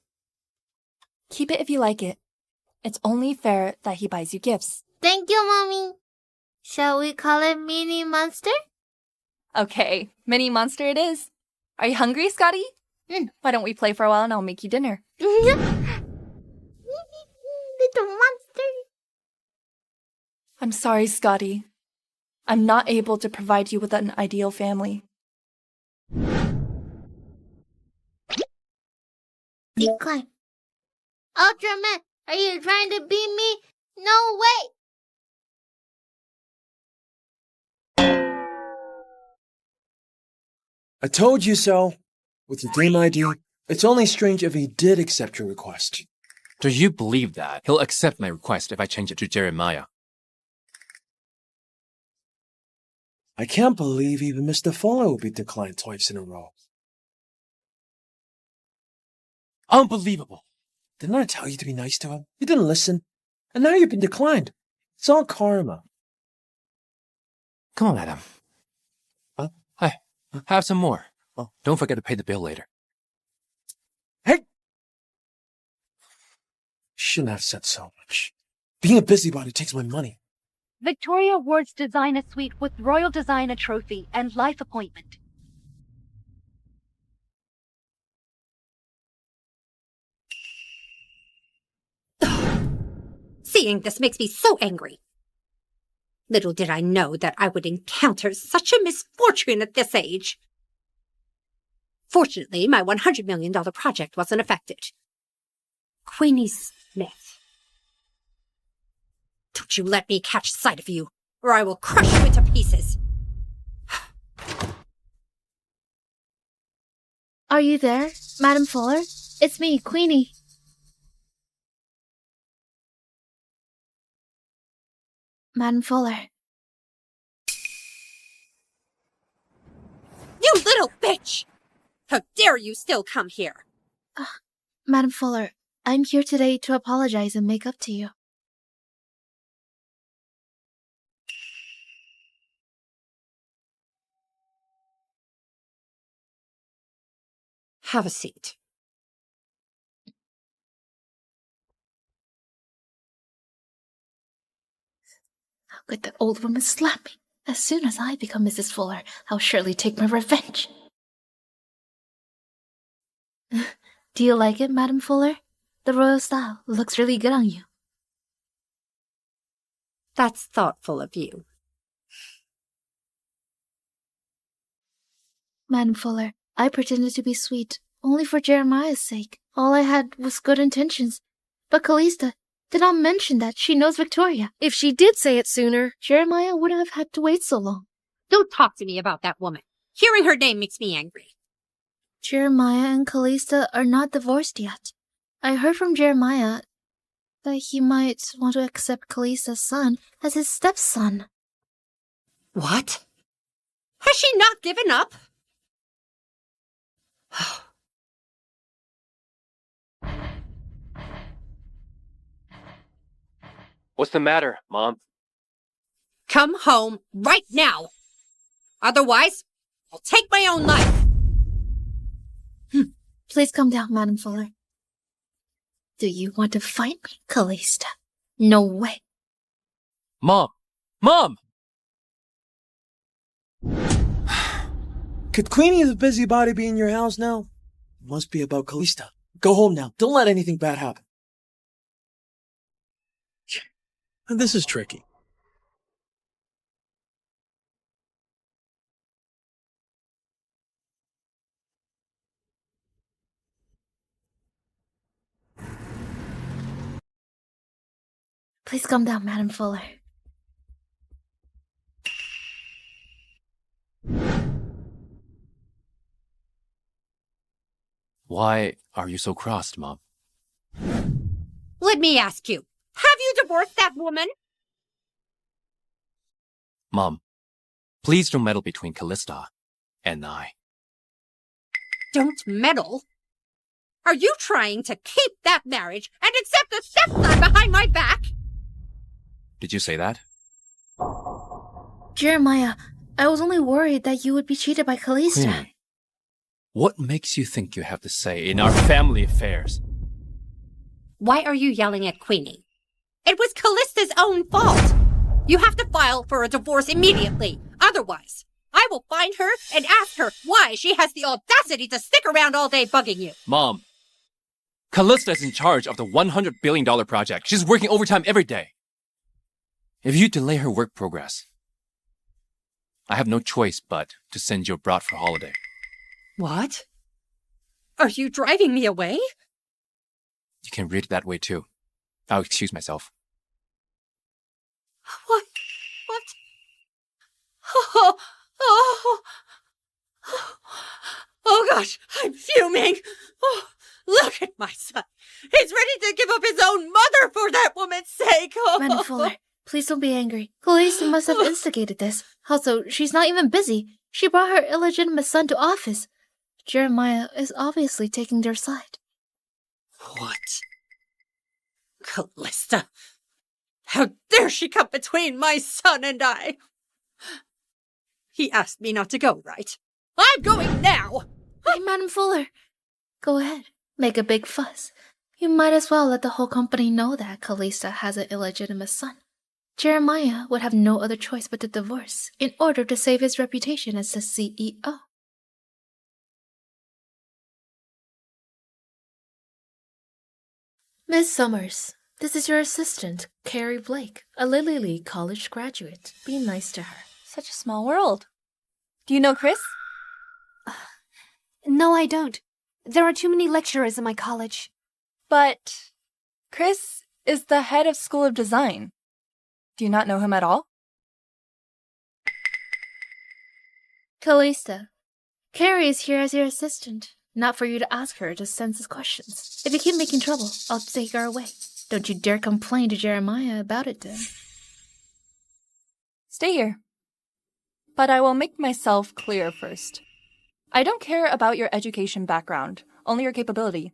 S1: Keep it if you like it. It's only fair that he buys you gifts.
S11: Thank you, Mommy. Shall we call it Mini Monster?
S1: Okay, mini monster it is. Are you hungry, Scotty? Why don't we play for a while and I'll make you dinner?
S11: Little monster.
S1: I'm sorry, Scotty. I'm not able to provide you with an ideal family.
S11: Decline. Ultraman, are you trying to beat me? No way!
S9: I told you so. With your game ID, it's only strange if he did accept your request.
S2: Do you believe that he'll accept my request if I change it to Jeremiah?
S9: I can't believe even Mr. Fuller will be declined twice in a row.
S2: Unbelievable.
S9: Didn't I tell you to be nice to him? You didn't listen. And now you've been declined. It's all karma.
S2: Come on, Adam. Hi. Have some more. Oh, don't forget to pay the bill later.
S9: Hey! Shouldn't have said so much. Being a busybody takes my money.
S18: Victoria awards design a suite with Royal Designer Trophy and life appointment.
S3: Seeing this makes me so angry. Little did I know that I would encounter such a misfortune at this age. Fortunately, my $100 million project wasn't affected. Queenie Smith. Don't you let me catch sight of you, or I will crush you into pieces.
S4: Are you there, Madame Fuller? It's me, Queenie. Madame Fuller.
S3: You little bitch! How dare you still come here?
S4: Madame Fuller, I'm here today to apologize and make up to you.
S3: Have a seat.
S4: How could the old woman slap me? As soon as I become Mrs. Fuller, I'll surely take my revenge. Do you like it, Madame Fuller? The royal style looks really good on you.
S3: That's thoughtful of you.
S4: Madame Fuller, I pretended to be sweet, only for Jeremiah's sake. All I had was good intentions. But Calista did not mention that she knows Victoria. If she did say it sooner, Jeremiah wouldn't have had to wait so long.
S3: Don't talk to me about that woman. Hearing her name makes me angry.
S4: Jeremiah and Calista are not divorced yet. I heard from Jeremiah that he might want to accept Calista's son as his stepson.
S3: What? Has she not given up?
S2: What's the matter, Mom?
S3: Come home right now. Otherwise, I'll take my own life.
S4: Please calm down, Madame Fuller. Do you want to fight me, Calista? No way.
S2: Mom! Mom!
S9: Could Queenie the busybody be in your house now? It must be about Calista. Go home now. Don't let anything bad happen. And this is tricky.
S4: Please calm down, Madame Fuller.
S2: Why are you so crossed, Mom?
S3: Let me ask you, have you divorced that woman?
S2: Mom, please don't meddle between Calista and I.
S3: Don't meddle? Are you trying to keep that marriage and accept a stepson behind my back?
S2: Did you say that?
S4: Jeremiah, I was only worried that you would be cheated by Calista.
S2: Queenie, what makes you think you have the say in our family affairs?
S3: Why are you yelling at Queenie? It was Callista's own fault. You have to file for a divorce immediately. Otherwise, I will find her and ask her why she has the audacity to stick around all day bugging you.
S2: Mom, Calista is in charge of the $100 billion project. She's working overtime every day. If you delay her work progress, I have no choice but to send you abroad for holiday.
S3: What? Are you driving me away?
S2: You can read it that way too. I'll excuse myself.
S3: What? Oh gosh, I'm fuming. Oh, look at my son. He's ready to give up his own mother for that woman's sake.
S4: Madam Fuller, please don't be angry. Calista must have instigated this. Also, she's not even busy. She brought her illegitimate son to office. Jeremiah is obviously taking their side.
S3: What? Calista? How dare she come between my son and I? He asked me not to go, right? I'm going now!
S4: Hey, Madam Fuller. Go ahead. Make a big fuss. You might as well let the whole company know that Calista has an illegitimate son. Jeremiah would have no other choice but to divorce in order to save his reputation as the CEO. Miss Summers, this is your assistant, Carrie Blake, a Lily Lee College graduate. Be nice to her.
S1: Such a small world. Do you know Chris?
S16: No, I don't. There are too many lecturers in my college.
S1: But Chris is the head of School of Design. Do you not know him at all?
S4: Calista, Carrie is here as your assistant. Not for you to ask her just senseless questions. If you keep making trouble, I'll take her away. Don't you dare complain to Jeremiah about it, then.
S1: Stay here. But I will make myself clear first. I don't care about your education background, only your capability.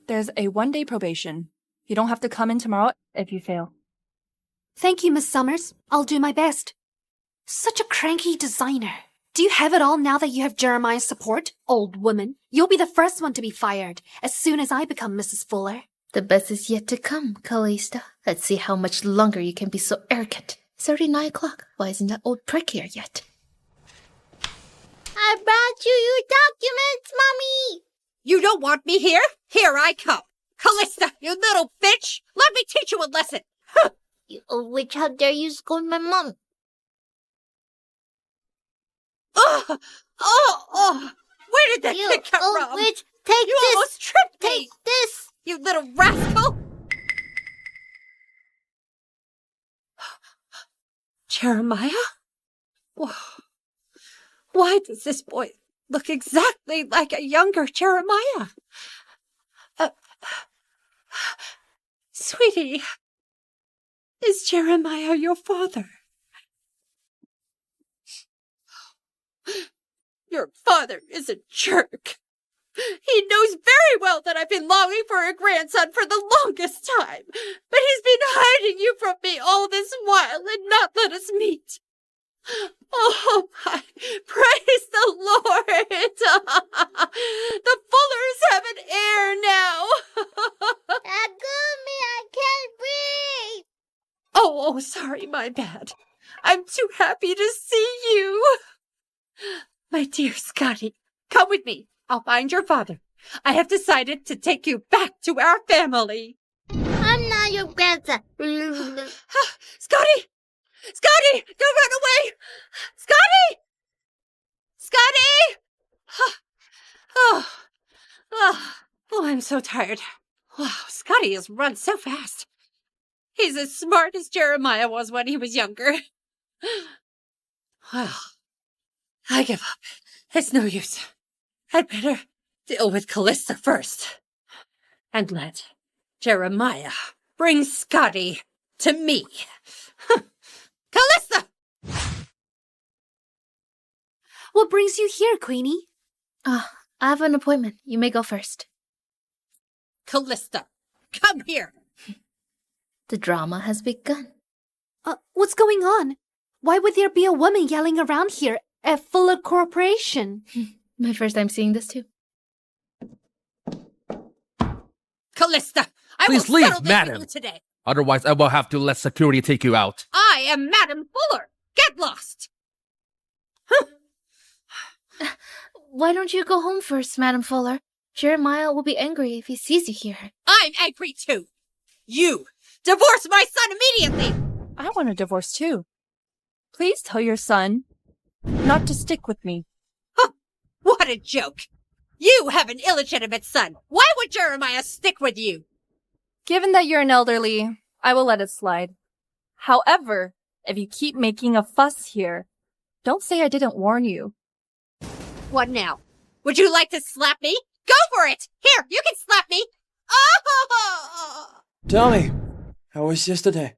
S1: There's a 1-day probation. You don't have to come in tomorrow if you fail.
S16: Thank you, Miss Summers. I'll do my best. Such a cranky designer. Do you have it all now that you have Jeremiah's support, old woman? You'll be the first one to be fired as soon as I become Mrs. Fuller.
S4: The best is yet to come, Calista. Let's see how much longer you can be so arrogant. It's already 9 o'clock. Why isn't that old prick here yet?
S11: I brought you your documents, Mommy!
S3: You don't want me here? Here I come. Calista, you little bitch! Let me teach you a lesson!
S11: You old witch, how dare you scold my mom?
S3: Where did that kid come from?
S11: Witch, take
S3: you
S11: this!
S3: Almost tripped me!
S11: Take this!
S3: You little rascal! Jeremiah? Why does this boy look exactly like a younger Jeremiah? Sweetie, is Jeremiah your father? Your father is a jerk. He knows very well that I've been longing for a grandson for the longest time, but he's been hiding you from me all this while and not let us meet. Oh my, praise the Lord! The Fullers have an heir now!
S11: Agumi, I can't breathe!
S3: Oh, sorry, my bad. I'm too happy to see you. My dear Scotty, come with me. I'll find your father. I have decided to take you back to our family.
S11: I'm not your grandson.
S3: Scotty! Scotty! Don't run away! Scotty! Scotty! Oh, I'm so tired. Wow, Scotty has run so fast. He's as smart as Jeremiah was when he was younger. Well, I give up. It's no use. I'd better Deal with Calista first. And let Jeremiah bring Scotty to me. Calista!
S16: What brings you here, Queenie?
S4: I have an appointment. You may go first.
S3: Calista, come here.
S4: The drama has begun.
S16: What's going on? Why would there be a woman yelling around here at Fuller Corporation?
S4: My first time seeing this too.
S3: Calista, I
S6: Please
S3: will
S6: leave,
S3: settle this
S6: madam.
S3: with you today.
S6: Otherwise, I will have to let security take you out.
S3: I am Madam Fuller. Get lost.
S4: Why don't you go home first, Madam Fuller? Jeremiah will be angry if he sees you here.
S3: I'm angry too. You divorce my son immediately.
S1: I want a divorce too. Please tell your son not to stick with me.
S3: What a joke. You have an illegitimate son. Why would Jeremiah stick with you?
S1: Given that you're an elderly, I will let it slide. However, if you keep making a fuss here, don't say I didn't warn you.
S3: What now? Would you like to slap me? Go for it! Here, you can slap me! Oh!
S9: Tell me, how was yesterday?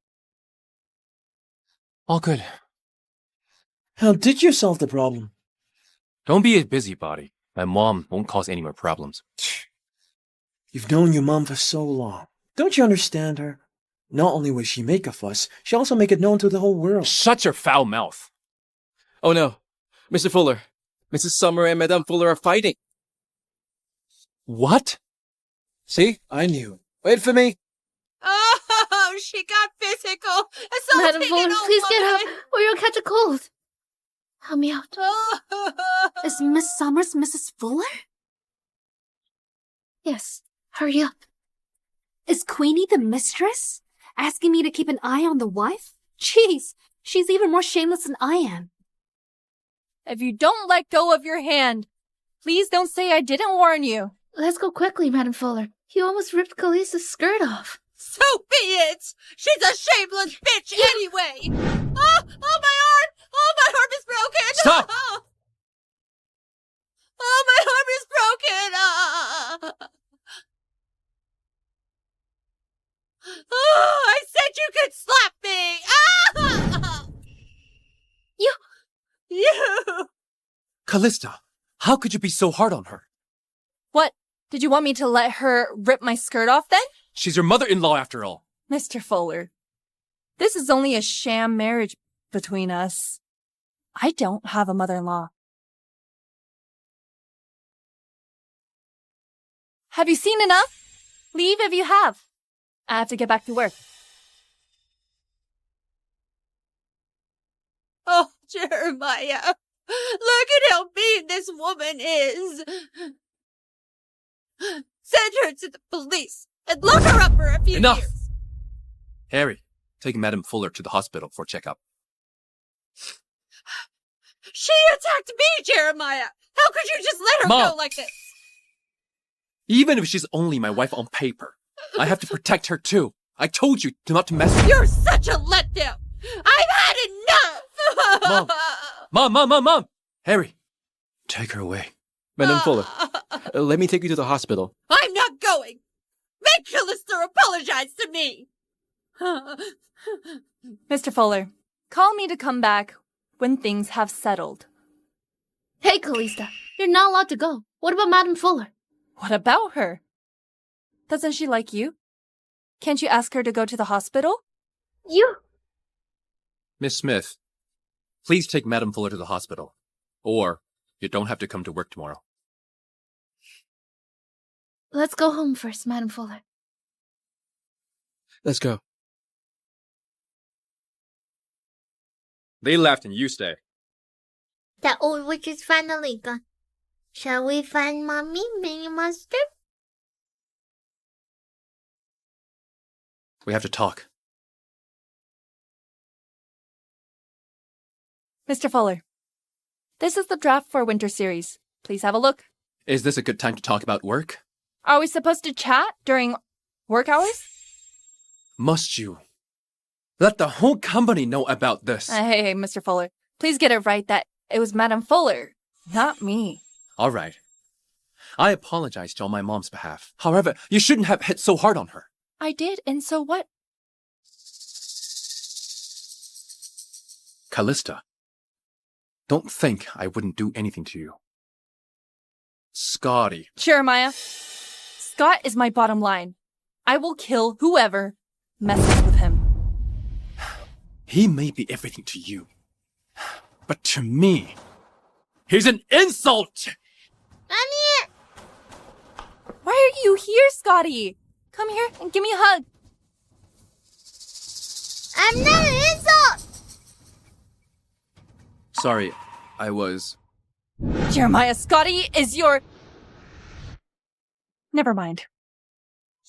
S2: All good.
S9: How did you solve the problem?
S2: Don't be a busybody. My mom won't cause any more problems.
S9: You've known your mom for so long. Don't you understand her? Not only would she make a fuss, she also make it known to the whole world.
S2: Shut your foul mouth.
S15: Oh no. Mr. Fuller. Mrs. Summer and Madame Fuller are fighting.
S2: What?
S9: See? I knew. Wait for me.
S3: Oh, she got physical.
S4: Madam Fuller, please get up, or you'll catch a cold. Help me out.
S16: Is Miss Summers Mrs. Fuller?
S4: Yes, hurry up.
S16: Is Queenie the mistress? Asking me to keep an eye on the wife? Jeez, she's even more shameless than I am.
S1: If you don't let go of your hand, please don't say I didn't warn you.
S4: Let's go quickly, Madam Fuller. You almost ripped Calista's skirt off.
S3: So be it! She's a shameless bitch anyway! Oh, my arm! Oh, my arm is broken!
S2: Stop!
S3: Oh, my arm is broken! Oh, I said you could slap me! You!
S2: Calista, how could you be so hard on her?
S1: What? Did you want me to let her rip my skirt off then?
S2: She's your mother-in-law after all.
S1: Mr. Fuller, this is only a sham marriage between us. I don't have a mother-in-law. Have you seen enough? Leave if you have. I have to get back to work.
S3: Oh, Jeremiah, look at how mean this woman is. Send her to the police and lock her up for a few
S2: Enough!
S3: years.
S2: Harry, take Madame Fuller to the hospital for checkup.
S3: She attacked me, Jeremiah. How could you just let her
S2: Mom!
S3: go like this?
S2: Even if she's only my wife on paper, I have to protect her too. I told you not to mess with her.
S3: You're such a letdown. I've had enough.
S2: Mom! Harry, take her away.
S15: Madame Fuller, let me take you to the hospital.
S3: I'm not going. Make Calista apologize to me.
S1: Mr. Fuller, call me to come back when things have settled.
S4: Hey, Calista, you're not allowed to go. What about Madame Fuller?
S1: What about her? Doesn't she like you? Can't you ask her to go to the hospital?
S4: You...
S2: Miss Smith, please take Madame Fuller to the hospital. Or you don't have to come to work tomorrow.
S4: Let's go home first, Madame Fuller.
S15: Let's go.
S2: They left and you stay.
S11: That old witch is finally gone. Shall we find Mommy, Mini Monster?
S2: We have to talk.
S1: Mr. Fuller, this is the draft for winter series. Please have a look.
S2: Is this a good time to talk about work?
S1: Are we supposed to chat during work hours?
S2: Must you? Let the whole company know about this.
S1: Hey, Mr. Fuller. Please get it right that it was Madame Fuller, not me.
S2: All right. I apologized on my mom's behalf. However, you shouldn't have hit so hard on her.
S1: I did, and so what?
S2: Calista, don't think I wouldn't do anything to you. Scotty.
S1: Jeremiah, Scott is my bottom line. I will kill whoever messes with him.
S2: He may be everything to you, but to me, he's an insult!
S11: Mommy!
S1: Why are you here, Scotty? Come here and give me a hug.
S11: I'm not an insult!
S2: Sorry, I was...
S1: Jeremiah, Scotty is your... Never mind.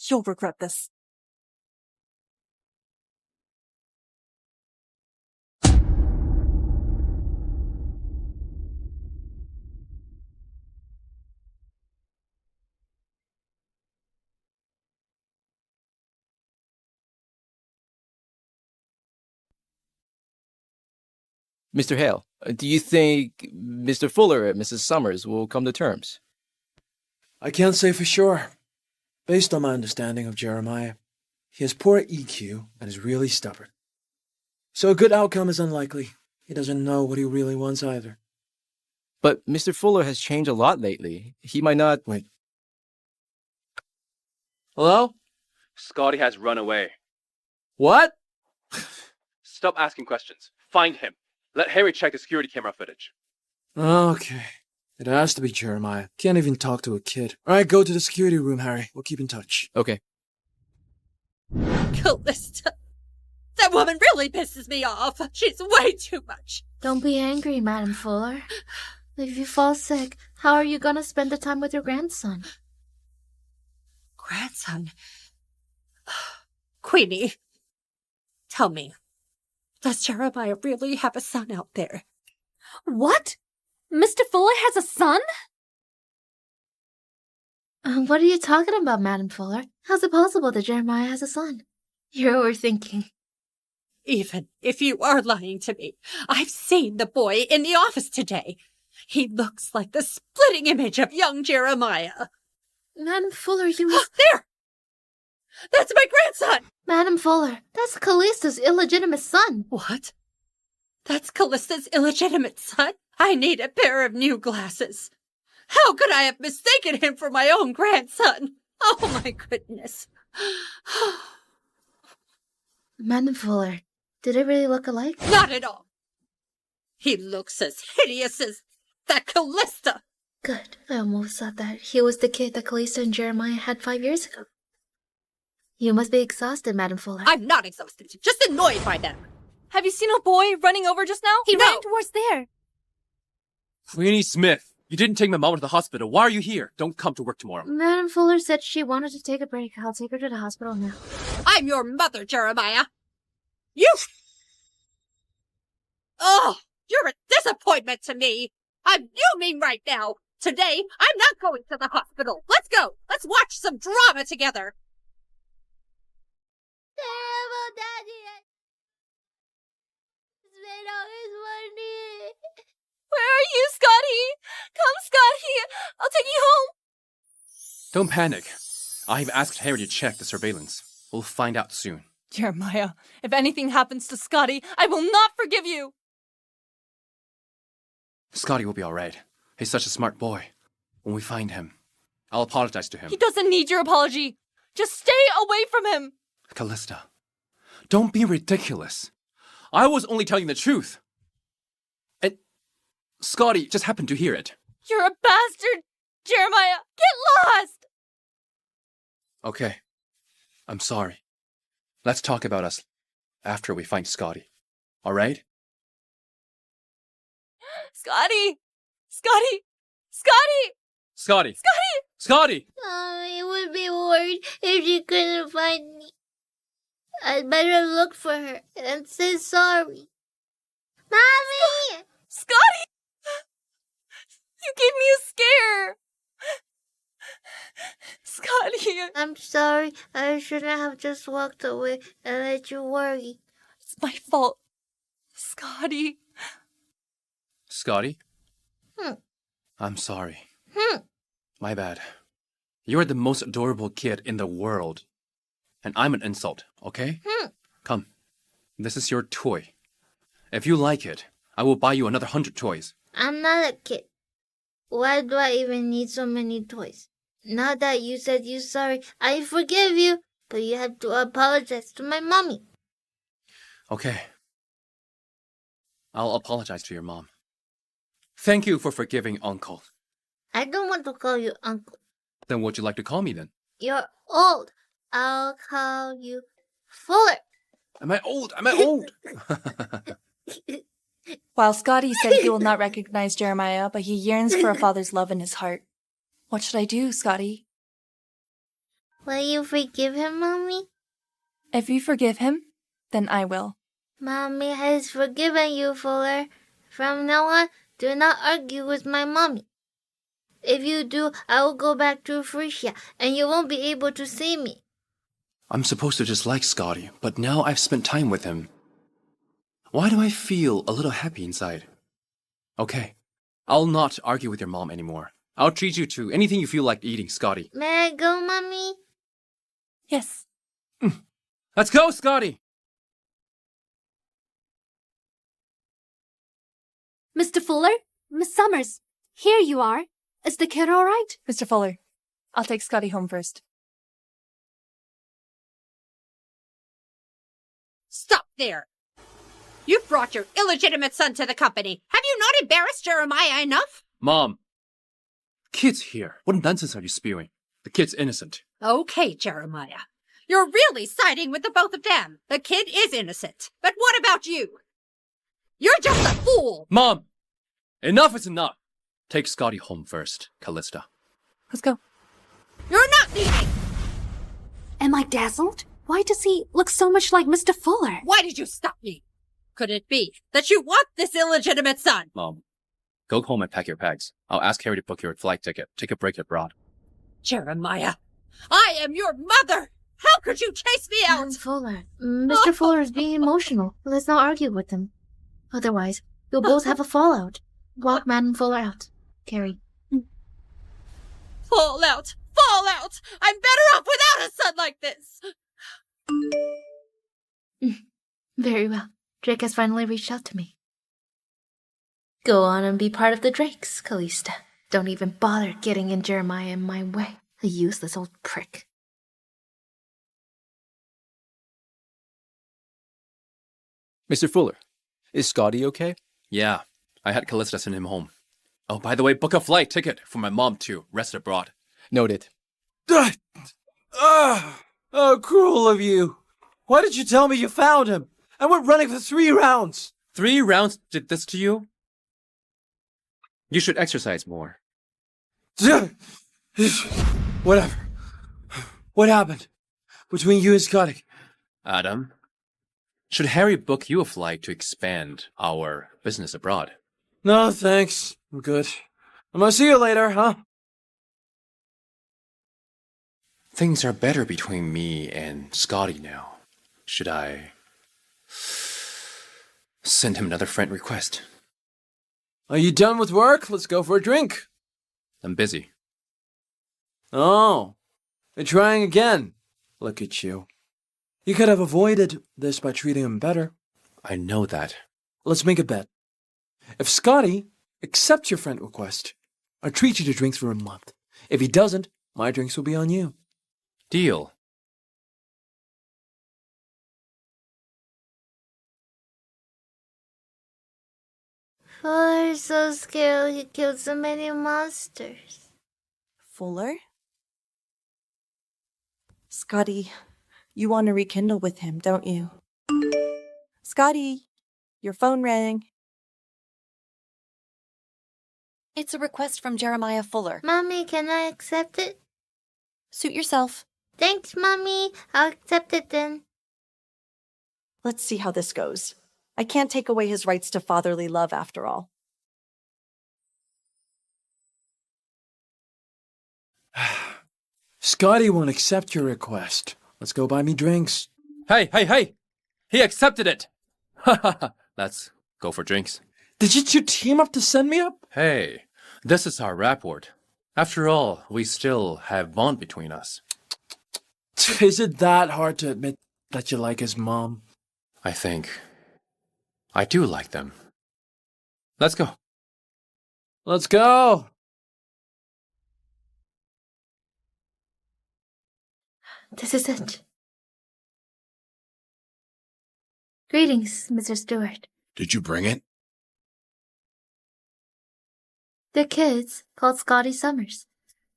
S1: You'll regret this.
S5: Mr. Hale, do you think Mr. Fuller and Mrs. Summers will come to terms?
S9: I can't say for sure. Based on my understanding of Jeremiah, he has poor EQ and is really stubborn. So a good outcome is unlikely. He doesn't know what he really wants either.
S5: But Mr. Fuller has changed a lot lately. He might not...
S9: Wait.
S5: Hello?
S2: Scotty has run away.
S5: What?
S2: Stop asking questions. Find him. Let Harry check the security camera footage.
S9: Okay. It has to be Jeremiah. Can't even talk to a kid. Alright, go to the security room, Harry. We'll keep in touch.
S5: Okay.
S3: Calista. That woman really pisses me off. She's way too much.
S4: Don't be angry, Madam Fuller. If you fall sick, how are you gonna spend the time with your grandson?
S3: Grandson? Queenie, tell me, does Jeremiah really have a son out there?
S16: What? Mr. Fuller has a son?
S4: What are you talking about, Madam Fuller? How's it possible that Jeremiah has a son? You're overthinking.
S3: Even if you are lying to me, I've seen the boy in the office today. He looks like the splitting image of young Jeremiah.
S4: Madam Fuller, you must...
S3: There! That's my grandson!
S4: Madam Fuller, that's Calista's illegitimate son.
S3: What? That's Calista's illegitimate son? I need a pair of new glasses. How could I have mistaken him for my own grandson? Oh my goodness.
S4: Madam Fuller, did they really look alike?
S3: Not at all. He looks as hideous as that Calista.
S4: Good. I almost thought that he was the kid that Calista and Jeremiah had 5 years ago. You must be exhausted, Madam Fuller.
S3: I'm not exhausted, just annoyed by them.
S1: Have you seen a boy running over just now?
S16: He ran towards there.
S2: Queenie Smith, you didn't take my mom to the hospital. Why are you here? Don't come to work tomorrow.
S4: Madam Fuller said she wanted to take a break. I'll take her to the hospital now.
S3: I'm your mother, Jeremiah. You... Oh, you're a disappointment to me. I'm fuming right now. Today, I'm not going to the hospital. Let's go. Let's watch some drama together.
S11: Terrible, Daddy. Spend all his money.
S1: Where are you, Scotty? Come, Scotty. I'll take you home.
S2: Don't panic. I've asked Harry to check the surveillance. We'll find out soon.
S1: Jeremiah, if anything happens to Scotty, I will not forgive you.
S2: Scotty will be alright. He's such a smart boy. When we find him, I'll apologize to him.
S1: He doesn't need your apology. Just stay away from him.
S2: Calista, don't be ridiculous. I was only telling the truth. And Scotty just happened to hear it.
S1: You're a bastard, Jeremiah. Get lost.
S2: Okay. I'm sorry. Let's talk about us after we find Scotty. Alright?
S1: Scotty! Scotty! Scotty!
S2: Scotty!
S1: Scotty!
S2: Scotty!
S11: Mommy would be worried if she couldn't find me. I'd better look for her and say sorry. Mommy!
S1: Scotty! You gave me a scare! Scotty!
S11: I'm sorry. I shouldn't have just walked away and let you worry.
S1: It's my fault. Scotty.
S2: Scotty?
S11: Hmm.
S2: I'm sorry.
S11: Hmm.
S2: My bad. You're the most adorable kid in the world. And I'm an insult, okay? Come. This is your toy. If you like it, I will buy you another 100 toys.
S11: I'm not a kid. Why do I even need so many toys? Now that you said you're sorry, I forgive you, but you have to apologize to my mommy.
S2: Okay. I'll apologize to your mom. Thank you for forgiving Uncle.
S11: I don't want to call you uncle.
S2: Then what'd you like to call me then?
S11: You're old. I'll call you Fuller.
S2: Am I old? Am I old?
S1: While Scotty said he will not recognize Jeremiah, but he yearns for a father's love in his heart. What should I do, Scotty?
S11: Will you forgive him, Mommy?
S1: If you forgive him, then I will.
S11: Mommy has forgiven you, Fuller. From now on, do not argue with my mommy. If you do, I will go back to Frisia, and you won't be able to see me.
S2: I'm supposed to dislike Scotty, but now I've spent time with him. Why do I feel a little happy inside? Okay, I'll not argue with your mom anymore. I'll treat you to anything you feel like eating, Scotty.
S11: May I go, Mommy?
S1: Yes.
S2: Let's go, Scotty!
S16: Mr. Fuller? Miss Summers, here you are. Is the kid all right?
S1: Mr. Fuller, I'll take Scotty home first.
S3: Stop there! You brought your illegitimate son to the company. Have you not embarrassed Jeremiah enough?
S2: Mom! Kid's here. What nonsense are you spewing? The kid's innocent.
S3: Okay, Jeremiah. You're really siding with the both of them. The kid is innocent. But what about you? You're just a fool!
S2: Mom! Enough is enough! Take Scotty home first, Calista.
S1: Let's go.
S3: You're not leaving!
S16: Am I dazzled? Why does he look so much like Mr. Fuller?
S3: Why did you stop me? Could it be that you want this illegitimate son?
S2: Mom, go home and pack your bags. I'll ask Harry to book your flight ticket. Take a break abroad.
S3: Jeremiah, I am your mother! How could you chase me out?
S4: Mrs. Fuller. Mr. Fuller is being emotional. Let's not argue with him. Otherwise, you'll both have a fallout. Walk Madam Fuller out. Carrie.
S3: Fall out! Fall out! I'm better off without a son like this!
S4: Very well. Drake has finally reached out to me. Go on and be part of the Drakes, Calista. Don't even bother getting in Jeremiah in my way. A useless old prick.
S5: Mr. Fuller, is Scotty okay?
S2: Yeah, I had Calista send him home. Oh, by the way, book a flight ticket for my mom to rest abroad.
S5: Noted.
S9: Oh, cruel of you. Why did you tell me you found him? I went running for 3 rounds.
S2: 3 rounds did this to you? You should exercise more.
S9: Whatever. What happened between you and Scotty?
S2: Adam, should Harry book you a flight to expand our business abroad?
S9: No, thanks. I'm good. I'm gonna see you later, huh?
S2: Things are better between me and Scotty now. Should I send him another friend request?
S9: Are you done with work? Let's go for a drink.
S2: I'm busy.
S9: Oh, you're trying again. Look at you. You could have avoided this by treating him better.
S2: I know that.
S9: Let's make a bet. If Scotty accepts your friend request, I'll treat you to drinks for a month. If he doesn't, my drinks will be on you.
S2: Deal.
S11: Fuller's so scared he killed so many monsters.
S13: Fuller? Scotty, you want to rekindle with him, don't you? Scotty, your phone rang. It's a request from Jeremiah Fuller.
S11: Mommy, can I accept it?
S13: Suit yourself.
S11: Thanks, Mommy. I'll accept it then.
S13: Let's see how this goes. I can't take away his rights to fatherly love after all.
S9: Scotty won't accept your request. Let's go buy me drinks.
S2: Hey! He accepted it! Let's go for drinks.
S9: Did you two team up to send me up?
S2: Hey, this is our rapport. After all, we still have bond between us.
S9: Is it that hard to admit that you like his mom?
S2: I think I do like them. Let's go.
S9: Let's go!
S11: This is it. Greetings, Mr. Stewart.
S19: Did you bring it?
S11: The kid's called Scotty Summers.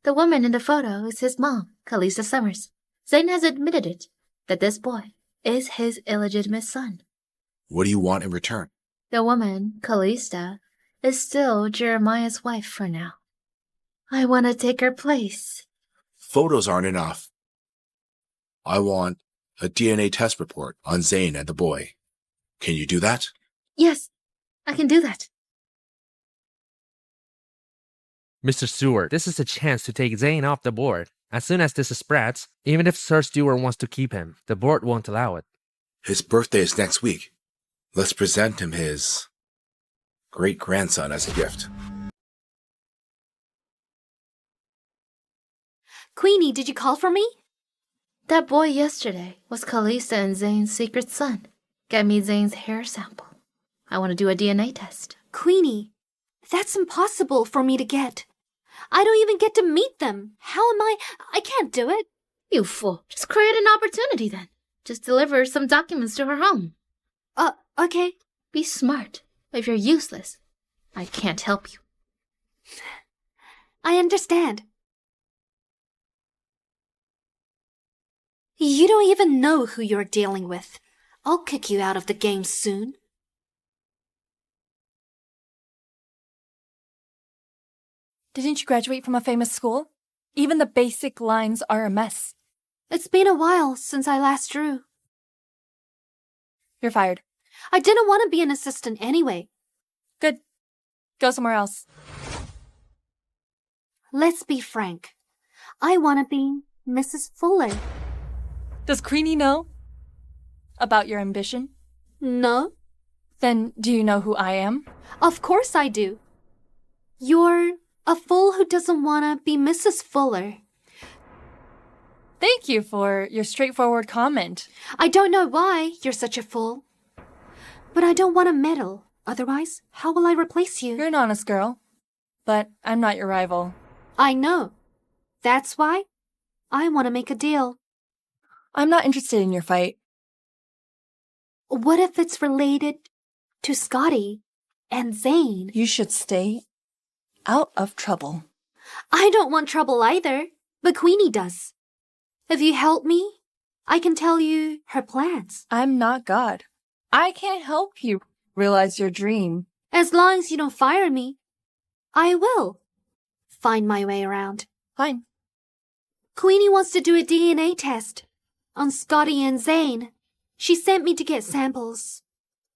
S11: The woman in the photo is his mom, Calista Summers. Zane has admitted it, that this boy is his illegitimate son.
S19: What do you want in return?
S11: The woman, Calista, is still Jeremiah's wife for now. I want to take her place.
S19: Photos aren't enough. I want a DNA test report on Zane and the boy. Can you do that?
S11: Yes, I can do that.
S6: Mr. Stewart, this is a chance to take Zane off the board. As soon as this spreads, even if Sir Stewart wants to keep him, the board won't allow it.
S19: His birthday is next week. Let's present him his great-grandson as a gift.
S16: Queenie, did you call for me?
S11: That boy yesterday was Calista and Zane's secret son. Get me Zane's hair sample. I want to do a DNA test.
S16: Queenie, that's impossible for me to get. I don't even get to meet them. How am I can't do it.
S11: You fool. Just create an opportunity then. Just deliver some documents to her home.
S16: Okay.
S11: Be smart. If you're useless, I can't help you.
S16: I understand. You don't even know who you're dealing with. I'll kick you out of the game soon.
S1: Didn't you graduate from a famous school? Even the basic lines are a mess.
S16: It's been a while since I last drew.
S1: You're fired.
S16: I didn't want to be an assistant anyway.
S1: Good. Go somewhere else.
S16: Let's be frank. I want to be Mrs. Fuller.
S1: Does Queenie know about your ambition?
S16: No.
S1: Then do you know who I am?
S16: Of course I do. You're a fool who doesn't want to be Mrs. Fuller.
S1: Thank you for your straightforward comment.
S16: I don't know why you're such a fool. But I don't want to meddle. Otherwise, how will I replace you?
S1: You're an honest girl. But I'm not your rival.
S16: I know. That's why I want to make a deal.
S1: I'm not interested in your fight.
S16: What if it's related to Scotty and Zane?
S1: You should stay out of trouble.
S16: I don't want trouble either, but Queenie does. If you help me, I can tell you her plans.
S1: I'm not God. I can't help you realize your dream.
S16: As long as you don't fire me, I will find my way around.
S1: Fine.
S16: Queenie wants to do a DNA test on Scotty and Zane. She sent me to get samples.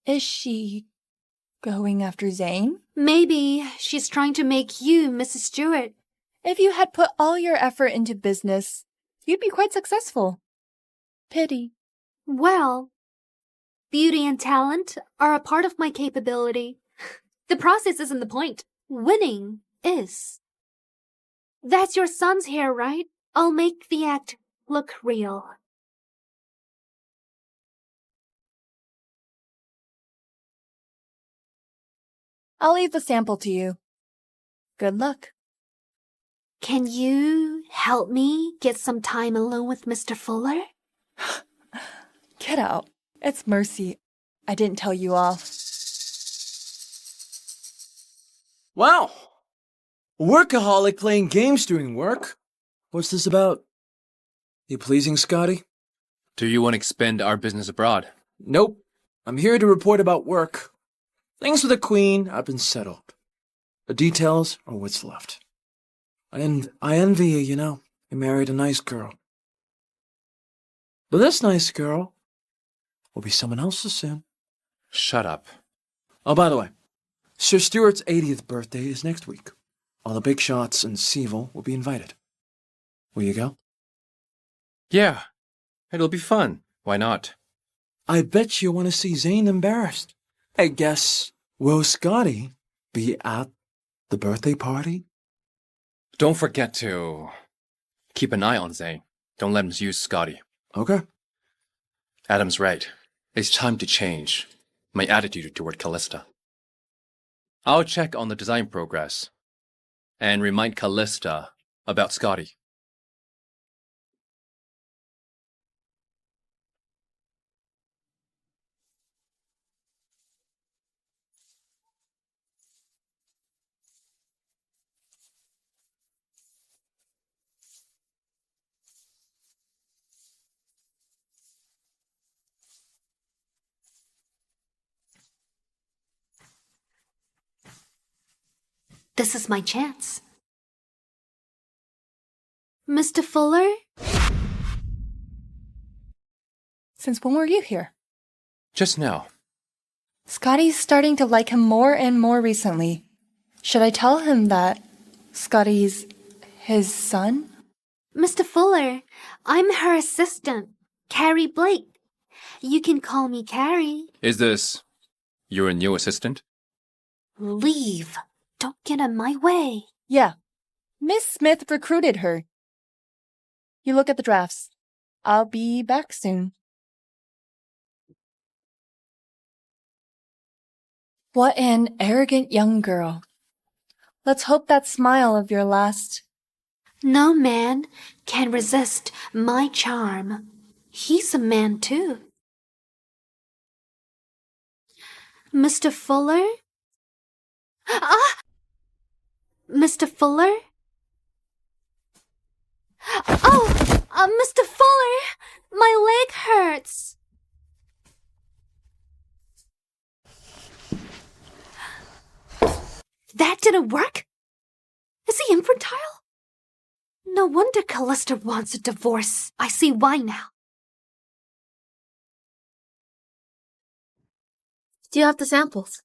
S1: Is she going after Zane?
S16: Maybe she's trying to make you Mrs. Stewart.
S1: If you had put all your effort into business, you'd be quite successful. Pity.
S16: Well, beauty and talent are a part of my capability. The process isn't the point. Winning is. That's your son's hair, right? I'll make the act look real.
S1: I'll leave the sample to you. Good luck.
S16: Can you help me get some time alone with Mr. Fuller?
S1: Get out. It's Mercy. I didn't tell you off.
S9: Wow! Workaholic playing games during work? What's this about? You pleasing, Scotty?
S2: Do you want to expand our business abroad?
S9: Nope. I'm here to report about work. Things with the Queen have been settled. The details are what's left. And I envy you, you know. You married a nice girl. But this nice girl will be someone else's soon.
S2: Shut up.
S9: Oh, by the way, Sir Stewart's 80th birthday is next week. All the big shots in Seville will be invited. Will you go?
S2: Yeah, it'll be fun. Why not?
S9: I bet you want to see Zane embarrassed. I guess, will Scotty be at the birthday party?
S2: Don't forget to keep an eye on Zane. Don't let him use Scotty.
S9: Okay.
S2: Adam's right. It's time to change my attitude toward Calista. I'll check on the design progress and remind Calista about Scotty.
S16: This is my chance. Mr. Fuller?
S1: Since when were you here?
S2: Just now.
S1: Scotty's starting to like him more and more recently. Should I tell him that Scotty's his son?
S16: Mr. Fuller, I'm her assistant, Carrie Blake. You can call me Carrie.
S2: Is this your new assistant?
S16: Leave. Don't get in my way.
S1: Yeah. Miss Smith recruited her. You look at the drafts. I'll be back soon. What an arrogant young girl. Let's hope that smile of your last...
S16: No man can resist my charm. He's a man too. Mr. Fuller? Ah! Mr. Fuller? Oh! Mr. Fuller! My leg hurts! That didn't work? Is he infantile? No wonder Calista wants a divorce. I see why now.
S4: Do you have the samples?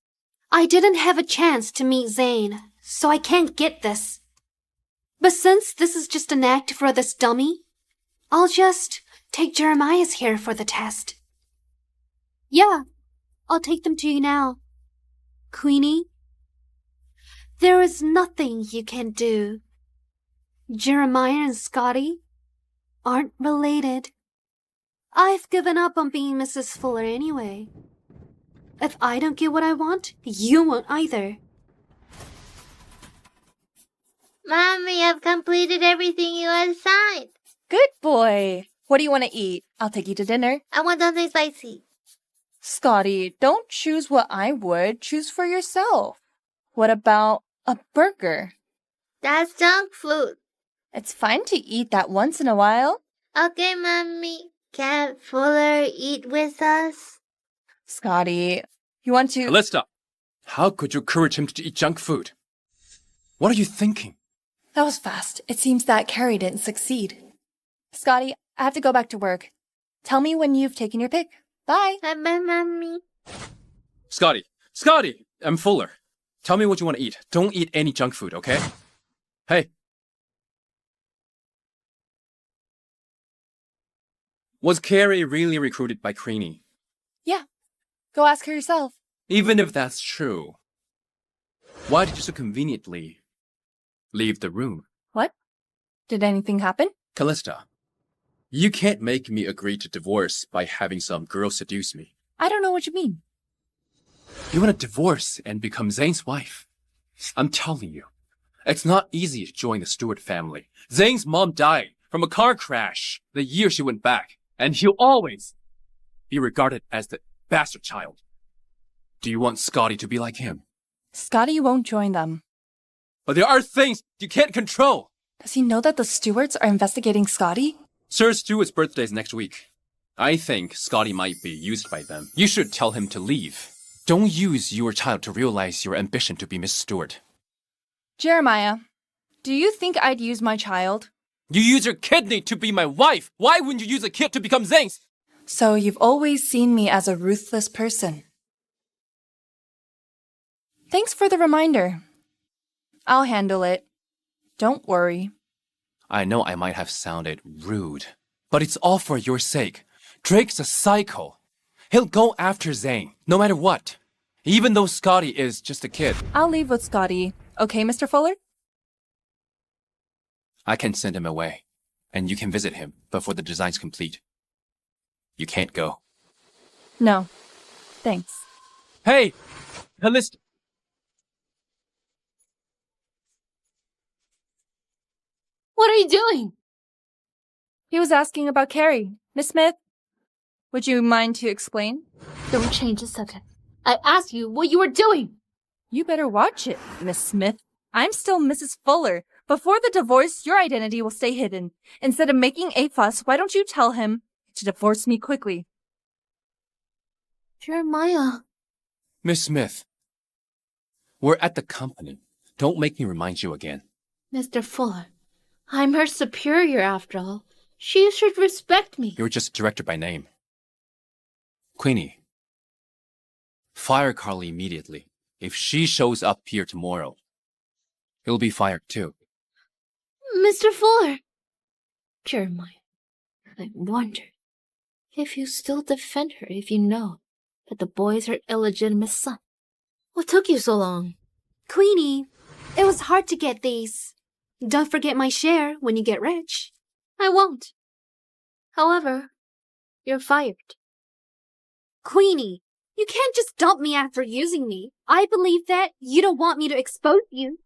S16: I didn't have a chance to meet Zane, so I can't get this. But since this is just an act for this dummy, I'll just take Jeremiah's here for the test. Yeah, I'll take them to you now. Queenie, there is nothing you can do. Jeremiah and Scotty aren't related. I've given up on being Mrs. Fuller anyway. If I don't get what I want, you won't either.
S11: Mommy, I've completed everything you assigned.
S1: Good boy. What do you want to eat? I'll take you to dinner.
S11: I want something spicy.
S1: Scotty, don't choose what I would. Choose for yourself. What about a burger?
S11: That's junk food.
S1: It's fine to eat that once in a while.
S11: Okay, Mommy. Can Fuller eat with us?
S1: Scotty, you want to...
S2: Calista, how could you encourage him to eat junk food? What are you thinking?
S1: That was fast. It seems that Carrie didn't succeed. Scotty, I have to go back to work. Tell me when you've taken your pick. Bye.
S11: Bye-bye, Mommy.
S2: Scotty, I'm Fuller. Tell me what you want to eat. Don't eat any junk food, okay? Hey. Was Carrie really recruited by Queenie?
S1: Yeah. Go ask her yourself.
S2: Even if that's true, why did you so conveniently leave the room?
S1: What? Did anything happen?
S2: Calista, you can't make me agree to divorce by having some girl seduce me.
S1: I don't know what you mean.
S2: You want to divorce and become Zane's wife? I'm telling you, it's not easy to join the Stewart family. Zane's mom died from a car crash the year she went back, and he'll always be regarded as the bastard child. Do you want Scotty to be like him?
S1: Scotty won't join them.
S2: But there are things you can't control.
S1: Does he know that the Stewarts are investigating Scotty?
S2: Sir Stewart's birthday is next week. I think Scotty might be used by them. You should tell him to leave. Don't use your child to realize your ambition to be Miss Stewart.
S1: Jeremiah, do you think I'd use my child?
S2: You use your kidney to be my wife. Why wouldn't you use a kid to become Zane's?
S1: So you've always seen me as a ruthless person. Thanks for the reminder. I'll handle it. Don't worry.
S2: I know I might have sounded rude, but it's all for your sake. Drake's a psycho. He'll go after Zane, no matter what. Even though Scotty is just a kid.
S1: I'll leave with Scotty. Okay, Mr. Fuller?
S2: I can send him away, and you can visit him before the design's complete. You can't go.
S1: No. Thanks.
S6: Hey! Calista!
S16: What are you doing?
S1: He was asking about Carrie. Miss Smith, would you mind to explain?
S16: Don't change the subject. I asked you what you were doing.
S1: You better watch it, Miss Smith. I'm still Mrs. Fuller. Before the divorce, your identity will stay hidden. Instead of making a fuss, why don't you tell him to divorce me quickly?
S4: Jeremiah.
S2: Miss Smith, we're at the company. Don't make me remind you again.
S4: Mr. Fuller, I'm her superior after all. She should respect me.
S2: You're just director by name. Queenie, fire Carly immediately. If she shows up here tomorrow, he'll be fired too.
S4: Mr. Fuller. Jeremiah, I wonder if you still defend her if you know that the boy is her illegitimate son. What took you so long?
S16: Queenie, it was hard to get these. Don't forget my share when you get rich.
S4: I won't. However, you're fired.
S16: Queenie, you can't just dump me after using me. I believe that you don't want me to expose you.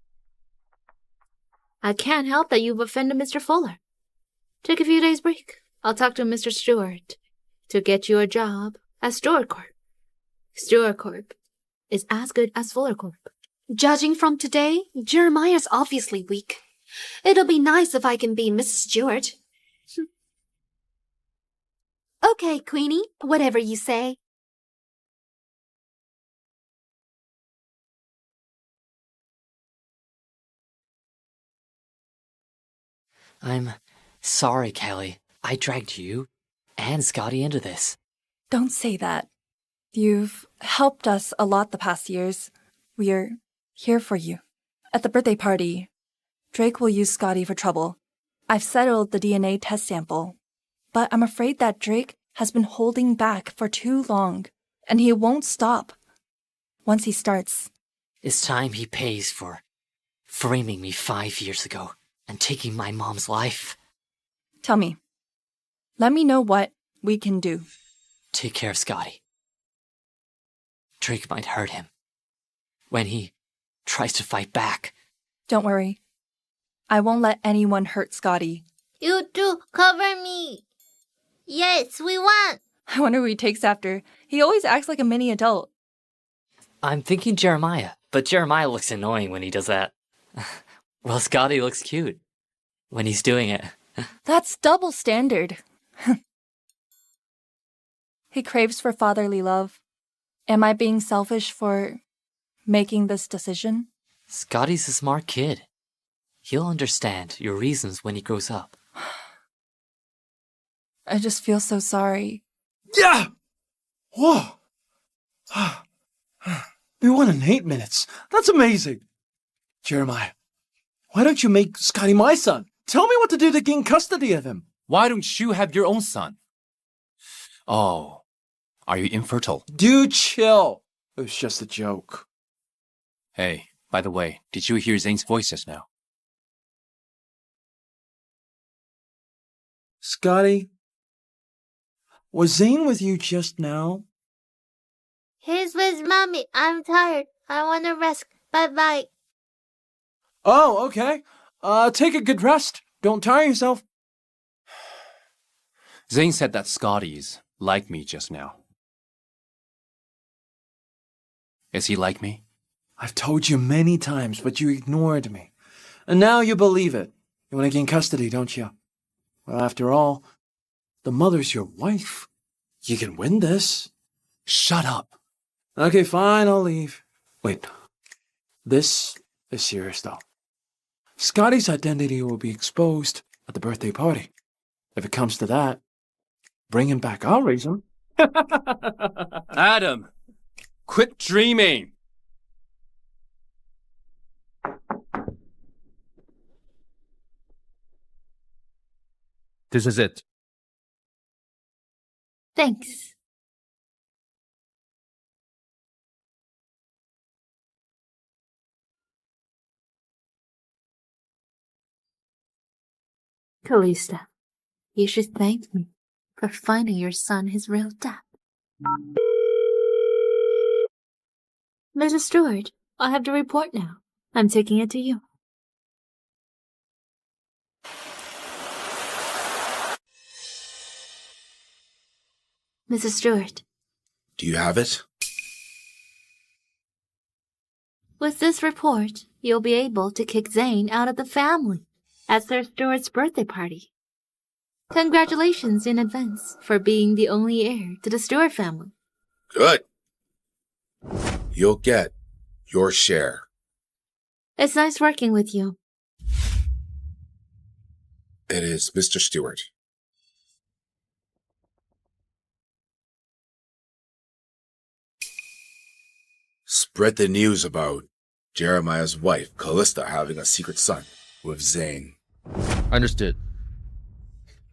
S4: I can't help that you've offended Mr. Fuller. Take a few days break. I'll talk to Mr. Stewart to get you a job at Stewart Corp. Stewart Corp is as good as Fuller Corp.
S16: Judging from today, Jeremiah's obviously weak. It'll be nice if I can be Mrs. Stewart. Okay, Queenie, whatever you say.
S8: I'm sorry, Callie. I dragged you and Scotty into this.
S1: Don't say that. You've helped us a lot the past years. We're here for you. At the birthday party, Drake will use Scotty for trouble. I've settled the DNA test sample, but I'm afraid that Drake has been holding back for too long, and he won't stop. Once he starts,
S8: It's time he pays for framing me 5 years ago and taking my mom's life.
S1: Tell me. Let me know what we can do.
S8: Take care of Scotty. Drake might hurt him when he tries to fight back.
S1: Don't worry. I won't let anyone hurt Scotty.
S11: You two, cover me. Yes, we want.
S1: I wonder who he takes after. He always acts like a mini adult.
S8: I'm thinking Jeremiah, but Jeremiah looks annoying when he does that. Well, Scotty looks cute when he's doing it.
S1: That's double standard. He craves for fatherly love. Am I being selfish for making this decision?
S8: Scotty's a smart kid. He'll understand your reasons when he grows up.
S1: I just feel so sorry.
S9: Yeah! Whoa! We won in 8 minutes. That's amazing. Jeremiah, why don't you make Scotty my son? Tell me what to do to gain custody of him.
S2: Why don't you have your own son? Oh, are you infertile?
S9: Dude, chill. It was just a joke.
S2: Hey, by the way, did you hear Zane's voice just now?
S9: Scotty, was Zane with you just now?
S11: He's with Mommy. I'm tired. I want to rest. Bye-bye.
S9: Oh, okay. Take a good rest. Don't tire yourself.
S2: Zane said that Scotty's like me just now. Is he like me?
S9: I've told you many times, but you ignored me. And now you believe it. You want to gain custody, don't you? Well, after all, the mother's your wife. You can win this.
S2: Shut up.
S9: Okay, fine, I'll leave. Wait. This is serious, though. Scotty's identity will be exposed at the birthday party. If it comes to that, bring him back. I'll raise him.
S2: Adam, quit dreaming.
S6: This is it.
S4: Thanks. Calista, you should thank me for finding your son his real death. Mrs. Stewart, I have the report now. I'm taking it to you. Mrs. Stewart,
S19: Do you have it?
S4: with this report, you'll be able to kick Zane out of the family at Sir Stewart's birthday party. Congratulations in advance for being the only heir to the Stewart family.
S19: Good. You'll get your share.
S4: It's nice working with you.
S19: It is Mr. Stewart. Spread the news about Jeremiah's wife, Calista, having a secret son with Zane.
S6: Understood.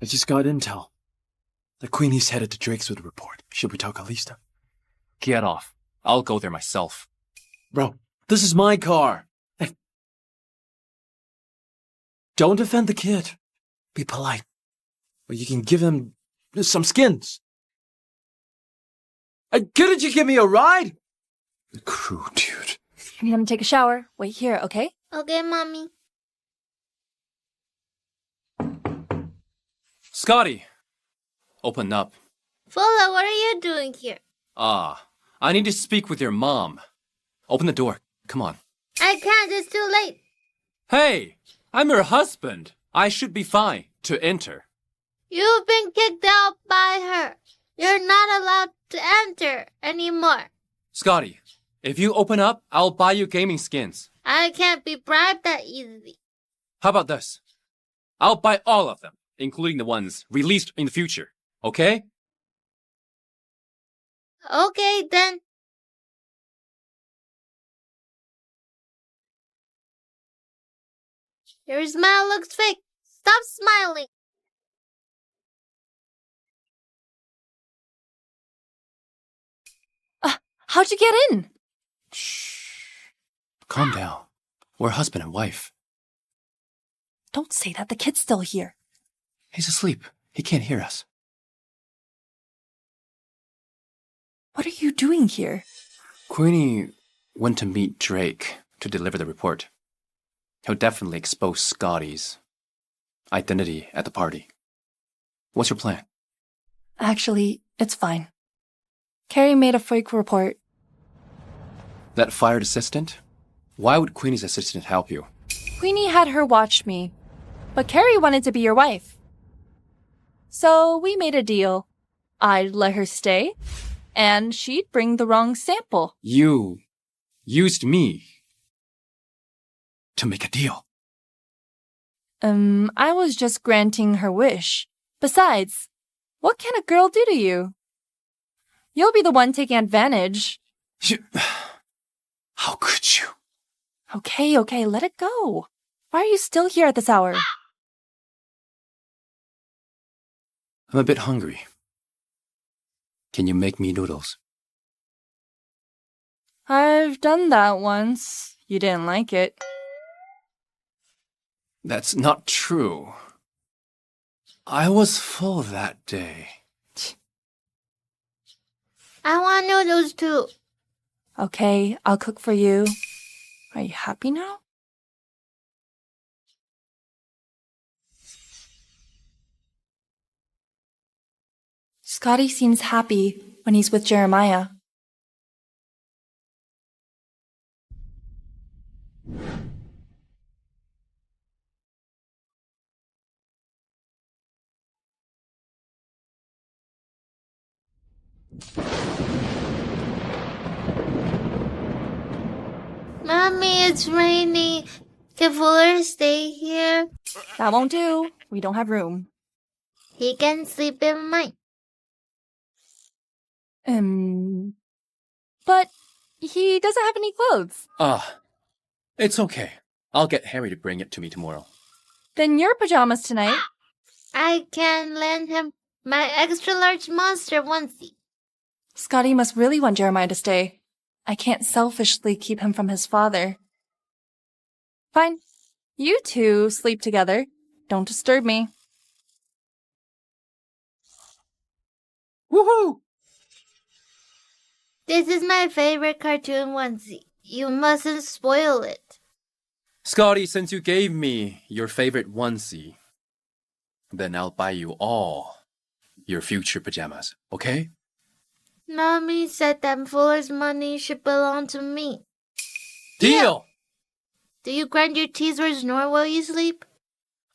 S9: I just got intel. The Queenie's headed to Drake's with a report. Should we tell Calista?
S2: Get off. I'll go there myself.
S9: Bro, this is my car. Don't offend the kid. Be polite. Or you can give him some skins. Couldn't you give me a ride? The crew, dude.
S1: I'm gonna take a shower. Wait here, okay?
S11: Okay, Mommy.
S2: Scotty! Open up.
S11: Fuller, what are you doing here?
S2: I need to speak with your mom. Open the door. Come on.
S11: I can't, it's too late.
S2: Hey! I'm her husband. I should be fine to enter.
S11: You've been kicked out by her. You're not allowed to enter anymore.
S2: Scotty, if you open up, I'll buy you gaming skins.
S11: I can't be bribed that easily.
S2: How about this? I'll buy all of them, including the ones released in the future. Okay?
S11: Okay, then. Your smile looks fake. Stop smiling.
S1: How'd you get in?
S2: Calm down. We're husband and wife.
S1: Don't say that. The kid's still here.
S2: He's asleep. He can't hear us.
S1: What are you doing here?
S2: Queenie went to meet Drake to deliver the report. He'll definitely expose Scotty's identity at the party. What's your plan?
S1: Actually, it's fine. Carrie made a fake report.
S2: That fired assistant? Why would Queenie's assistant help you?
S1: Queenie had her watch me, but Carrie wanted to be your wife. So we made a deal. I'd let her stay, and she'd bring the wrong sample.
S2: You used me to make a deal.
S1: I was just granting her wish. Besides, what can a girl do to you? You'll be the one taking advantage.
S2: How could you?
S1: Okay, let it go. Why are you still here at this hour?
S2: I'm a bit hungry. Can you make me noodles?
S1: I've done that once. You didn't like it.
S2: That's not true. I was full that day.
S11: I want noodles too.
S1: Okay, I'll cook for you. Are you happy now? Scotty seems happy when he's with Jeremiah.
S11: Mommy, it's raining. Can Fuller stay here?
S1: That won't do. We don't have room.
S11: He can sleep in mine.
S1: But he doesn't have any clothes.
S2: It's okay. I'll get Harry to bring it to me tomorrow.
S1: Then your pajamas tonight.
S11: I can lend him my extra-large monster onesie.
S1: Scotty must really want Jeremiah to stay. I can't selfishly keep him from his father. Fine. You two sleep together. Don't disturb me.
S6: Woohoo!
S11: This is my favorite cartoon onesie. You mustn't spoil it.
S2: Scotty, since you gave me your favorite onesie, then I'll buy you all your future pajamas, okay?
S11: Mommy said that Fuller's money should belong to me.
S2: Deal!
S11: Do you grind your teeth or snore while you sleep?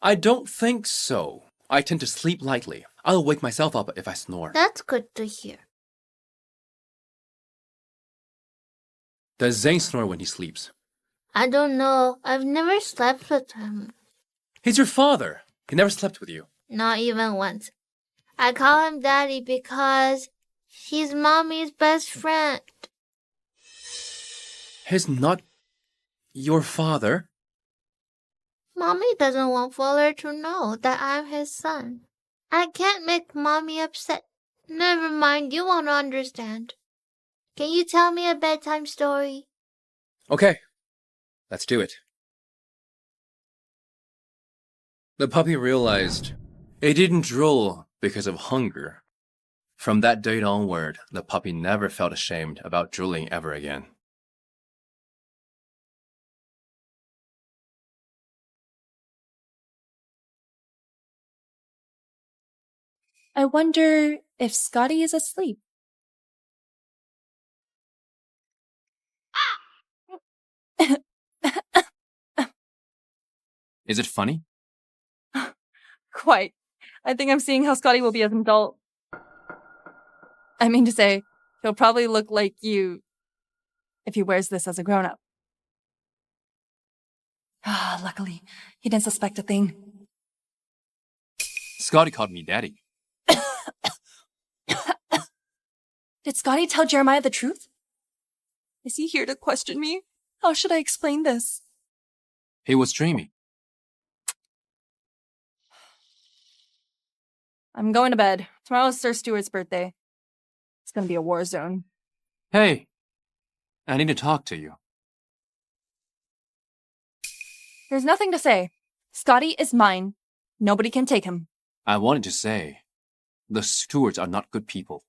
S2: I don't think so. I tend to sleep lightly. I'll wake myself up if I snore.
S11: That's good to hear.
S2: Does Zane snore when he sleeps?
S11: I don't know. I've never slept with him.
S2: He's your father. He never slept with you.
S11: Not even once. I call him Daddy because he's Mommy's best friend.
S2: He's not your father?
S11: Mommy doesn't want Fuller to know that I'm his son. I can't make Mommy upset. Never mind, you won't understand. Can you tell me a bedtime story?
S2: Okay, let's do it. The puppy realized it didn't drool because of hunger. From that date onward, the puppy never felt ashamed about drooling ever again.
S1: I wonder if Scotty is asleep.
S2: Is it funny?
S1: Quite. I think I'm seeing how Scotty will be as an adult. I mean to say, he'll probably look like you if he wears this as a grown-up. Luckily, he didn't suspect a thing.
S2: Scotty called me daddy.
S1: Did Scotty tell Jeremiah the truth? Is he here to question me? How should I explain this?
S2: He was dreamy.
S1: I'm going to bed. Tomorrow's Sir Stewart's birthday. It's gonna be a war zone.
S2: Hey, I need to talk to you.
S1: There's nothing to say. Scotty is mine. Nobody can take him.
S2: I wanted to say, the Stewarts are not good people.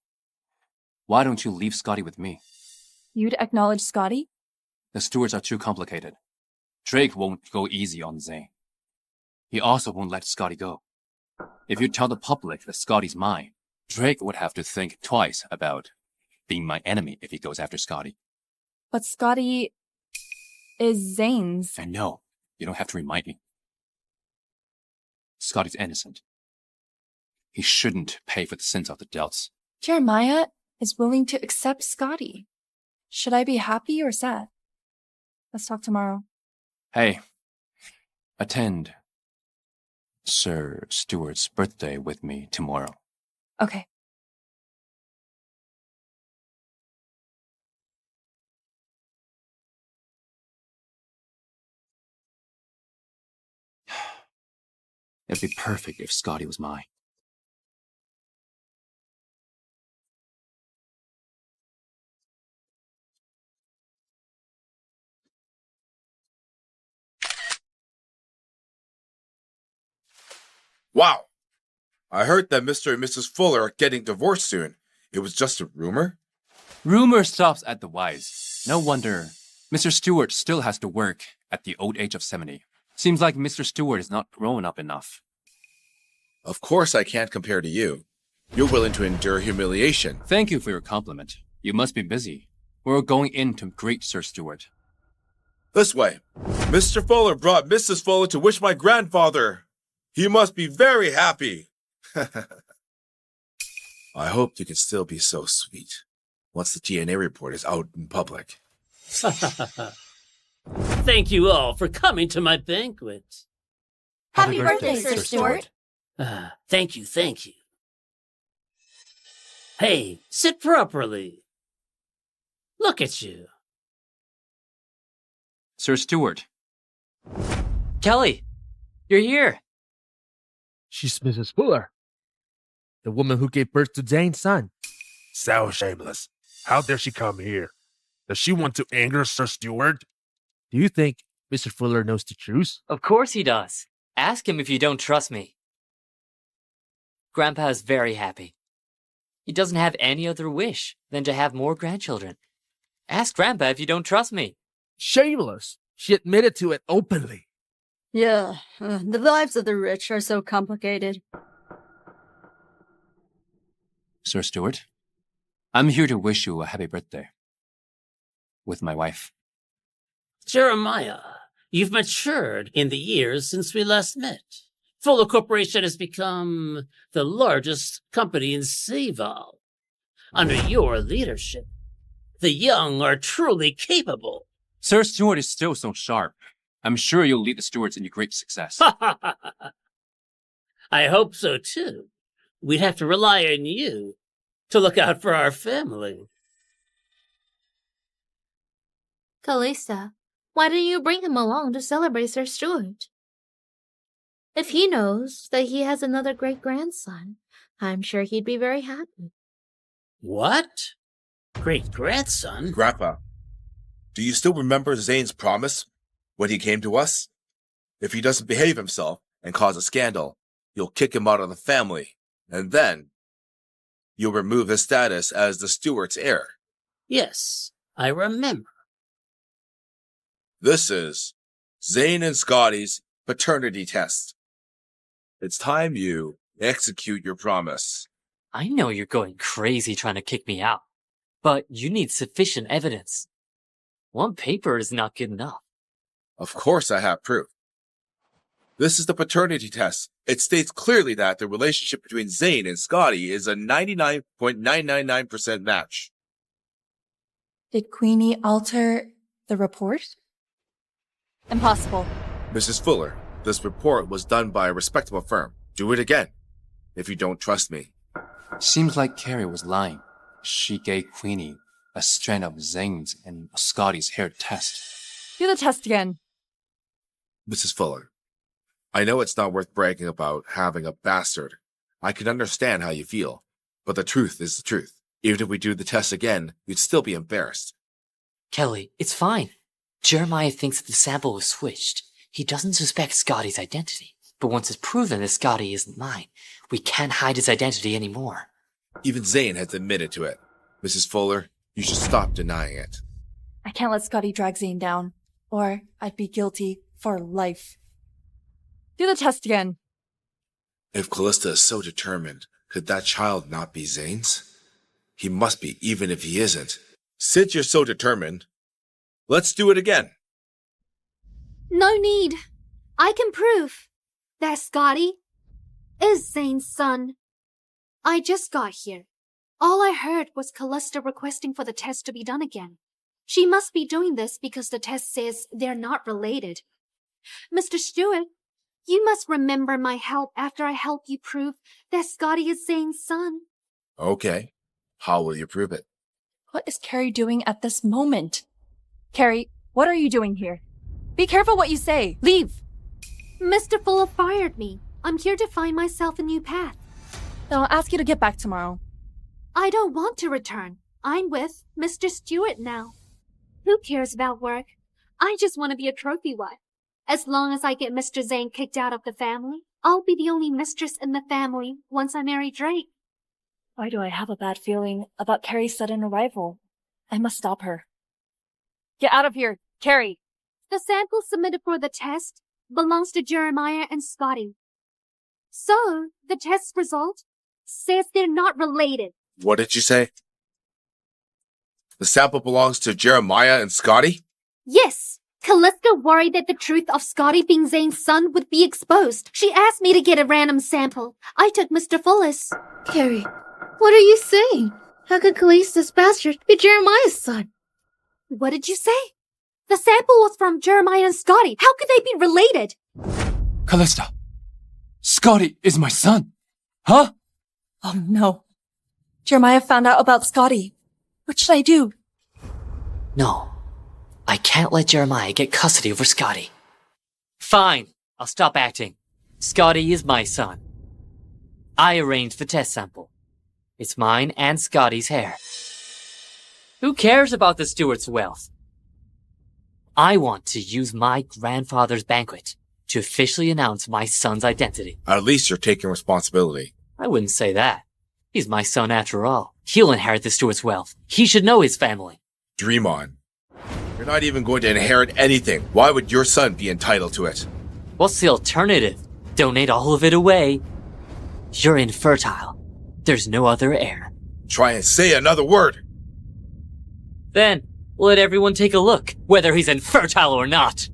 S2: Why don't you leave Scotty with me?
S1: You'd acknowledge Scotty?
S2: The Stewarts are too complicated. Drake won't go easy on Zane. He also won't let Scotty go. If you tell the public that Scotty's mine, Drake would have to think twice about being my enemy if he goes after Scotty.
S1: But Scotty is Zane's.
S2: And no, you don't have to remind me. Scotty's innocent. He shouldn't pay for the sins of the Delts.
S1: Jeremiah is willing to accept Scotty. Should I be happy or sad? Let's talk tomorrow.
S2: Hey, attend Sir Stewart's birthday with me tomorrow.
S1: Okay.
S2: It'd be perfect if Scotty was mine.
S19: Wow. I heard that Mr. and Mrs. Fuller are getting divorced soon. It was just a rumor?
S2: Rumor stops at the wise. No wonder Mr. Stewart still has to work at the old age of 70. Seems like Mr. Stewart is not grown up enough.
S19: Of course I can't compare to you. You're willing to endure humiliation.
S2: Thank you for your compliment. You must be busy. We're going in to greet Sir Stewart.
S19: This way. Mr. Fuller brought Mrs. Fuller to wish my grandfather. He must be very happy. I hope you can still be so sweet once the DNA report is out in public.
S20: Thank you all for coming to my banquet.
S1: Happy birthday, Sir Stewart.
S20: Thank you, thank you. Hey, sit properly. Look at you.
S2: Sir Stewart.
S8: Kelly, you're here.
S6: She's Mrs. Fuller, the woman who gave birth to Zane's son.
S21: So shameless. How dare she come here? Does she want to anger Sir Stewart?
S6: Do you think Mr. Fuller knows the truth?
S8: Of course he does. Ask him if you don't trust me. Grandpa is very happy. He doesn't have any other wish than to have more grandchildren. Ask Grandpa if you don't trust me.
S6: Shameless. She admitted to it openly.
S10: Yeah, the lives of the rich are so complicated.
S2: Sir Stewart, I'm here to wish you a happy birthday. With my wife.
S20: Jeremiah, you've matured in the years since we last met. Fuller Corporation has become the largest company in Seaval. Under your leadership, the young are truly capable.
S2: Sir Stewart is still so sharp. I'm sure you'll lead the Stewarts into great success.
S20: I hope so too. We'd have to rely on you to look out for our family.
S4: Calista, why didn't you bring him along to celebrate Sir Stewart? If he knows that he has another great-grandson, I'm sure he'd be very happy.
S20: What? Great-grandson?
S19: Grandpa, do you still remember Zane's promise when he came to us? If he doesn't behave himself and cause a scandal, you'll kick him out of the family, and then you'll remove his status as the Stewart's heir.
S20: Yes, I remember.
S19: This is Zane and Scotty's paternity test. It's time you execute your promise.
S8: I know you're going crazy trying to kick me out, but you need sufficient evidence. One paper is not good enough.
S19: Of course I have proof. This is the paternity test. It states clearly that the relationship between Zane and Scotty is a 99.999% match.
S1: Did Queenie alter the report? Impossible.
S19: Mrs. Fuller, this report was done by a respectable firm. Do it again, if you don't trust me.
S2: Seems like Carrie was lying. She gave Queenie a strand of Zane's and Scotty's hair test.
S1: Do the test again.
S19: Mrs. Fuller, I know it's not worth bragging about having a bastard. I can understand how you feel, but the truth is the truth. Even if we do the test again, you'd still be embarrassed.
S8: Kelly, it's fine. Jeremiah thinks that the sample was switched. He doesn't suspect Scotty's identity. But once it's proven that Scotty isn't mine, we can't hide his identity anymore.
S19: Even Zane has admitted to it. Mrs. Fuller, you should stop denying it.
S1: I can't let Scotty drag Zane down, or I'd be guilty for life. Do the test again.
S19: If Calista is so determined, could that child not be Zane's? He must be, even if he isn't. Since you're so determined, let's do it again.
S16: No need. I can prove that Scotty is Zane's son. I just got here. All I heard was Calista requesting for the test to be done again. She must be doing this because the test says they're not related. Mr. Stewart, you must remember my help after I help you prove that Scotty is Zane's son.
S19: Okay. How will you prove it?
S1: What is Carrie doing at this moment? Carrie, what are you doing here? Be careful what you say. Leave.
S16: Mr. Fuller fired me. I'm here to find myself a new path.
S1: Then I'll ask you to get back tomorrow.
S16: I don't want to return. I'm with Mr. Stewart now. Who cares about work? I just want to be a trophy wife. As long as I get Mr. Zane kicked out of the family, I'll be the only mistress in the family once I marry Drake.
S1: Why do I have a bad feeling about Carrie's sudden arrival? I must stop her. Get out of here, Carrie!
S16: The sample submitted for the test belongs to Jeremiah and Scotty. So, the test result says they're not related.
S19: What did you say? The sample belongs to Jeremiah and Scotty?
S16: Yes! Calista worried that the truth of Scotty being Zane's son would be exposed. She asked me to get a random sample. I took Mr. Fuller's.
S4: Carrie, what are you saying? How could Calista's bastard be Jeremiah's son?
S16: What did you say? The sample was from Jeremiah and Scotty. How could they be related?
S2: Calista! Scotty is my son! Huh?
S1: Oh no. Jeremiah found out about Scotty. What should I do?
S8: No. I can't let Jeremiah get custody over Scotty. Fine. I'll stop acting. Scotty is my son. I arranged the test sample. It's mine and Scotty's hair. Who cares about the Stewart's wealth? I want to use my grandfather's banquet to officially announce my son's identity.
S19: At least you're taking responsibility.
S8: I wouldn't say that. He's my son after all. He'll inherit the Stewart's wealth. He should know his family.
S19: Dream on. You're not even going to inherit anything. Why would your son be entitled to it?
S8: What's the alternative? Donate all of it away. You're infertile. There's no other heir.
S19: Try and say another word.
S8: Then, let everyone take a look, whether he's infertile or not.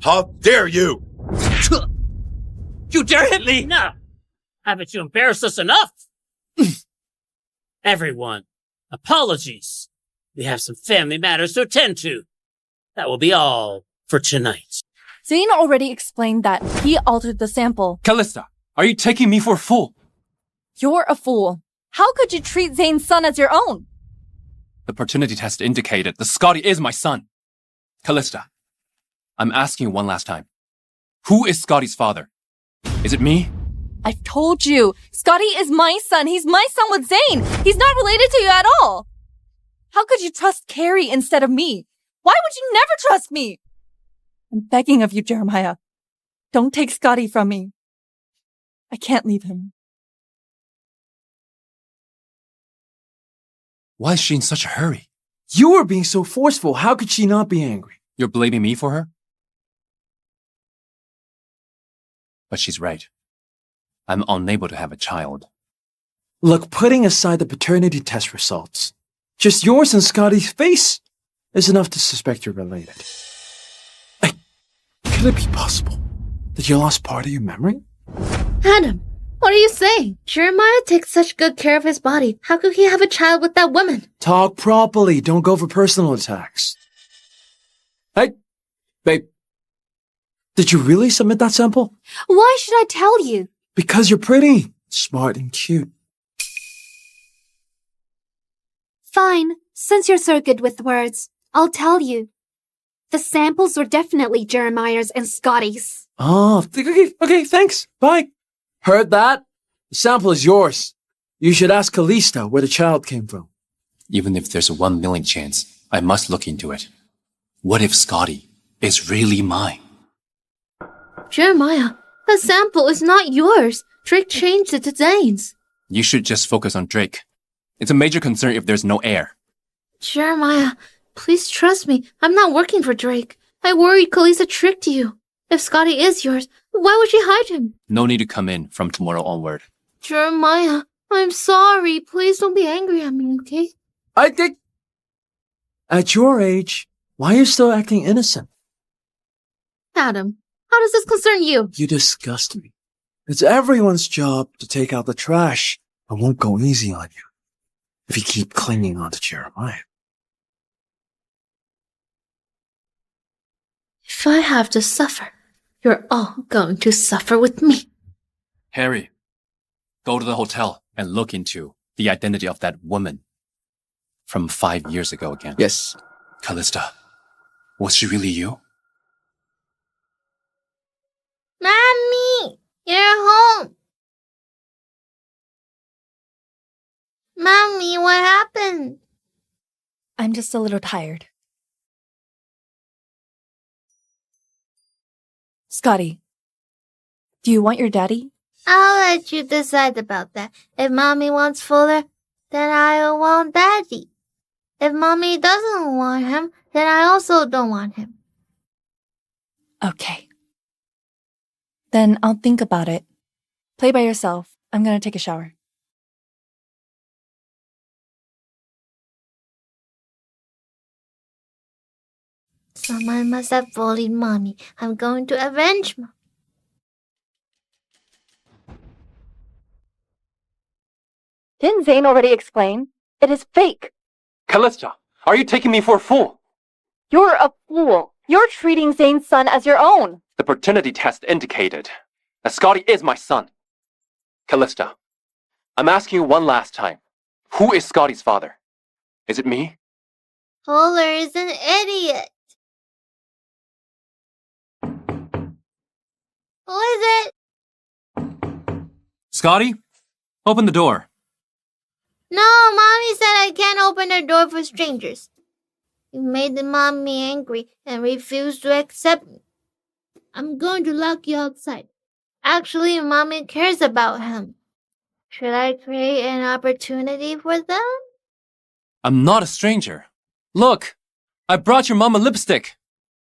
S19: How dare you!
S8: You dare hit me!
S20: No! Haven't you embarrassed us enough? Everyone, apologies. We have some family matters to attend to. That will be all for tonight.
S1: Zane already explained that he altered the sample.
S2: Calista, are you taking me for a fool?
S1: You're a fool. How could you treat Zane's son as your own?
S2: The paternity test indicated that Scotty is my son. Calista, I'm asking you one last time. Who is Scotty's father? Is it me?
S1: I've told you. Scotty is my son. He's my son with Zane. He's not related to you at all. How could you trust Carrie instead of me? Why would you never trust me? I'm begging of you, Jeremiah. Don't take Scotty from me. I can't leave him.
S2: Why is she in such a hurry?
S9: You were being so forceful. How could she not be angry?
S2: You're blaming me for her? But she's right. I'm unable to have a child.
S9: Look, putting aside the paternity test results, just yours and Scotty's face is enough to suspect you're related. Could it be possible that you lost part of your memory?
S11: Adam, what are you saying? Jeremiah takes such good care of his body. How could he have a child with that woman?
S9: Talk properly. Don't go for personal attacks. Hey, babe. Did you really submit that sample?
S16: Why should I tell you?
S9: Because you're pretty, smart, and cute.
S16: Fine. Since you're so good with words, I'll tell you. The samples were definitely Jeremiah's and Scotty's.
S9: Oh, okay, thanks. Bye. Heard that? The sample is yours. You should ask Calista where the child came from.
S2: Even if there's a 1 million chance, I must look into it. What if Scotty is really mine?
S11: Jeremiah, the sample is not yours. Drake changed it to Zane's.
S2: You should just focus on Drake. It's a major concern if there's no heir.
S11: Jeremiah, please trust me. I'm not working for Drake. I worried Calista tricked you. If Scotty is yours, why would she hide him?
S2: No need to come in from tomorrow onward.
S11: Jeremiah, I'm sorry. Please don't be angry at me, okay?
S9: I think... At your age, why are you still acting innocent?
S11: Adam, how does this concern you?
S9: You disgust me. It's everyone's job to take out the trash. I won't go easy on you if you keep clinging on to Jeremiah.
S11: If I have to suffer, you're all going to suffer with me.
S2: Harry, go to the hotel and look into the identity of that woman from 5 years ago again.
S9: Yes.
S2: Calista, was she really you?
S11: Mommy, you're home. Mommy, what happened?
S1: I'm just a little tired. Scotty, do you want your daddy?
S11: I'll let you decide about that. If Mommy wants Fuller, then I want Daddy. If Mommy doesn't want him, then I also don't want him.
S1: Okay. Then I'll think about it. Play by yourself. I'm gonna take a shower.
S11: Someone must have bullied Mommy. I'm going to avenge Mom.
S1: Didn't Zane already explain? It is fake.
S2: Calista, are you taking me for a fool?
S1: You're a fool. You're treating Zane's son as your own.
S2: The paternity test indicated that Scotty is my son. Calista, I'm asking you one last time. Who is Scotty's father? Is it me?
S11: Fuller is an idiot. Who is it?
S2: Scotty, open the door.
S11: No, Mommy said I can't open the door for strangers. You made the Mommy angry and refused to accept me. I'm going to lock you outside. Actually, Mommy cares about him. Should I create an opportunity for them?
S2: I'm not a stranger. Look, I brought your mom a lipstick.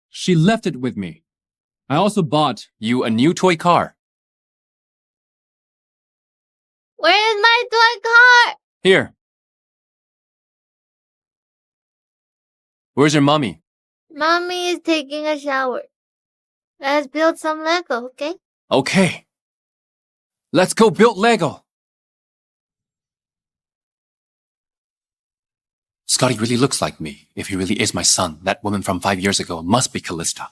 S2: She left it with me. I also bought you a new toy car.
S11: Where is my toy car?
S2: Here. Where's your mommy?
S11: Mommy is taking a shower. Let's build some Lego, okay?
S2: Okay. Let's go build Lego. Scotty really looks like me. If he really is my son, that woman from 5 years ago must be Calista.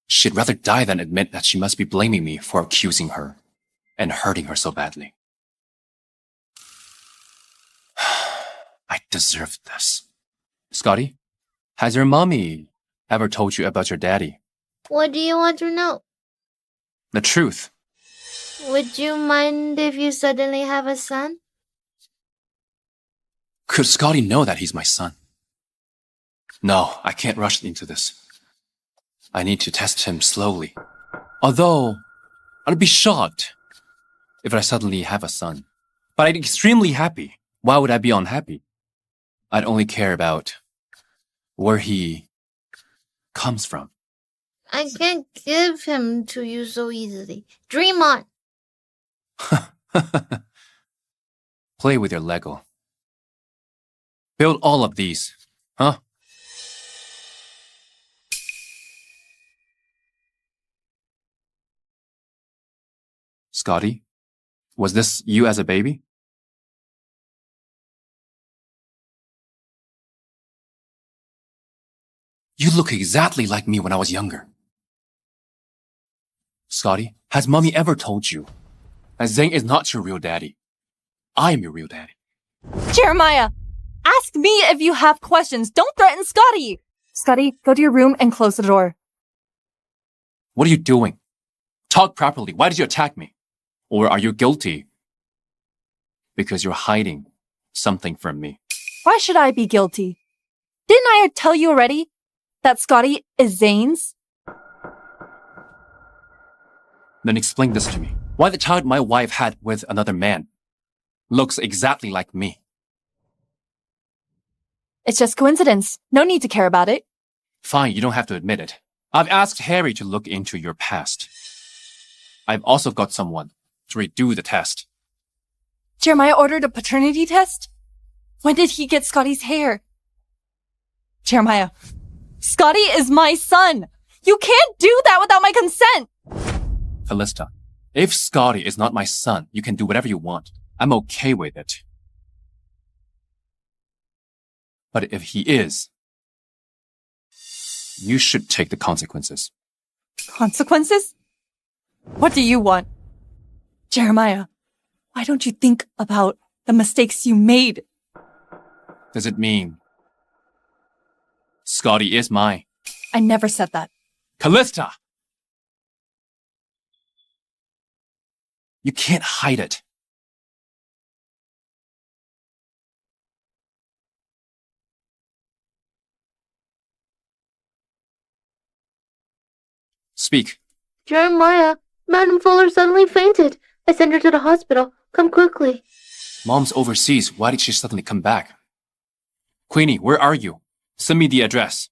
S2: She'd rather die than admit that she must be blaming me for accusing her and hurting her so badly. I deserve this. Scotty, has your mommy ever told you about your daddy?
S11: What do you want to know?
S2: The truth.
S11: Would you mind if you suddenly have a son?
S2: Could Scotty know that he's my son? No, I can't rush into this. I need to test him slowly. Although, I'd be shocked if I suddenly have a son. But I'd be extremely happy. Why would I be unhappy? I'd only care about where he comes from.
S11: I can't give him to you so easily. Dream on.
S2: Play with your Lego. Build all of these, huh? Scotty, was this you as a baby? You look exactly like me when I was younger. Scotty, has mommy ever told you that Zane is not your real daddy? I am your real daddy.
S1: Jeremiah, ask me if you have questions. Don't threaten Scotty. Scotty, go to your room and close the door.
S2: What are you doing? Talk properly. Why did you attack me? Or are you guilty because you're hiding something from me?
S1: Why should I be guilty? Didn't I tell you already that Scotty is Zane's?
S2: Then explain this to me. Why the child my wife had with another man looks exactly like me?
S1: It's just coincidence. No need to care about it.
S2: Fine, you don't have to admit it. I've asked Harry to look into your past. I've also got someone to redo the test.
S1: Jeremiah ordered a paternity test? When did he get Scotty's hair? Jeremiah, Scotty is my son. You can't do that without my consent.
S2: Calista, if Scotty is not my son, you can do whatever you want. I'm okay with it. But if he is, you should take the consequences.
S1: Consequences? What do you want? Jeremiah, why don't you think about the mistakes you made?
S2: Does it mean Scotty is mine?
S1: I never said that.
S2: Calista! You can't hide it. Speak.
S11: Jeremiah, Madam Fuller suddenly fainted. I sent her to the hospital. Come quickly.
S2: Mom's overseas. Why did she suddenly come back? Queenie, where are you? Send me the address.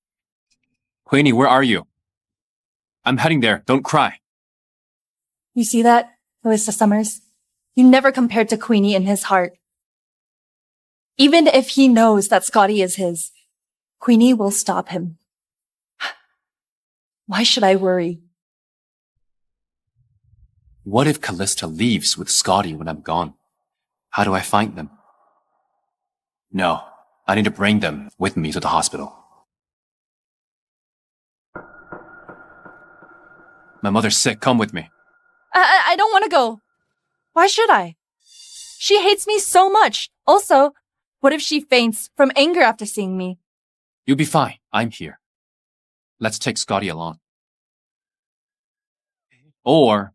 S2: Queenie, where are you? I'm heading there. Don't cry.
S1: You see that, Calista Summers? You never compared to Queenie in his heart. Even if he knows that Scotty is his, Queenie will stop him. Why should I worry?
S2: What if Calista leaves with Scotty when I'm gone? How do I find them? No, I need to bring them with me to the hospital. My mother's sick. Come with me.
S1: I don't want to go. Why should I? She hates me so much. Also, what if she faints from anger after seeing me?
S2: You'll be fine. I'm here. Let's take Scotty along. Or,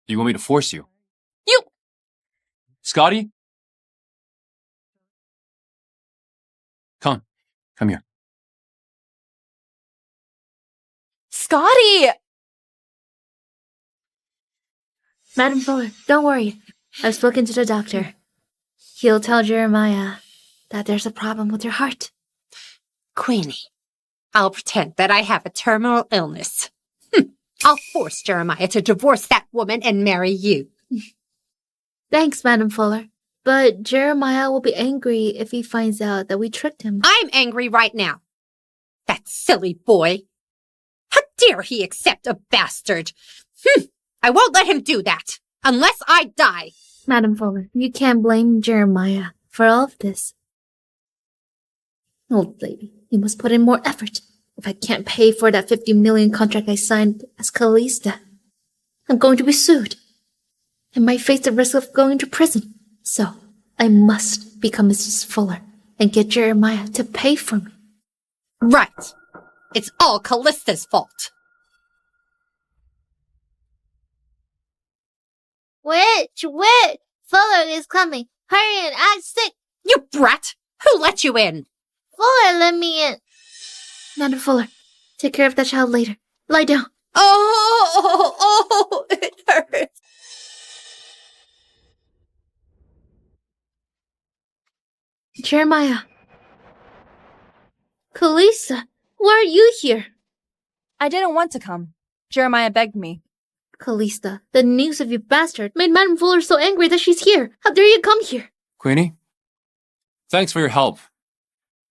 S2: do you want me to force you?
S1: You!
S2: Scotty? Come here.
S1: Scotty!
S4: Madam Fuller, don't worry. I've spoken to the doctor. He'll tell Jeremiah that there's a problem with your heart.
S3: Queenie, I'll pretend that I have a terminal illness. I'll force Jeremiah to divorce that woman and marry you.
S4: Thanks, Madam Fuller. But Jeremiah will be angry if he finds out that we tricked him.
S3: I'm angry right now. That silly boy. How dare he accept a bastard? I won't let him do that, unless I die.
S4: Madam Fuller, you can't blame Jeremiah for all of this. Old lady, you must put in more effort. If I can't pay for that 50 million contract I signed as Calista, I'm going to be sued. I might face the risk of going to prison. So, I must become Mrs. Fuller and get Jeremiah to pay for me.
S3: Right. It's all Calista's fault.
S11: Witch! Fuller is coming. Hurry and act sick.
S3: You brat! Who let you in?
S11: Fuller let me in.
S4: Madam Fuller, take care of that child later. Lie down.
S3: Oh, it hurts.
S4: Jeremiah. Calista, why are you here?
S1: I didn't want to come. Jeremiah begged me.
S4: Calista, the news of your bastard made Madam Fuller so angry that she's here. How dare you come here?
S2: Queenie, thanks for your help,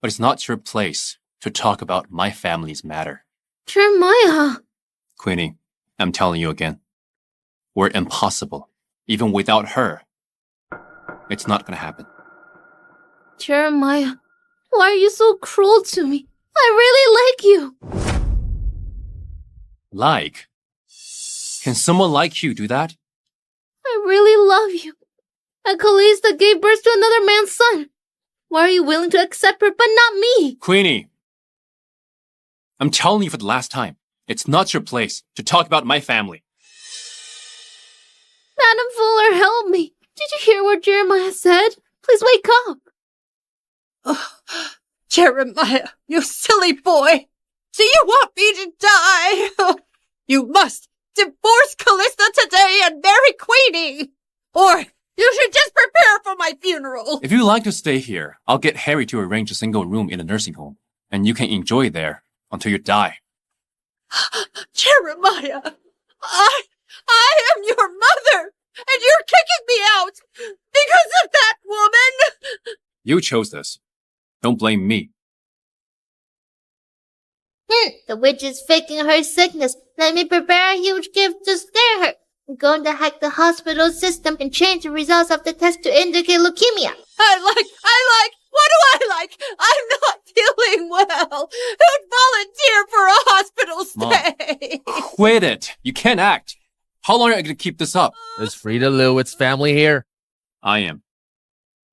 S2: but it's not your place to talk about my family's matter.
S4: Jeremiah.
S2: Queenie, I'm telling you again. We're impossible. Even without her. It's not gonna happen.
S4: Jeremiah, why are you so cruel to me? I really like you.
S2: Like? Can someone like you do that?
S4: I really love you. And Calista gave birth to another man's son. Why are you willing to accept her, but not me?
S2: Queenie, I'm telling you for the last time. It's not your place to talk about my family.
S4: Madam Fuller, help me. Did you hear what Jeremiah said? Please wake up.
S3: Oh, Jeremiah, you silly boy. Do you want me to die? You must divorce Calista today and marry Queenie. Or you should just prepare for my funeral.
S2: If you like to stay here, I'll get Harry to arrange a single room in a nursing home, and you can enjoy there until you die.
S3: Jeremiah, I am your mother, and you're kicking me out because of that woman.
S2: You chose this. Don't blame me.
S11: The witch is faking her sickness. Let me prepare a huge gift to scare her. I'm going to hack the hospital system and change the results of the test to indicate leukemia.
S3: I like. What do I like? I'm not feeling well. Who'd volunteer for a hospital stay?
S2: Mom, quit it. You can't act. How long are you going to keep this up?
S6: Is Frida Lewitt's family here?
S2: I am.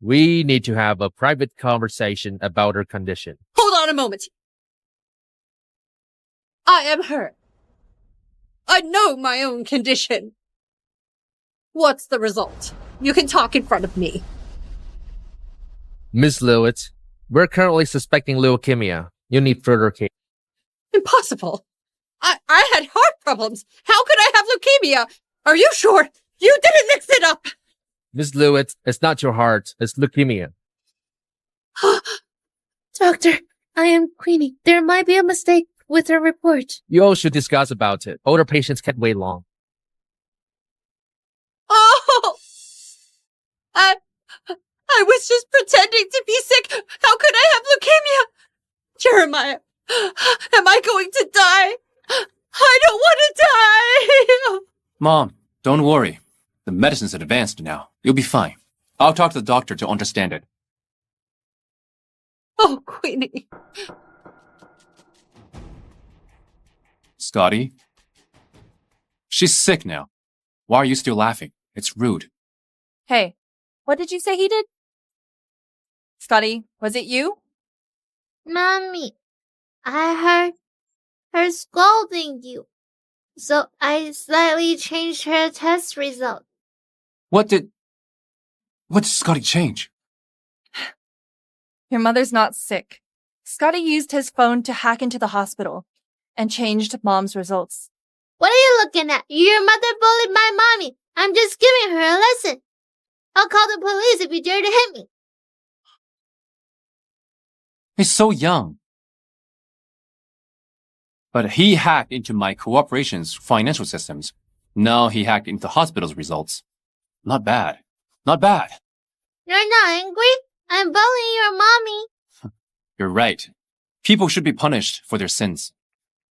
S6: We need to have a private conversation about her condition.
S3: Hold on a moment. I am hurt. I know my own condition. What's the result? You can talk in front of me.
S6: Miss Lewitt, we're currently suspecting leukemia. You need further care.
S3: Impossible. I had heart problems. How could I have leukemia? Are you sure? You didn't mix it up.
S6: Miss Lewitt, it's not your heart, it's leukemia.
S4: Doctor, I am Queenie. There might be a mistake with her report.
S6: You all should discuss about it. Older patients can't wait long.
S3: Oh! I was just pretending to be sick. How could I have leukemia? Jeremiah, am I going to die? I don't want to die!
S2: Mom, don't worry. The medicine's advanced now. You'll be fine. I'll talk to the doctor to understand it.
S3: Oh, Queenie.
S2: Scotty? She's sick now. Why are you still laughing? It's rude.
S1: Hey, what did you say he did? Scotty, was it you?
S11: Mommy, I heard her scolding you. So I slightly changed her test result.
S2: What did Scotty change?
S1: Your mother's not sick. Scotty used his phone to hack into the hospital and changed Mom's results.
S11: What are you looking at? Your mother bullied my mommy. I'm just giving her a lesson. I'll call the police if you dare to hit me.
S2: He's so young. But he hacked into my corporation's financial systems. Now he hacked into the hospital's results. Not bad. Not bad.
S11: You're not angry? I'm bullying your mommy.
S2: You're right. People should be punished for their sins.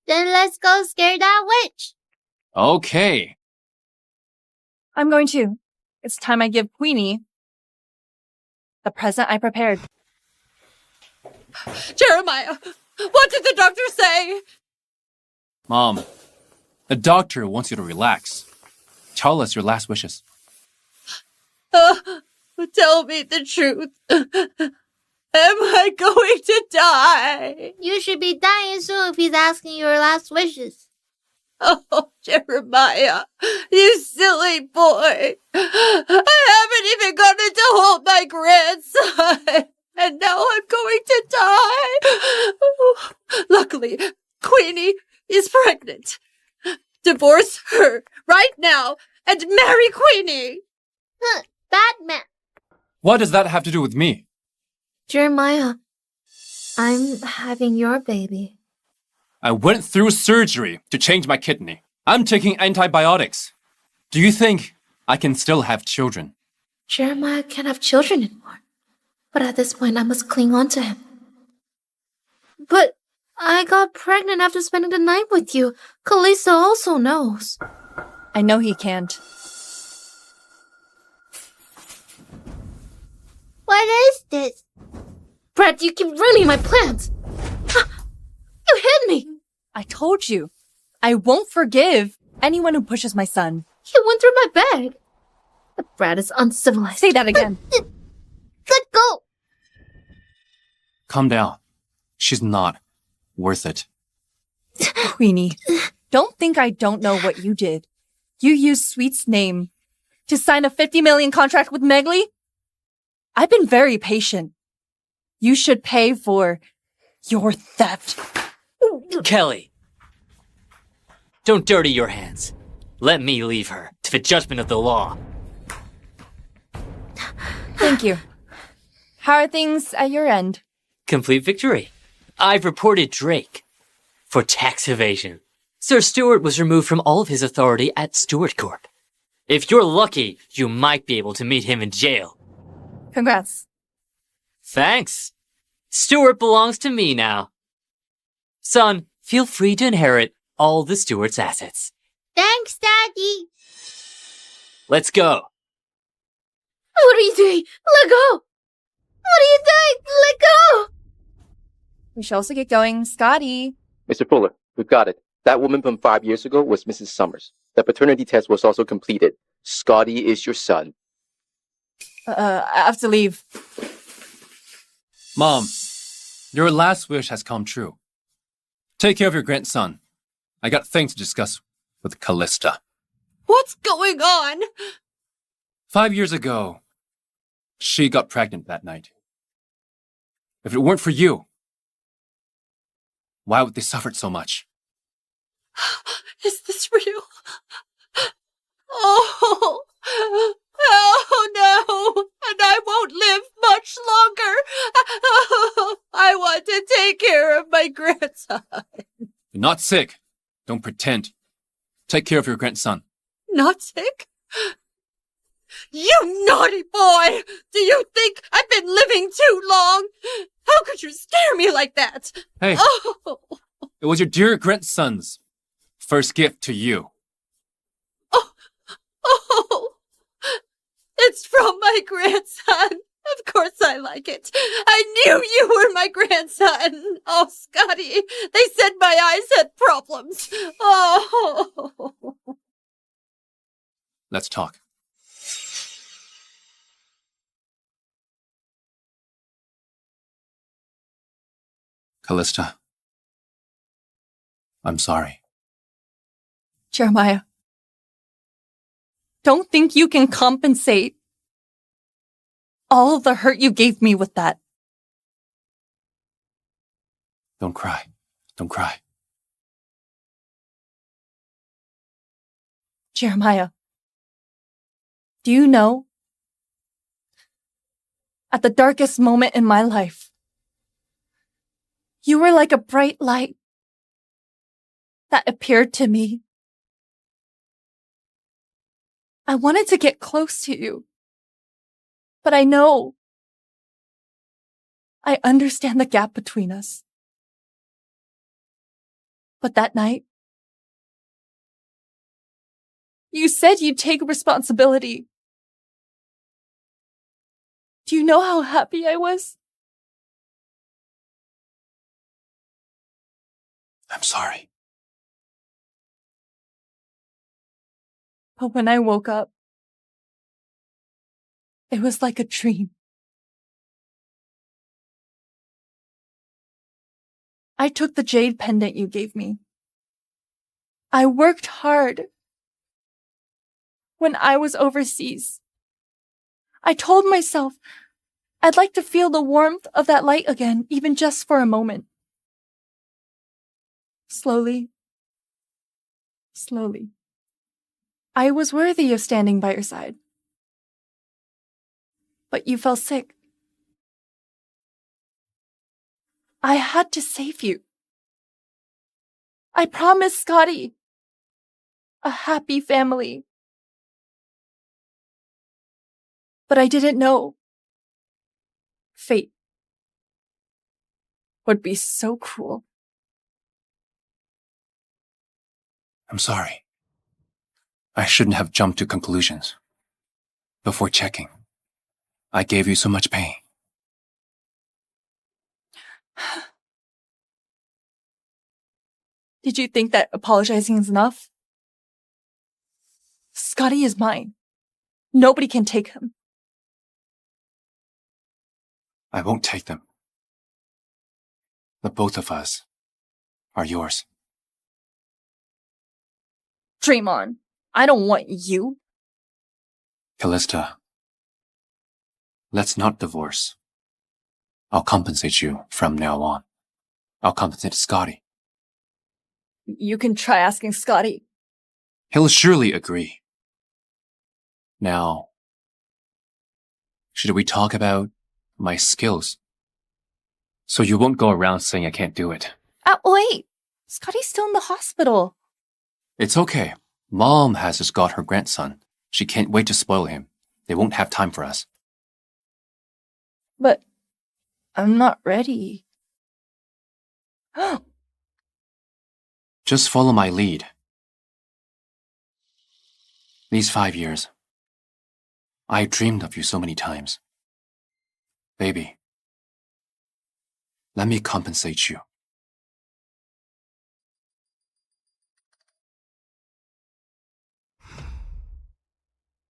S11: Then let's go scare that witch.
S2: Okay.
S1: I'm going to. It's time I give Queenie the present I prepared.
S3: Jeremiah, what did the doctor say?
S2: Mom, the doctor wants you to relax. Tell us your last wishes.
S3: Tell me the truth. Am I going to die?
S11: You should be dying soon if he's asking your last wishes.
S3: Oh, Jeremiah, you silly boy. I haven't even gotten to hold my grandson. And now I'm going to die. Luckily, Queenie is pregnant. Divorce her right now and marry Queenie.
S11: Batman.
S2: What does that have to do with me?
S4: Jeremiah, I'm having your baby.
S2: I went through surgery to change my kidney. I'm taking antibiotics. Do you think I can still have children?
S4: Jeremiah can't have children anymore. But at this point, I must cling on to him. But I got pregnant after spending the night with you. Calista also knows.
S1: I know he can't.
S11: What is this?
S4: Brett, you keep ruining my plans. You hit me.
S1: I told you. I won't forgive anyone who pushes my son.
S4: You went through my bag. The brat is uncivilized.
S1: Say that again.
S11: Let go.
S2: Calm down. She's not worth it.
S1: Queenie, don't think I don't know what you did. You used Sweet's name to sign a $50 million contract with Megley? I've been very patient. You should pay for your theft.
S8: Kelly, don't dirty your hands. Let me leave her to the judgment of the law.
S1: Thank you. How are things at your end?
S8: Complete victory. I've reported Drake for tax evasion. Sir Stewart was removed from all of his authority at Stewart Corp. If you're lucky, you might be able to meet him in jail.
S1: Congrats.
S8: Thanks. Stewart belongs to me now. Son, feel free to inherit all the Stewart's assets.
S11: Thanks, Daddy.
S8: Let's go.
S4: What are you doing? Let go. What are you doing? Let go.
S1: We should also get going. Scotty.
S5: Mr. Fuller, we've got it. That woman from 5 years ago was Mrs. Summers. The paternity test was also completed. Scotty is your son.
S1: I have to leave.
S2: Mom, your last wish has come true. Take care of your grandson. I got things to discuss with Calista.
S3: What's going on?
S2: 5 years ago, she got pregnant that night. If it weren't for you, why would they suffer so much?
S3: Is this real? Oh no! And I won't live much longer. I want to take care of my grandson.
S2: You're not sick. Don't pretend. Take care of your grandson.
S3: Not sick? You naughty boy! Do you think I've been living too long? How could you scare me like that?
S2: Hey,
S3: Oh,
S2: it was your dear grandson's first gift to you.
S3: oh, it's from my grandson. Of course I like it. I knew you were my grandson. Oh, Scotty, they said my eyes had problems. Oh.
S2: Let's talk. Calista, I'm sorry.
S1: Jeremiah. Don't think you can compensate all the hurt you gave me with that.
S2: Don't cry. Don't cry.
S1: Jeremiah, do you know at the darkest moment in my life. You were like a bright light that appeared to me. I wanted to get close to you, but I understand the gap between us. But that night, you said you'd take responsibility. Do you know how happy I was?
S9: I'm sorry.
S1: But when I woke up, it was like a dream. I took the jade pendant you gave me. I worked hard. When I was overseas, I told myself I'd like to feel the warmth of that light again, even just for a moment. Slowly, I was worthy of standing by your side. But you fell sick. I had to save you. I promised Scotty a happy family. But I didn't know fate would be so cruel.
S2: I'm sorry. I shouldn't have jumped to conclusions before checking. I gave you so much pain.
S1: Did you think that apologizing is enough? Scotty is mine. Nobody can take him.
S2: I won't take them. The both of us are yours.
S1: Dream on. I don't want you.
S2: Calista, let's not divorce. I'll compensate you from now on. I'll compensate Scotty.
S1: You can try asking Scotty.
S2: He'll surely agree. Now, should we talk about my skills? So you won't go around saying I can't do it.
S1: Wait. Scotty's still in the hospital.
S2: It's okay. Mom has just got her grandson. She can't wait to spoil him. They won't have time for us.
S1: But I'm not ready.
S2: Just follow my lead. These 5 years, I dreamed of you so many times. Baby, let me compensate you